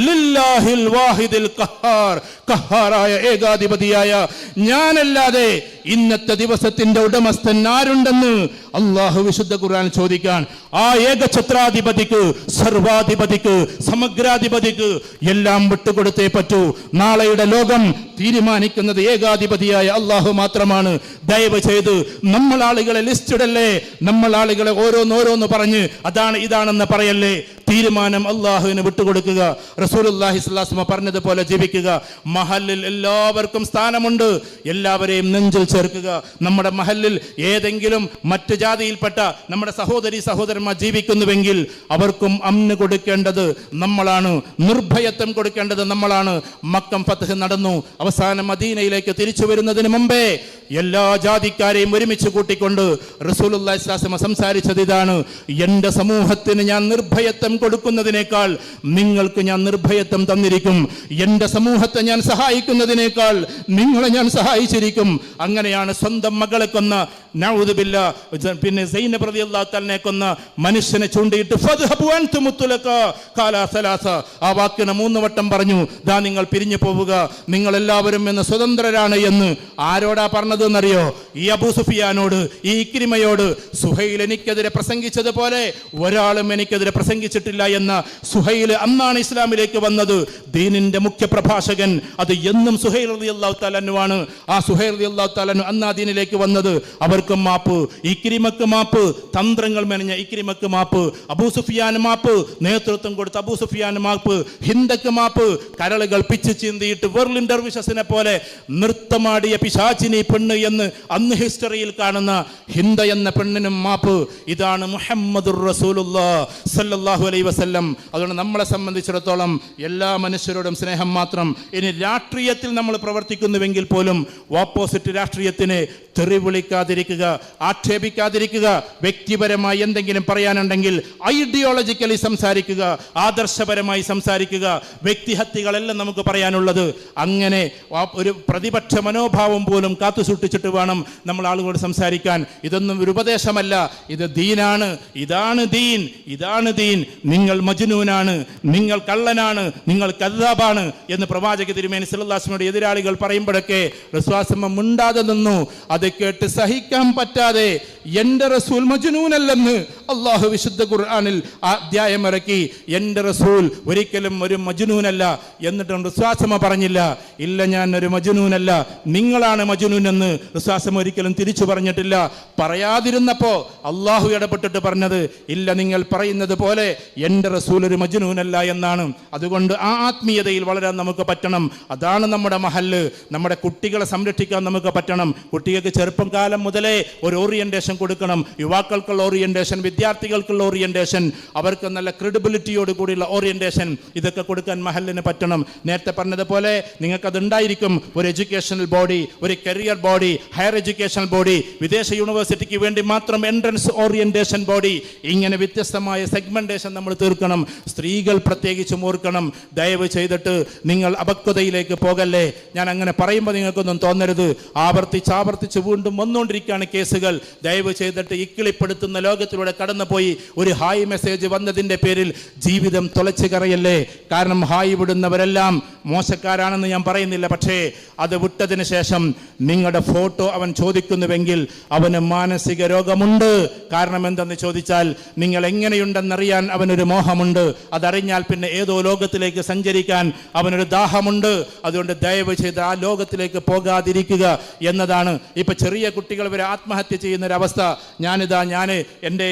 ലില്ലാഹിൽ വാഹിദിൽ ഖഹാർ. ഖഹാറായ ഏകാധിപതിയായ ഞാനല്ലാതെ ഇന്നത്തെ ദിവസത്തിന്റെ ഉടമസ്ഥൻ ആരുണ്ടെന്ന് അള്ളാഹു വിശുദ്ധ ഖുർആൻ ചോദിക്കാൻ. ആ ഏകഛത്രാധിപതിക്ക്, സർവാധിപതിക്ക്, സമഗ്രാധിപതിക്ക് എല്ലാം വിട്ടുകൊടുത്തേ പറ്റൂ. നാളെയുടെ ലോകം തീരുമാനിക്കുന്നത് ഏകാധിപതിയായ അള്ളാഹു മാത്രമാണ്. ദയവ് ചെയ്ത് നമ്മൾ ആളുകളെ ലിസ്റ്റിടല്ലേ, നമ്മൾ ആളുകളെ ഓരോന്നോരോന്ന് പറഞ്ഞ് അതാണ് ഇതാണെന്ന് പറയല്ലേ. തീരുമാനം അള്ളാഹുവിന് വിട്ടുകൊടുക്കുക. റസൂലുള്ളാഹി സ്വല്ലല്ലാഹു അലൈഹി വസല്ലം പറഞ്ഞതുപോലെ ജീവിക്കുക. മഹല്ലിൽ എല്ലാവർക്കും സ്ഥാനമുണ്ട്, എല്ലാവരെയും നെഞ്ചിൽ ചേർക്കുക. നമ്മുടെ മഹല്ലിൽ ഏതെങ്കിലും മറ്റ് ജാതിയിൽപ്പെട്ട നമ്മുടെ സഹോദരി സഹോദരന്മാർ ജീവിക്കുന്നുവെങ്കിൽ അവർക്കും അമ്ന് കൊടുക്കേണ്ടത് നമ്മളാണ്, നിർഭയത്വം കൊടുക്കേണ്ടത് നമ്മളാണ്. മക്കം ഫത്ഹ് നടന്നു. അവസാനം മദീനയിലേക്ക് തിരിച്ചു വരുന്നതിന് മുമ്പേ എല്ലാ ജാതിക്കാരെയും ഒരുമിച്ച് കൂട്ടിക്കൊണ്ട് റസൂലുള്ളാഹി സ്വല്ലല്ലാഹു അലൈഹി വസല്ലം സംസാരിച്ചത് ഇതാണ്: എൻ്റെ സമൂഹത്തിന് ഞാൻ നിർഭയത്വം കൊടുക്കുന്നതിനേക്കാൾ നിങ്ങൾക്ക് ഞാൻ നിർഭയത്വം തന്നിരിക്കും. എൻ്റെ സമൂഹത്തെ ഞാൻ സഹായിക്കുന്നതിനേക്കാൾ നിങ്ങളെ ഞാൻ സഹായിച്ചിരിക്കും. അങ്ങനെയാണ് സ്വന്തം മകളെ കൊന്ന നഊദു ബില്ലാഹ്, പിന്നെ സൈനബ് റളിയല്ലാഹു തആലയെ കൊന്ന മനുഷ്യനെ ചൂണ്ടിയിട്ട് ഫദ്ഹബു അൻതും മുത്തലഖാ ഖാല സലാസ. ആ വാക്കിനെ 3 വട്ടം പറഞ്ഞു. ദാ നിങ്ങൾ പിരിഞ്ഞു പോവുക, നിങ്ങൾ എല്ലാവരും എന്ന് സ്വതന്ത്രരാണ് എന്ന്. ആരോടാ പറഞ്ഞതെന്നറിയോ? ഈ അബൂ സുഫിയാനോട്, ഈ ഇക്രിമയോട്. സുഹൈൽ എനിക്കെതിരെ പ്രസംഗിച്ചതുപോലെ ഒരാളും എനിക്കെതിരെ പ്രസംഗിച്ചിട്ടില്ല എന്ന സുഹൈൽ അന്നാണ് ഇസ്ലാമിലേക്ക് വന്നത്. ദീനിന്റെ മുഖ്യ പ്രഭാഷകൻ അത് എന്നും സുഹൈൽ റളിയല്ലാഹു തആല ആണ്. ആ സുഹൈൽ റളിയല്ലാഹു തആല അന്നാ ദീനിലേക്ക് വന്നത്. അവർക്കും മാപ്പ്, ഇക്രിമക്ക് മാപ്പ്, തന്ത്രങ്ങൾ മെനഞ്ഞ ഇക്രിമക്ക് മാപ്പ്, അബൂ സുഫിയാന് മാപ്പ്, നേതൃത്വം കൊടുത്ത അബൂ സുഫിയാന് മാപ്പ്, ഹിന്ദക്ക് മാപ്പ്, കരളുകൾ പിച്ചു ചീന്തിയിട്ട് വെർലിൻ ഡർവിഷസിനെ പോലെ നൃത്തമാടിയ പിശാചിനി പെണ്ണ് എന്ന് അന്ന് ഹിസ്റ്ററിയിൽ കാണുന്ന ഹിന്ദ എന്ന പെണ്ണിനും മാപ്പ്. ഇതാണ് മുഹമ്മദുർ റസൂലുള്ളാഹി സ്വല്ലല്ലാഹു അലൈഹി വസല്ലം. അതുകൊണ്ട് നമ്മളെ സംബന്ധിച്ചിടത്തോളം എല്ലാ മനുഷ്യരോടും സ്നേഹം മാത്രം. ഇനി രാഷ്ട്രീയത്തിൽ നമ്മൾ പ്രവർത്തിക്കുന്നുവെങ്കിൽ പോലും ഓപ്പോസിറ്റ് രാഷ്ട്രീയത്തിനെ തെറി വിളിക്കാതിരിക്കുക, ആക്ഷേപിക്കാതിരിക്കുക. വ്യക്തിപരമായി എന്തെങ്കിലും പറയാനുണ്ടെങ്കിൽ ഐഡിയോളജിക്കലി സംസാരിക്കുക, ആദർശപരമായി സംസാരിക്കുക. വ്യക്തിഹത്യകളെല്ലാം നമുക്ക് പറയാനുള്ളത്. അങ്ങനെ ഒരു പ്രതിപക്ഷ മനോഭാവം പോലും കാത്തുസൂക്ഷിച്ചിട്ട് വേണം നമ്മൾ ആളുകളോട് സംസാരിക്കാൻ. ഇതൊന്നും ഒരു ഉപദേശമല്ല, ഇത് ദീനാണ്. ഇതാണ് ദീൻ, ഇതാണ് ദീൻ. നിങ്ങൾ മജ്നൂനാണ്, നിങ്ങൾ കള്ളനാണ്, നിങ്ങൾ കദ്ദാബാണ് എന്ന് പ്രവാചക തിരുമേനി സല്ലല്ലാഹു അലൈഹി വസല്ലമയുടെ എതിരാളികൾ പറയുമ്പോഴൊക്കെ റസൂലുള്ളാഹി മിണ്ടാതെ നിന്നു. അത് കേട്ട് സഹിക്കാൻ പറ്റാതെ എൻ്റെ റസൂൽ മജ്നൂനല്ലെന്ന് അള്ളാഹു വിശുദ്ധ ഖുർആനിൽ അധ്യായം ഇറക്കി. എൻ്റെ റസൂൽ ഒരിക്കലും ഒരു മജ്നൂനല്ല. എന്നിട്ടും റസൂലുള്ളാഹി പറഞ്ഞില്ല, ഇല്ല ഞാൻ ഒരു മജ്നൂനല്ല, നിങ്ങളാണ് മജ്നൂൻ എന്ന് റസൂലുള്ളാഹി ഒരിക്കലും തിരിച്ചു പറഞ്ഞിട്ടില്ല. പറയാതിരുന്നപ്പോ അള്ളാഹു ഇടപെട്ടിട്ട് പറഞ്ഞത്, ഇല്ല നിങ്ങൾ പറയുന്നത് പോലെ എൻ്റെ റസൂൽ ഒരു മജ്നൂനല്ല എന്നാണ്. അതുകൊണ്ട് ആ ആത്മീയതയിൽ വളരാൻ നമുക്ക് പറ്റണം. അതാണ് നമ്മുടെ മഹല്ല്. നമ്മുടെ കുട്ടികളെ സംരക്ഷിക്കാൻ നമുക്ക് പറ്റണം. കുട്ടികൾക്ക് ചെറുപ്പം കാലം മുതലേ ഒരു ഓറിയന്റേഷൻ കൊടുക്കണം. യുവാക്കൾക്കുള്ള ഓറിയന്റേഷൻ, വിദ്യാർത്ഥികൾക്കുള്ള ഓറിയന്റേഷൻ, അവർക്ക് നല്ല ക്രെഡിബിലിറ്റിയോട് കൂടിയുള്ള ഓറിയന്റേഷൻ, ഇതൊക്കെ കൊടുക്കാൻ മഹലിന് പറ്റണം. നേരത്തെ പറഞ്ഞതുപോലെ നിങ്ങൾക്കത് ഉണ്ടായിരിക്കും. ഒരു എഡ്യൂക്കേഷണൽ ബോഡി, ഒരു career body, higher educational body, വിദേശ യൂണിവേഴ്സിറ്റിക്ക് വേണ്ടി മാത്രം എൻട്രൻസ് ഓറിയന്റേഷൻ ബോഡി, ഇങ്ങനെ വ്യത്യസ്തമായ സെഗ്മെന്റേഷൻ നമ്മൾ തീർക്കണം. സ്ത്രീകൾ പ്രത്യേകിച്ചും ഓർക്കണം, ദയവ് ചെയ്തിട്ട് നിങ്ങൾ അപക്വതയിലേക്ക് പോകല്ലേ. ഞാൻ അങ്ങനെ പറയുമ്പോൾ നിങ്ങൾക്കൊന്നും തോന്നരുത്. ആവർത്തിച്ച് വീണ്ടും വന്നുകൊണ്ടിരിക്കുകയാണ് കേസുകൾ. ദയവ് ചെയ്തിട്ട് ഇക്കിളിപ്പെടുത്തുന്ന ലോകത്തിലൂടെ കടന്നുപോയി ഒരു ഹായ് മെസ്സേജ് വന്നതിൻ്റെ പേരിൽ ജീവിതം തുളച്ചു കറയല്ലേ. കാരണം ഹായ് വിടുന്നവരെല്ലാം മോശക്കാരാണെന്ന് ഞാൻ പറയുന്നില്ല, പക്ഷേ അത് വിട്ടതിന് ശേഷം നിങ്ങളുടെ ഫോട്ടോ അവൻ ചോദിക്കുന്നുവെങ്കിൽ അവന് മാനസിക രോഗമുണ്ട്. കാരണം എന്തെന്ന് ചോദിച്ചാൽ നിങ്ങൾ എങ്ങനെയുണ്ടെന്നറിയാൻ അവനൊരു മോഹമുണ്ട്. അതറിഞ്ഞാൽ പിന്നെ ഏതോ ലോകത്തിലേക്ക് സഞ്ചരിക്കാൻ അവനൊരു ദാഹമുണ്ട്. അതുകൊണ്ട് ദയവ് ചെയ്ത് ആ ലോകത്തിലേക്ക് പോകാതിരിക്കുക എന്നതാണ്. ഇപ്പൊ ചെറിയ കുട്ടികൾ വരെ ആത്മഹത്യ ചെയ്യുന്നൊരവസ്ഥ. ഞാൻ എൻ്റെ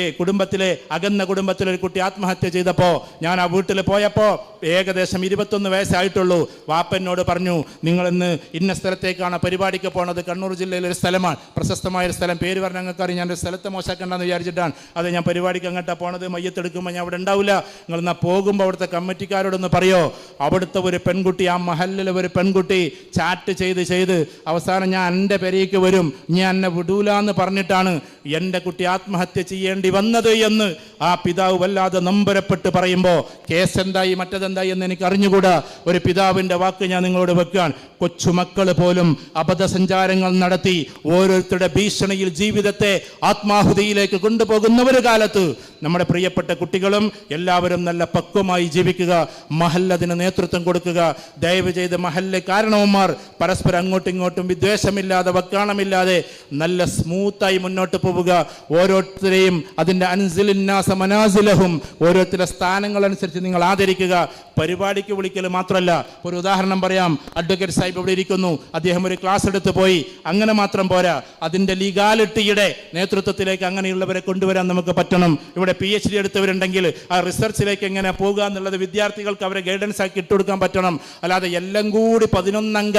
അകന്ന കുടുംബത്തിലെ ഒരു കുട്ടി ആത്മഹത്യ ചെയ്തപ്പോൾ ഞാൻ ആ വീട്ടിൽ പോയപ്പോൾ ഏകദേശം 21 വയസ്സായിട്ടുള്ളൂ. വാപ്പനോട് പറഞ്ഞു, നിങ്ങളിന്ന് ഇന്ന സ്ഥലത്തേക്കാണ് പരിപാടിക്ക് പോണത്. കണ്ണൂർ ജില്ലയിലെ ഒരു സ്ഥലമാണ്, പ്രശസ്തമായൊരു സ്ഥലം. പേര് പറഞ്ഞാൽ ഞങ്ങൾക്ക് അറിയാം. ഞാൻ ഒരു സ്ഥലത്തെ മോശമാക്കണ്ടെന്ന് വിചാരിച്ചിട്ടാണ് അത് ഞാൻ പരിപാടിക്ക് അങ്ങോട്ടാണ് പോണത്. മയ്യത്തെടുക്കുമ്പോൾ ഞാൻ അവിടെ ഉണ്ടാവില്ല. നിങ്ങൾ എന്നാൽ പോകുമ്പോൾ അവിടുത്തെ കമ്മിറ്റിക്കാരോടൊന്ന് പറയോ, അവിടുത്തെ ഒരു പെൺകുട്ടി, ആ മഹലിലെ ഒരു പെൺകുട്ടി ചാറ്റ് ചെയ്ത് അവസാനം ഞാൻ എൻ്റെ പെരേക്ക് വരും, ഞാൻ എന്നെ വിടൂലെന്ന് പറഞ്ഞിട്ടാണ് എൻ്റെ കുട്ടി ആത്മഹത്യ ചെയ്യേണ്ടി വന്നത് എന്ന് ആ പിതാവ് വല്ലാതെ നൊമ്പരപ്പെട്ട് പറയുമ്പോൾ കേസ് എന്തായി മറ്റതെന്തായി എന്ന് എനിക്ക് അറിഞ്ഞുകൂടാ. ഒരു പിതാവിൻ്റെ വാക്ക് ഞാൻ നിങ്ങളോട് വെക്കാൻ. കൊച്ചുമക്കൾ പോലും അബദ്ധസഞ്ചാരങ്ങൾ നടത്തി ഓരോരുത്തരുടെ ഭീഷണിയിൽ ജീവിതത്തെ ആത്മാഹുതിയിലേക്ക് കൊണ്ടുപോകുന്ന ഒരു കാലത്ത് നമ്മുടെ പ്രിയപ്പെട്ട കുട്ടികളും എല്ലാവരും നല്ല പക്വമായി ജീവിക്കുക. മഹല്ലതിന് നേതൃത്വം കൊടുക്കുക. ദയവ് ചെയ്ത് മഹല്ല് കാരണവന്മാർ പരസ്പരം അങ്ങോട്ടും ഇങ്ങോട്ടും വിദ്വേഷമില്ലാതെ വക്കാണമില്ലാതെ നല്ല സ്മൂത്തായി മുന്നോട്ട് പോവുക. ഓരോരുത്തരെയും അതിൻ്റെ അൻസിലിന്നാസ മനാസിലഹും, ഓരോരുത്തരുടെ സ്ഥാനങ്ങളനുസരിച്ച് നിങ്ങൾ ആദരിക്കുക. പരിപാടിക്ക് വിളിക്കൽ മാത്രമല്ല. ഒരു ഉദാഹരണം പറയാം. അഡ്വക്കേറ്റ് സാഹിബ് ഇവിടെ ഇരിക്കുന്നു, അദ്ദേഹം ഒരു ക്ലാസ് എടുത്ത് പോയി. അങ്ങനെ മാത്രം പോരാ, അതിൻ്റെ ലീഗാലിറ്റിയുടെ നേതൃത്വത്തിലേക്ക് അങ്ങനെയുള്ളവരെ കൊണ്ടുവരാൻ നമുക്ക് പറ്റണം. ഇവിടെ PhD എടുത്തവരുണ്ടെങ്കിൽ ആ റിസർച്ചിലേക്ക് എങ്ങനെ പോകുക എന്നുള്ളത് വിദ്യാർത്ഥികൾക്ക് അവരെ ഗൈഡൻസ് ആക്കി ഇട്ടുകൊടുക്കാൻ പറ്റണം. അല്ലാതെ എല്ലാം കൂടി 11 അംഗ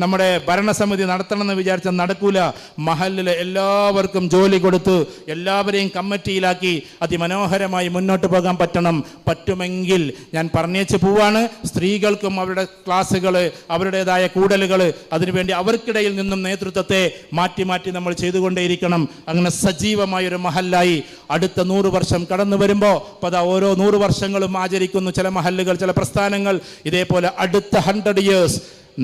നമ്മുടെ ഭരണസമിതി നടത്തണം എന്ന് വിചാരിച്ചാൽ നടക്കൂല. മഹല്ലിലെ എല്ലാവർക്കും ജോലി കൊടുത്ത് എല്ലാവരെയും കമ്മിറ്റിയിലാക്കി അതിമനോഹരമായി മുന്നോട്ട് പോകാൻ പറ്റുമെങ്കിൽ ഞാൻ പറഞ്ഞേച്ച് പോവാണ്. സ്ത്രീകൾക്കും അവരുടെ ക്ലാസ്സുകൾ, അവരുടേതായ കൂടലുകൾ, അതിനുവേണ്ടി അവർക്കിടയിൽ നിന്നും നേതൃത്വത്തെ മാറ്റി നമ്മൾ ചെയ്തുകൊണ്ടേയിരിക്കണം. അങ്ങനെ സജീവമായൊരു മഹല്ലായി അടുത്ത 100 വർഷം കടന്നു വരുമ്പോൾ ഓരോ 100 വർഷങ്ങളും ആചരിക്കുന്നു ചില മഹല്ലുകൾ, ചില പ്രസ്ഥാനങ്ങൾ. ഇതേപോലെ അടുത്ത 100 ഇയേഴ്സ്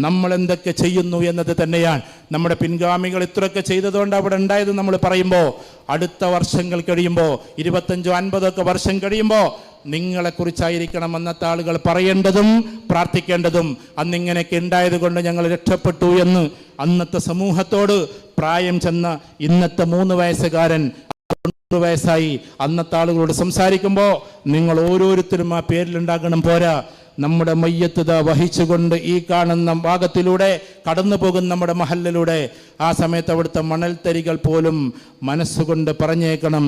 നമ്മൾ എന്തൊക്കെ ചെയ്യുന്നു എന്നത് തന്നെയാണ്. നമ്മുടെ പിൻഗാമികൾ ഇത്രയൊക്കെ ചെയ്തതുകൊണ്ട് അവിടെ ഉണ്ടായത് നമ്മൾ പറയുമ്പോൾ അടുത്ത വർഷങ്ങൾ കഴിയുമ്പോൾ 25-50 വർഷം കഴിയുമ്പോൾ നിങ്ങളെക്കുറിച്ചായിരിക്കണം അന്നത്തെ ആളുകൾ പറയേണ്ടതും പ്രാർത്ഥിക്കേണ്ടതും. അന്നിങ്ങനെയൊക്കെ ഉണ്ടായത് കൊണ്ട് ഞങ്ങൾ രക്ഷപ്പെട്ടു എന്ന് അന്നത്തെ സമൂഹത്തോട് പ്രായം ചെന്ന ഇന്നത്തെ 3 വയസ്സുകാരൻ 90 വയസ്സായി അന്നത്തെ ആളുകളോട് സംസാരിക്കുമ്പോൾ നിങ്ങൾ ഓരോരുത്തരും ആ പേരിലുണ്ടാകണം. പോരാ, നമ്മുടെ മയ്യത്ത് വഹിച്ചുകൊണ്ട് ഈ കാണുന്ന ഭാഗത്തിലൂടെ കടന്നു പോകുന്ന നമ്മുടെ മഹല്ലിലൂടെ ആ സമയത്ത് അവിടുത്തെ മണൽത്തരികൾ പോലും മനസ്സുകൊണ്ട് പറഞ്ഞേക്കണം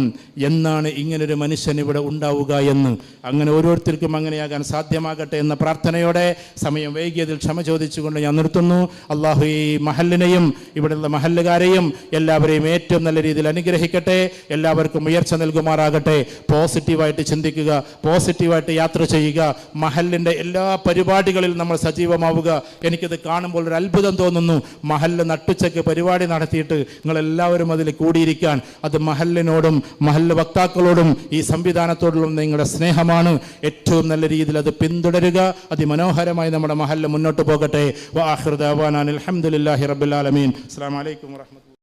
എന്നാണ് ഇങ്ങനൊരു മനുഷ്യൻ ഇവിടെ ഉണ്ടാവുക എന്ന്. അങ്ങനെ ഓരോരുത്തർക്കും അങ്ങനെയാകാൻ സാധ്യമാകട്ടെ എന്ന പ്രാർത്ഥനയോടെ സമയം വൈകിയതിൽ ക്ഷമ ചോദിച്ചുകൊണ്ട് ഞാൻ നിർത്തുന്നു. അള്ളാഹു ഈ മഹല്ലിനെയും ഇവിടെയുള്ള മഹല്ലുകാരെയും എല്ലാവരെയും ഏറ്റവും നല്ല രീതിയിൽ അനുഗ്രഹിക്കട്ടെ. എല്ലാവർക്കും ഉയർച്ച നൽകുമാറാകട്ടെ. പോസിറ്റീവായിട്ട് ചിന്തിക്കുക, പോസിറ്റീവായിട്ട് യാത്ര ചെയ്യുക. മഹല്ലിൻ്റെ എല്ലാ പരിപാടികളിൽ നമ്മൾ സജീവമാവുക. എനിക്കിത് കാണുമ്പോൾ ഒരു അത്ഭുതം തോന്നുന്നു. മഹല്ല് നട്ടുച്ചയ്ക്ക് പരിപാടി നടത്തിയിട്ട് നിങ്ങളെല്ലാവരും അതിൽ കൂടിയിരിക്കാൻ, അത് മഹല്ലിനോടും മഹല്ല് വക്താക്കളോടും ഈ സംവിധാനത്തോടും നിങ്ങളുടെ സ്നേഹമാണ്. ഏറ്റവും നല്ല രീതിയിൽ അത് പിന്തുടരുക. അതിമനോഹരമായി നമ്മുടെ മഹല്ല് മുന്നോട്ട് പോകട്ടെ. വആഖിറു ദഅവാനാ അൽഹംദുലില്ലാഹി റബ്ബിൽ ആലമീൻ. അസ്സലാമു അലൈക്കും വറഹ്മത്തുള്ളാഹി.